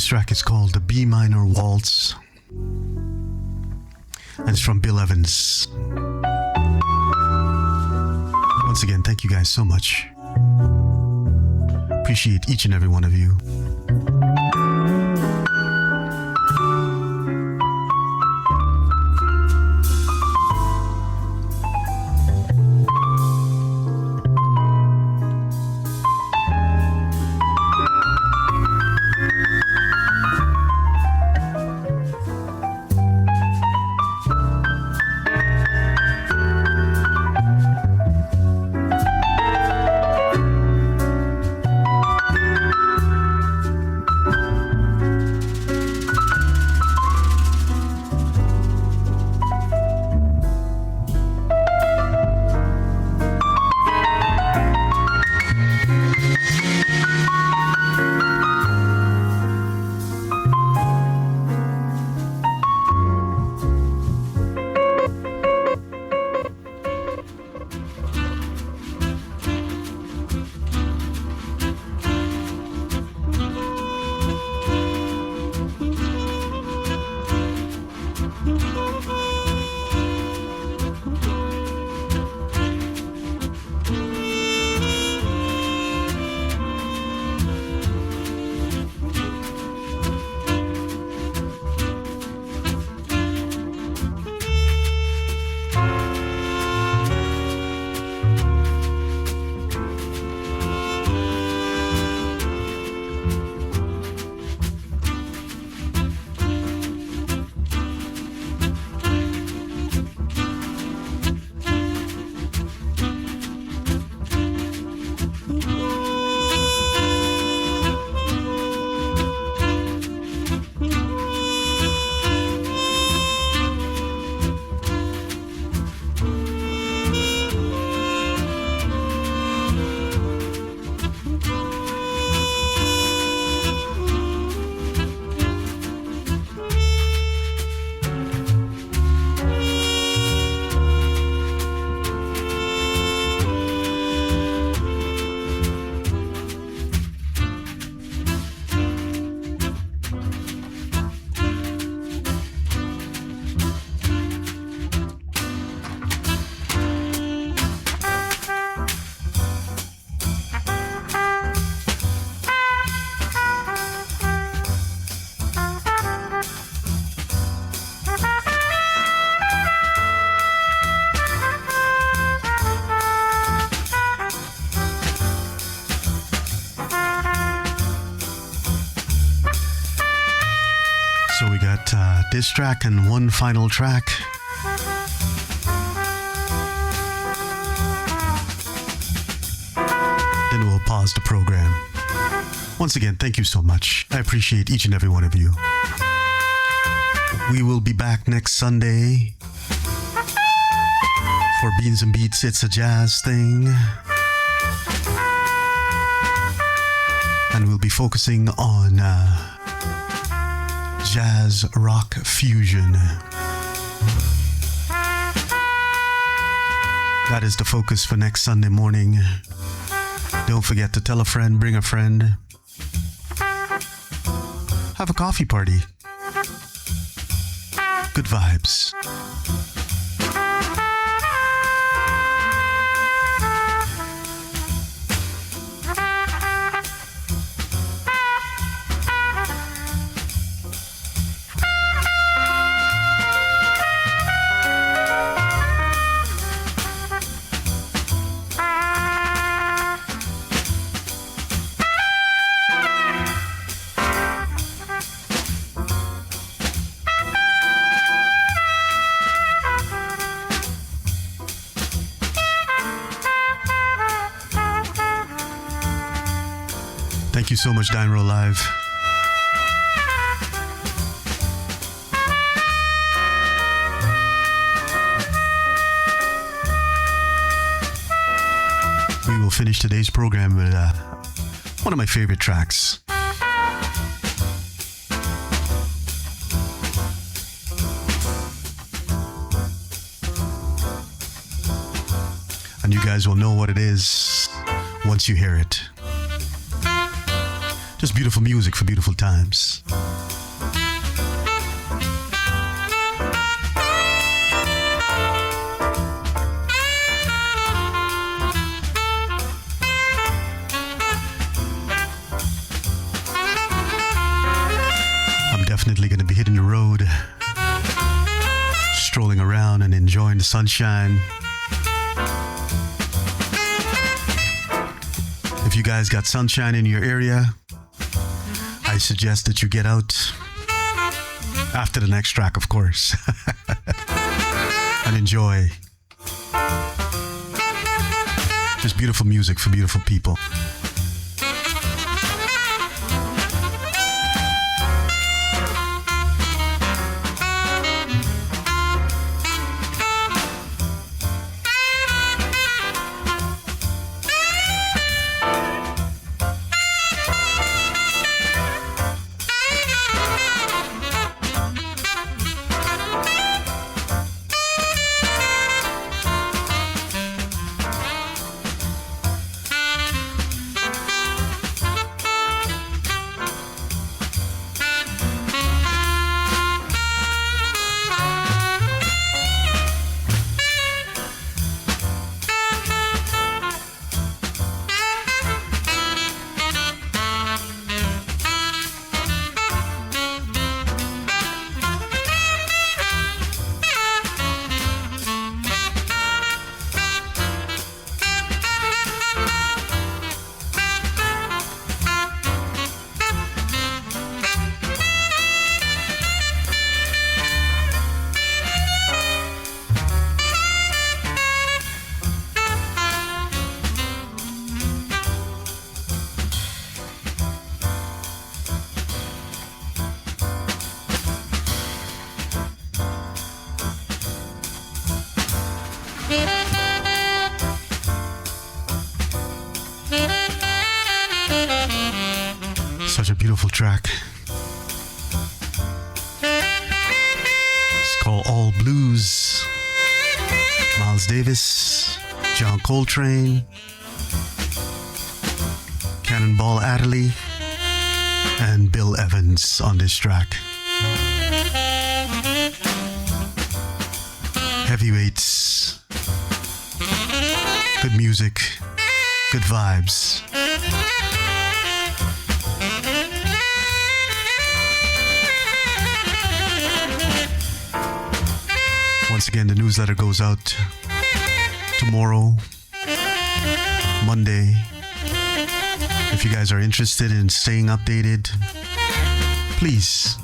track is called the B Minor Waltz, and it's from Bill Evans. Once again, thank you guys so much. Appreciate each and every one of you. This track and one final track. Then we'll pause the program. Once again, thank you so much. I appreciate each and every one of you. We will be back next Sunday for Beans and Beats. It's a jazz thing. And we'll be focusing on jazz rock fusion. That is the focus for next Sunday morning. Don't forget to tell a friend, bring a friend. Have a coffee party. Good vibes. Thank you so much, Dynro Live. We will finish today's program with one of my favorite tracks. And you guys will know what it is once you hear it. Just beautiful music for beautiful times. I'm definitely going to be hitting the road, strolling around and enjoying the sunshine. If you guys got sunshine in your area, I suggest that you get out after the next track, of course, and enjoy. Just beautiful music for beautiful people. Such a beautiful track. It's called All Blues. Miles Davis, John Coltrane, Cannonball Adderley, and Bill Evans on this track. Heavyweights. Good music. Good vibes. Once again, the newsletter goes out tomorrow, Monday. If you guys are interested in staying updated, please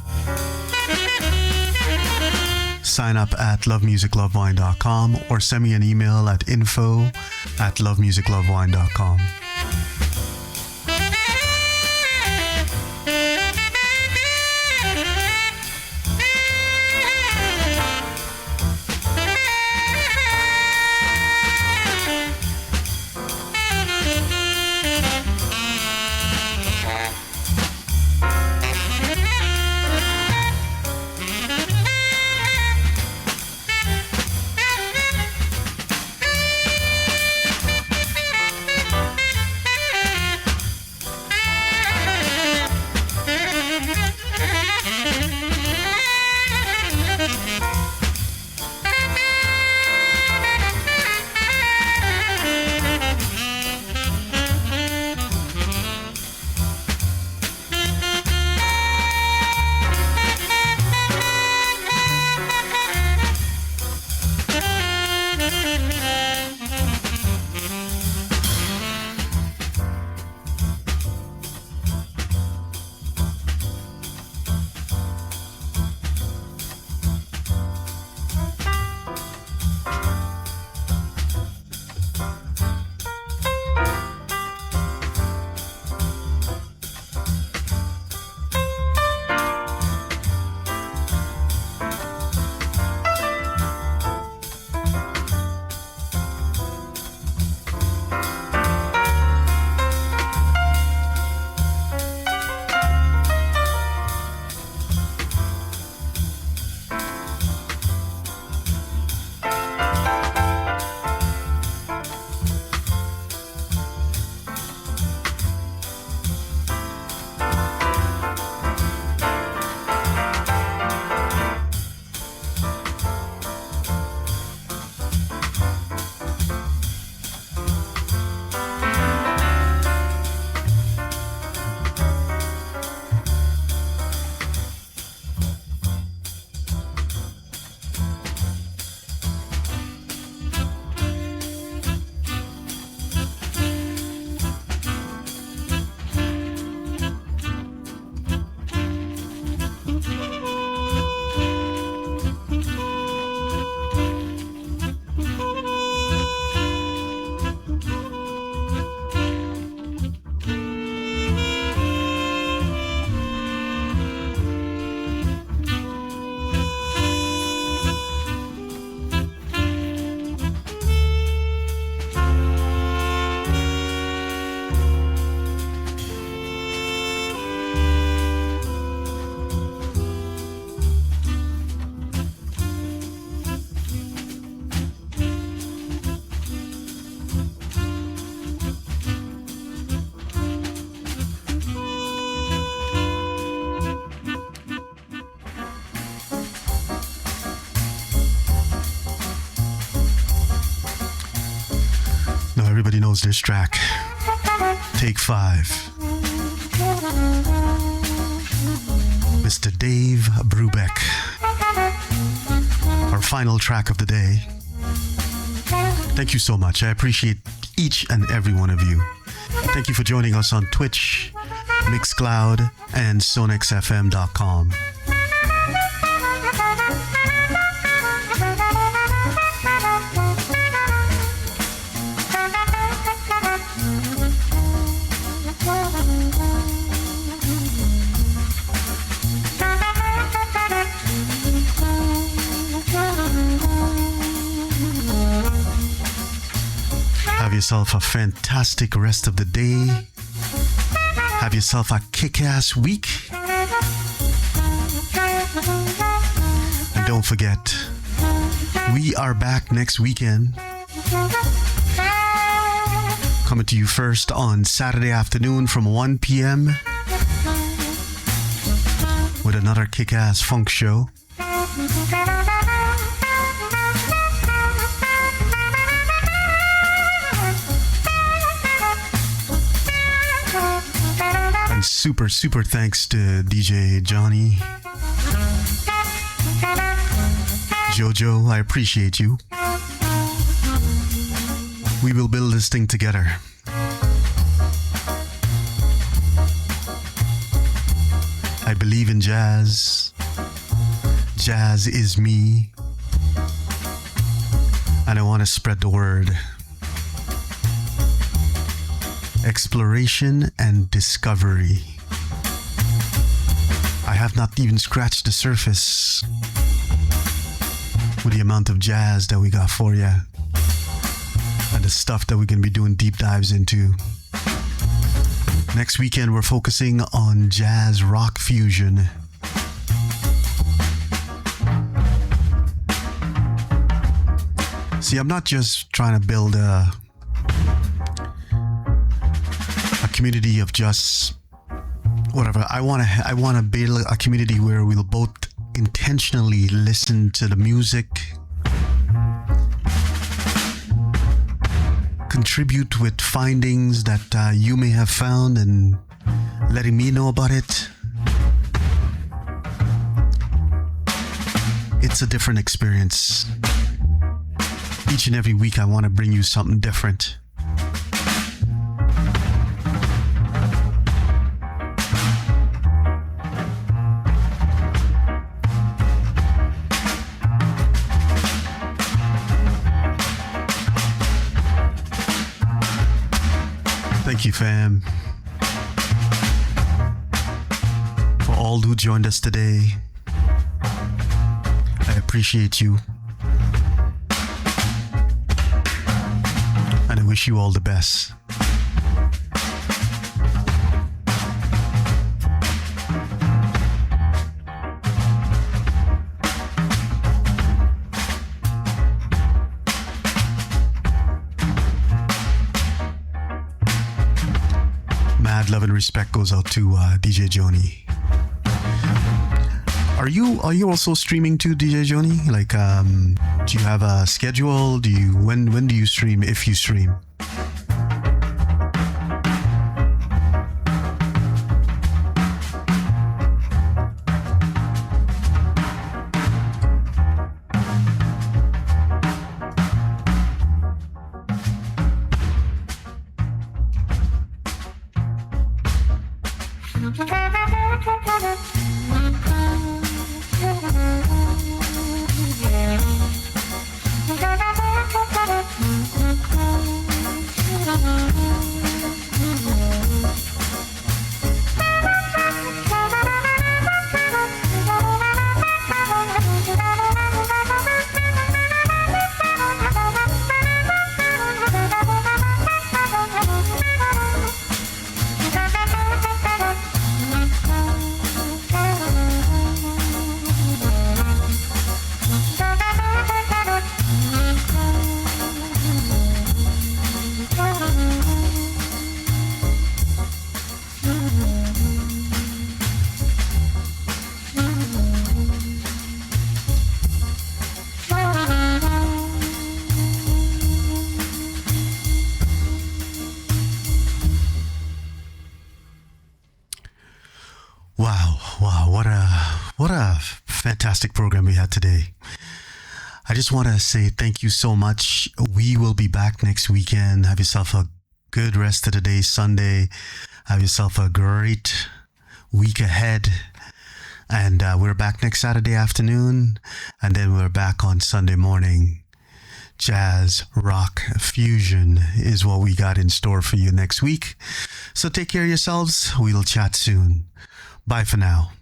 sign up at lovemusiclovewine.com or send me an email at info@lovemusiclovewine.com. Everybody knows this track. Take 5. Mr. Dave Brubeck. Our final track of the day. Thank you so much. I appreciate each and every one of you. Thank you for joining us on Twitch, Mixcloud, and SonexFM.com. Have yourself a fantastic rest of the day. Have yourself a kick-ass week. And don't forget, we are back next weekend. Coming to you first on Saturday afternoon from 1 p.m. with another kick-ass funk show. And super thanks to DJ Johnny. Jojo, I appreciate you. We will build this thing together. I believe in jazz. Jazz is me. And I want to spread the word. Exploration and discovery. I have not even scratched the surface with the amount of jazz that we got for you and the stuff that we're going to be doing deep dives into. Next weekend, we're focusing on jazz rock fusion. See, I'm not just trying to build a community of just whatever. I want to build a community where we'll both intentionally listen to the music, contribute with findings that you may have found and letting me know about it. It's a different experience. Each and every week I want to bring you something different. Thank you, fam, for all who joined us today. I appreciate you. And I wish you all the best. Mad love and respect goes out to DJ Joni. Are you also streaming too, DJ Joni? Like, do you have a schedule? When do you stream, if you stream? what a fantastic program we had today. I just want to say thank you so much. We will be back next weekend. Have yourself a good rest of the day, Sunday. Have yourself a great week ahead. And we're back next Saturday afternoon. And then we're back on Sunday morning. Jazz, rock, fusion is what we got in store for you next week. So take care of yourselves. We'll chat soon. Bye for now.